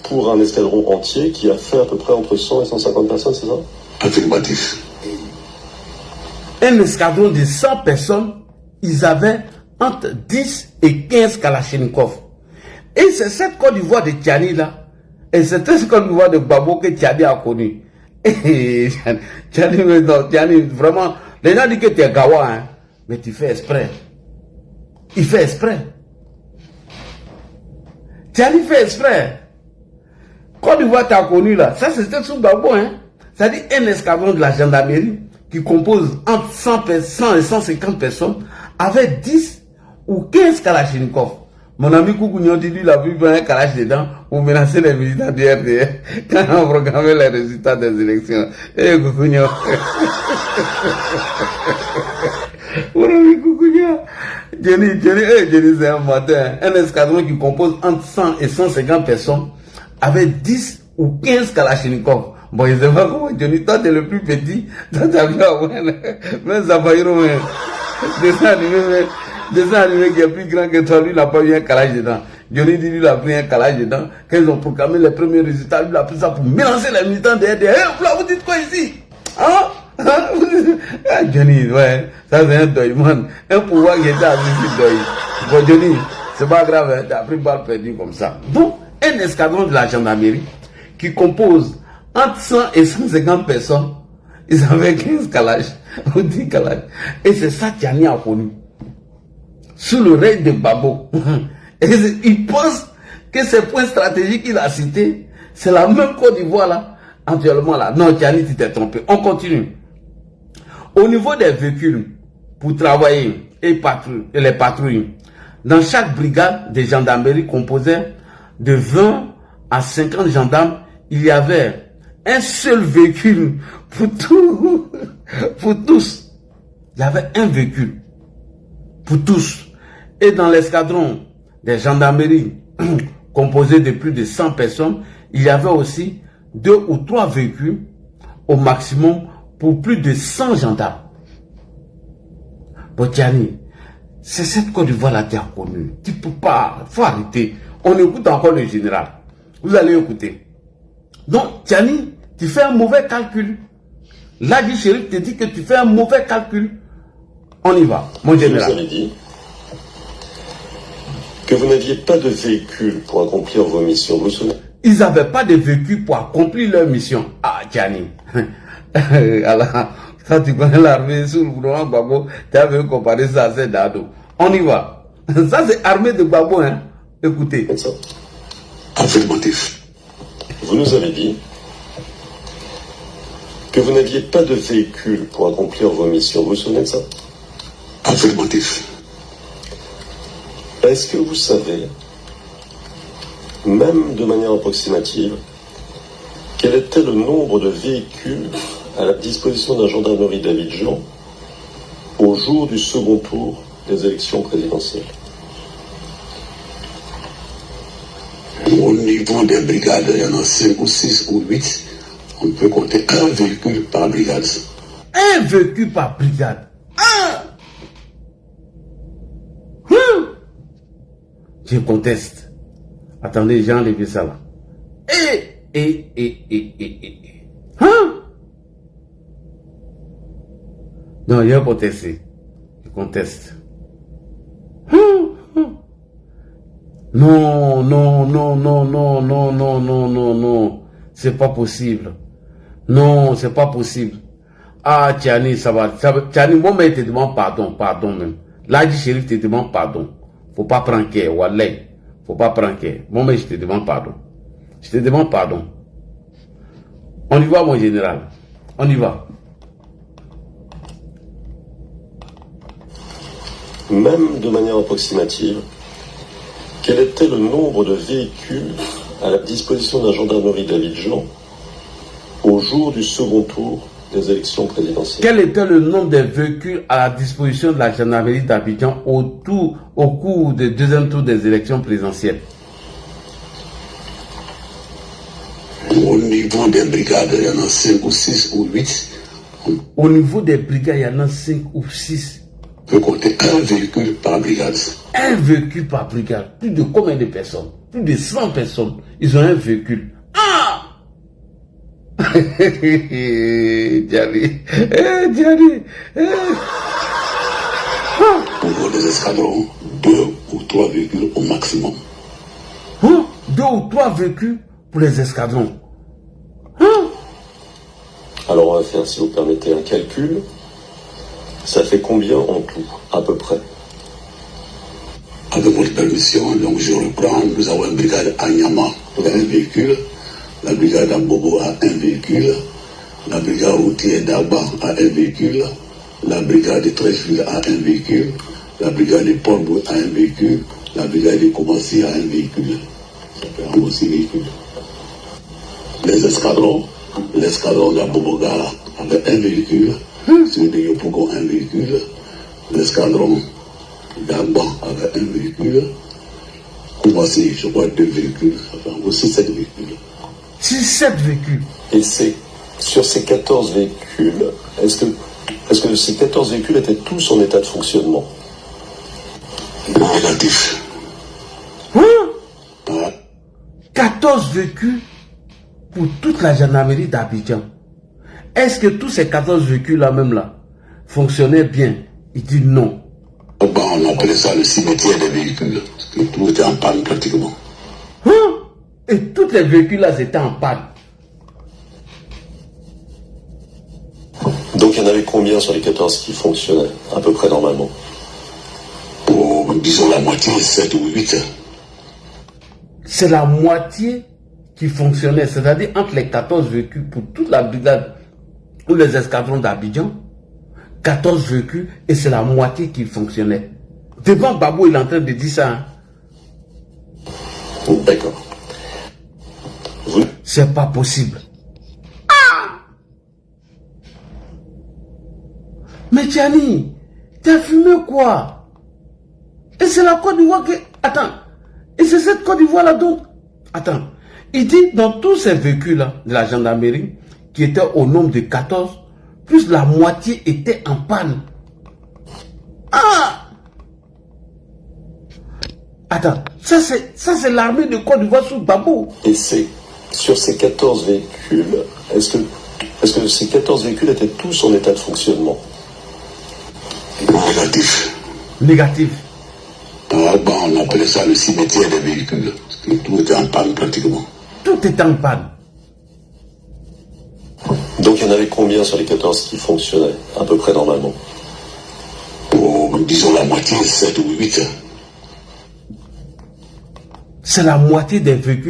pour un escadron entier qui a fait à peu près entre 100 et 150 personnes, c'est ça? Affirmatif. Un escadron de 100 personnes, ils avaient entre 10 et 15 Kalachnikov. Et c'est cette Côte d'Ivoire de Tiani là, et c'est cette Côte d'Ivoire de Gbagbo que Tiani a connu. Tiani, vraiment, les gens disent que tu es gawa, hein, mais tu fais exprès. Il fait exprès. Tiani fait exprès. Côte d'Ivoire t'a connu là, ça c'était sous Gbagbo, hein. C'est-à-dire un escadron de la gendarmerie qui compose entre 100 et 150 personnes avec 10 ou 15 Kalachnikov. Mon ami Kokounian dit lui, il a vu un Kalach dedans pour menacer les militants du RDR quand on programmait les résultats des élections. Eh Kokounian. Mon ami Kokounian. Jenny, c'est un matin. Un escadron qui compose entre 100 et 150 personnes avec 10 ou 15 Kalachnikov. Bon, je ne sais pas comment, Johnny, toi, tu es le plus petit. Toi, tu as vu avoir même Zafaïro, dessin animé qui est plus grand que toi, lui, il n'a pas eu un calage dedans. Johnny dit, lui, il a pris un calage dedans. Quand ils ont proclamé les premiers résultats, lui, il a pris ça pour mélanger les militants de RDR. Vous dites quoi ici? Hein? Johnny, ouais, ça c'est un deuil, man. Un pouvoir qui était assisté deuil. Bon, Johnny, c'est pas grave, hein, t'as pris balle perdue comme ça. Donc, un escadron de la gendarmerie qui compose entre 100 et 150 personnes, ils avaient 15 calages, ou 10 calages. Et c'est ça que Tiani a connu. Sous le règne de Gbagbo. Et il pense que ces points stratégiques qu'il a cités, c'est la même Côte d'Ivoire là, actuellement là. Non, Tiani, tu t'es trompé. On continue. Au niveau des véhicules, pour travailler et les patrouilles, dans chaque brigade de gendarmerie composée de 20 à 50 gendarmes, il y avait un seul véhicule pour tous. Il y avait un véhicule pour tous. Et dans l'escadron des gendarmeries composé de plus de 100 personnes, il y avait aussi 2 ou 3 véhicules au maximum pour plus de 100 gendarmes. Botiani, c'est cette Côte d'Ivoire-là qui a connu. Tu peux pas, il faut arrêter. On écoute encore le général. Vous allez écouter. Donc, Tiani, tu fais un mauvais calcul. L'Adi Chérif te dit que tu fais un mauvais calcul. On y va, mon général. Vous avez dit que vous n'aviez pas de véhicule pour accomplir vos missions. Vous vous souvenez? Ils n'avaient pas de véhicule pour accomplir leur mission. Ah, Tiani. Alors, quand tu connais l'armée sous le gouvernement Gbagbo, tu avais comparé ça à Dado. On y va. Ça, c'est armée de Gbagbo, hein. Écoutez. Affirmatif. Vous nous avez dit que vous n'aviez pas de véhicule pour accomplir vos missions. Vous vous souvenez de ça? Affirmatif. Est-ce que vous savez, même de manière approximative, quel était le nombre de véhicules à la disposition de la gendarmerie d'Abidjan au jour du second tour des élections présidentielles? Au niveau des brigades, il y en a 5 ou 6 ou 8. On peut compter un véhicule par brigade. Un véhicule par brigade. Je conteste. Attendez, j'ai enlevé ça là. Non, j'ai contesté. Je conteste. Non, non, non, non, non, non, non, non, non, non. C'est pas possible. Non, c'est pas possible. Ah, Tiani, ça va. Tiani, moi-même, je te demande pardon, pardon même. L'Adi Chérif te demande pardon. Faut pas prendre care, Wallah. Faut pas prendre care. Moi-même, je te demande pardon. Je te demande pardon. On y va, mon général. On y va. Même de manière approximative, quel était le nombre de véhicules à la disposition de la gendarmerie d'Abidjan au jour du second tour des élections présidentielles? Quel était le nombre de véhicules à la disposition de la gendarmerie d'Abidjan au cours du deuxième tour des élections présidentielles? Au niveau des brigades, il y en a 5 ou 6 ou 8. Au niveau des brigades, il y en a 5 ou 6. On peut compter un véhicule par brigade. Un véhicule par brigade. Plus de combien de personnes? Plus de 100 personnes. Ils ont un véhicule. Ah! Diary. Diary. Pour les escadrons, 2 ou 3 véhicules au maximum. 2 ou 3 véhicules pour les escadrons. Alors on va faire, si vous permettez, un calcul. Ça fait combien en tout, à peu près? Avec votre permission, donc je reprends. Nous avons une brigade à Nyama, un véhicule. La brigade à Bobo a un véhicule. La brigade routière d'Aba a un véhicule. La brigade de Trècheville a un véhicule. La brigade de Portbou a un véhicule. La brigade de Komassi a un véhicule. Ça fait aussi véhicule. Les escadrons, l'escadron d'Aboboga avait un véhicule. Celui de Yopougon un véhicule. L'escadron d'Agba avait un véhicule. Komassi, je crois, 2 véhicules. Ça fait aussi 7 véhicules. 7 véhicules. Et c'est sur ces 14 véhicules, est-ce que ces 14 véhicules étaient tous en état de fonctionnement? Négatif. 14 véhicules pour toute la gendarmerie d'Abidjan. Est-ce que tous ces 14 véhicules-là même là fonctionnaient bien? Il dit non. On appelait ça le cimetière des véhicules. Tout était en panne pratiquement. Et tous les véhicules-là étaient en panne. Donc il y en avait combien sur les 14 qui fonctionnaient à peu près normalement? Pour, disons, la moitié, 7 ou 8. C'est la moitié qui fonctionnait. C'est-à-dire entre les 14 véhicules pour toute la brigade ou les escadrons d'Abidjan, 14 véhicules et c'est la moitié qui fonctionnait. Devant Babou, il est en train de dire ça. Hein? D'accord. C'est pas possible. Mais Tiani, t'as fumé quoi? Et c'est la Côte d'Ivoire qui... Attends. Et c'est cette Côte d'Ivoire-là donc... Attends. Il dit dans tous ces véhicules-là de la gendarmerie, qui étaient au nombre de 14, plus la moitié était en panne. Ah! Attends, ça c'est l'armée de Côte d'Ivoire sous Gbagbo. Et c'est sur ces 14 véhicules, est-ce que ces 14 véhicules étaient tous en état de fonctionnement? Négatif. Négatif. On appelait ça le cimetière des véhicules. Tout était en panne pratiquement. Tout était en panne. Donc il y en avait combien sur les 14 qui fonctionnaient à peu près normalement? Disons la moitié, 7 ou 8. C'est la moitié des véhicules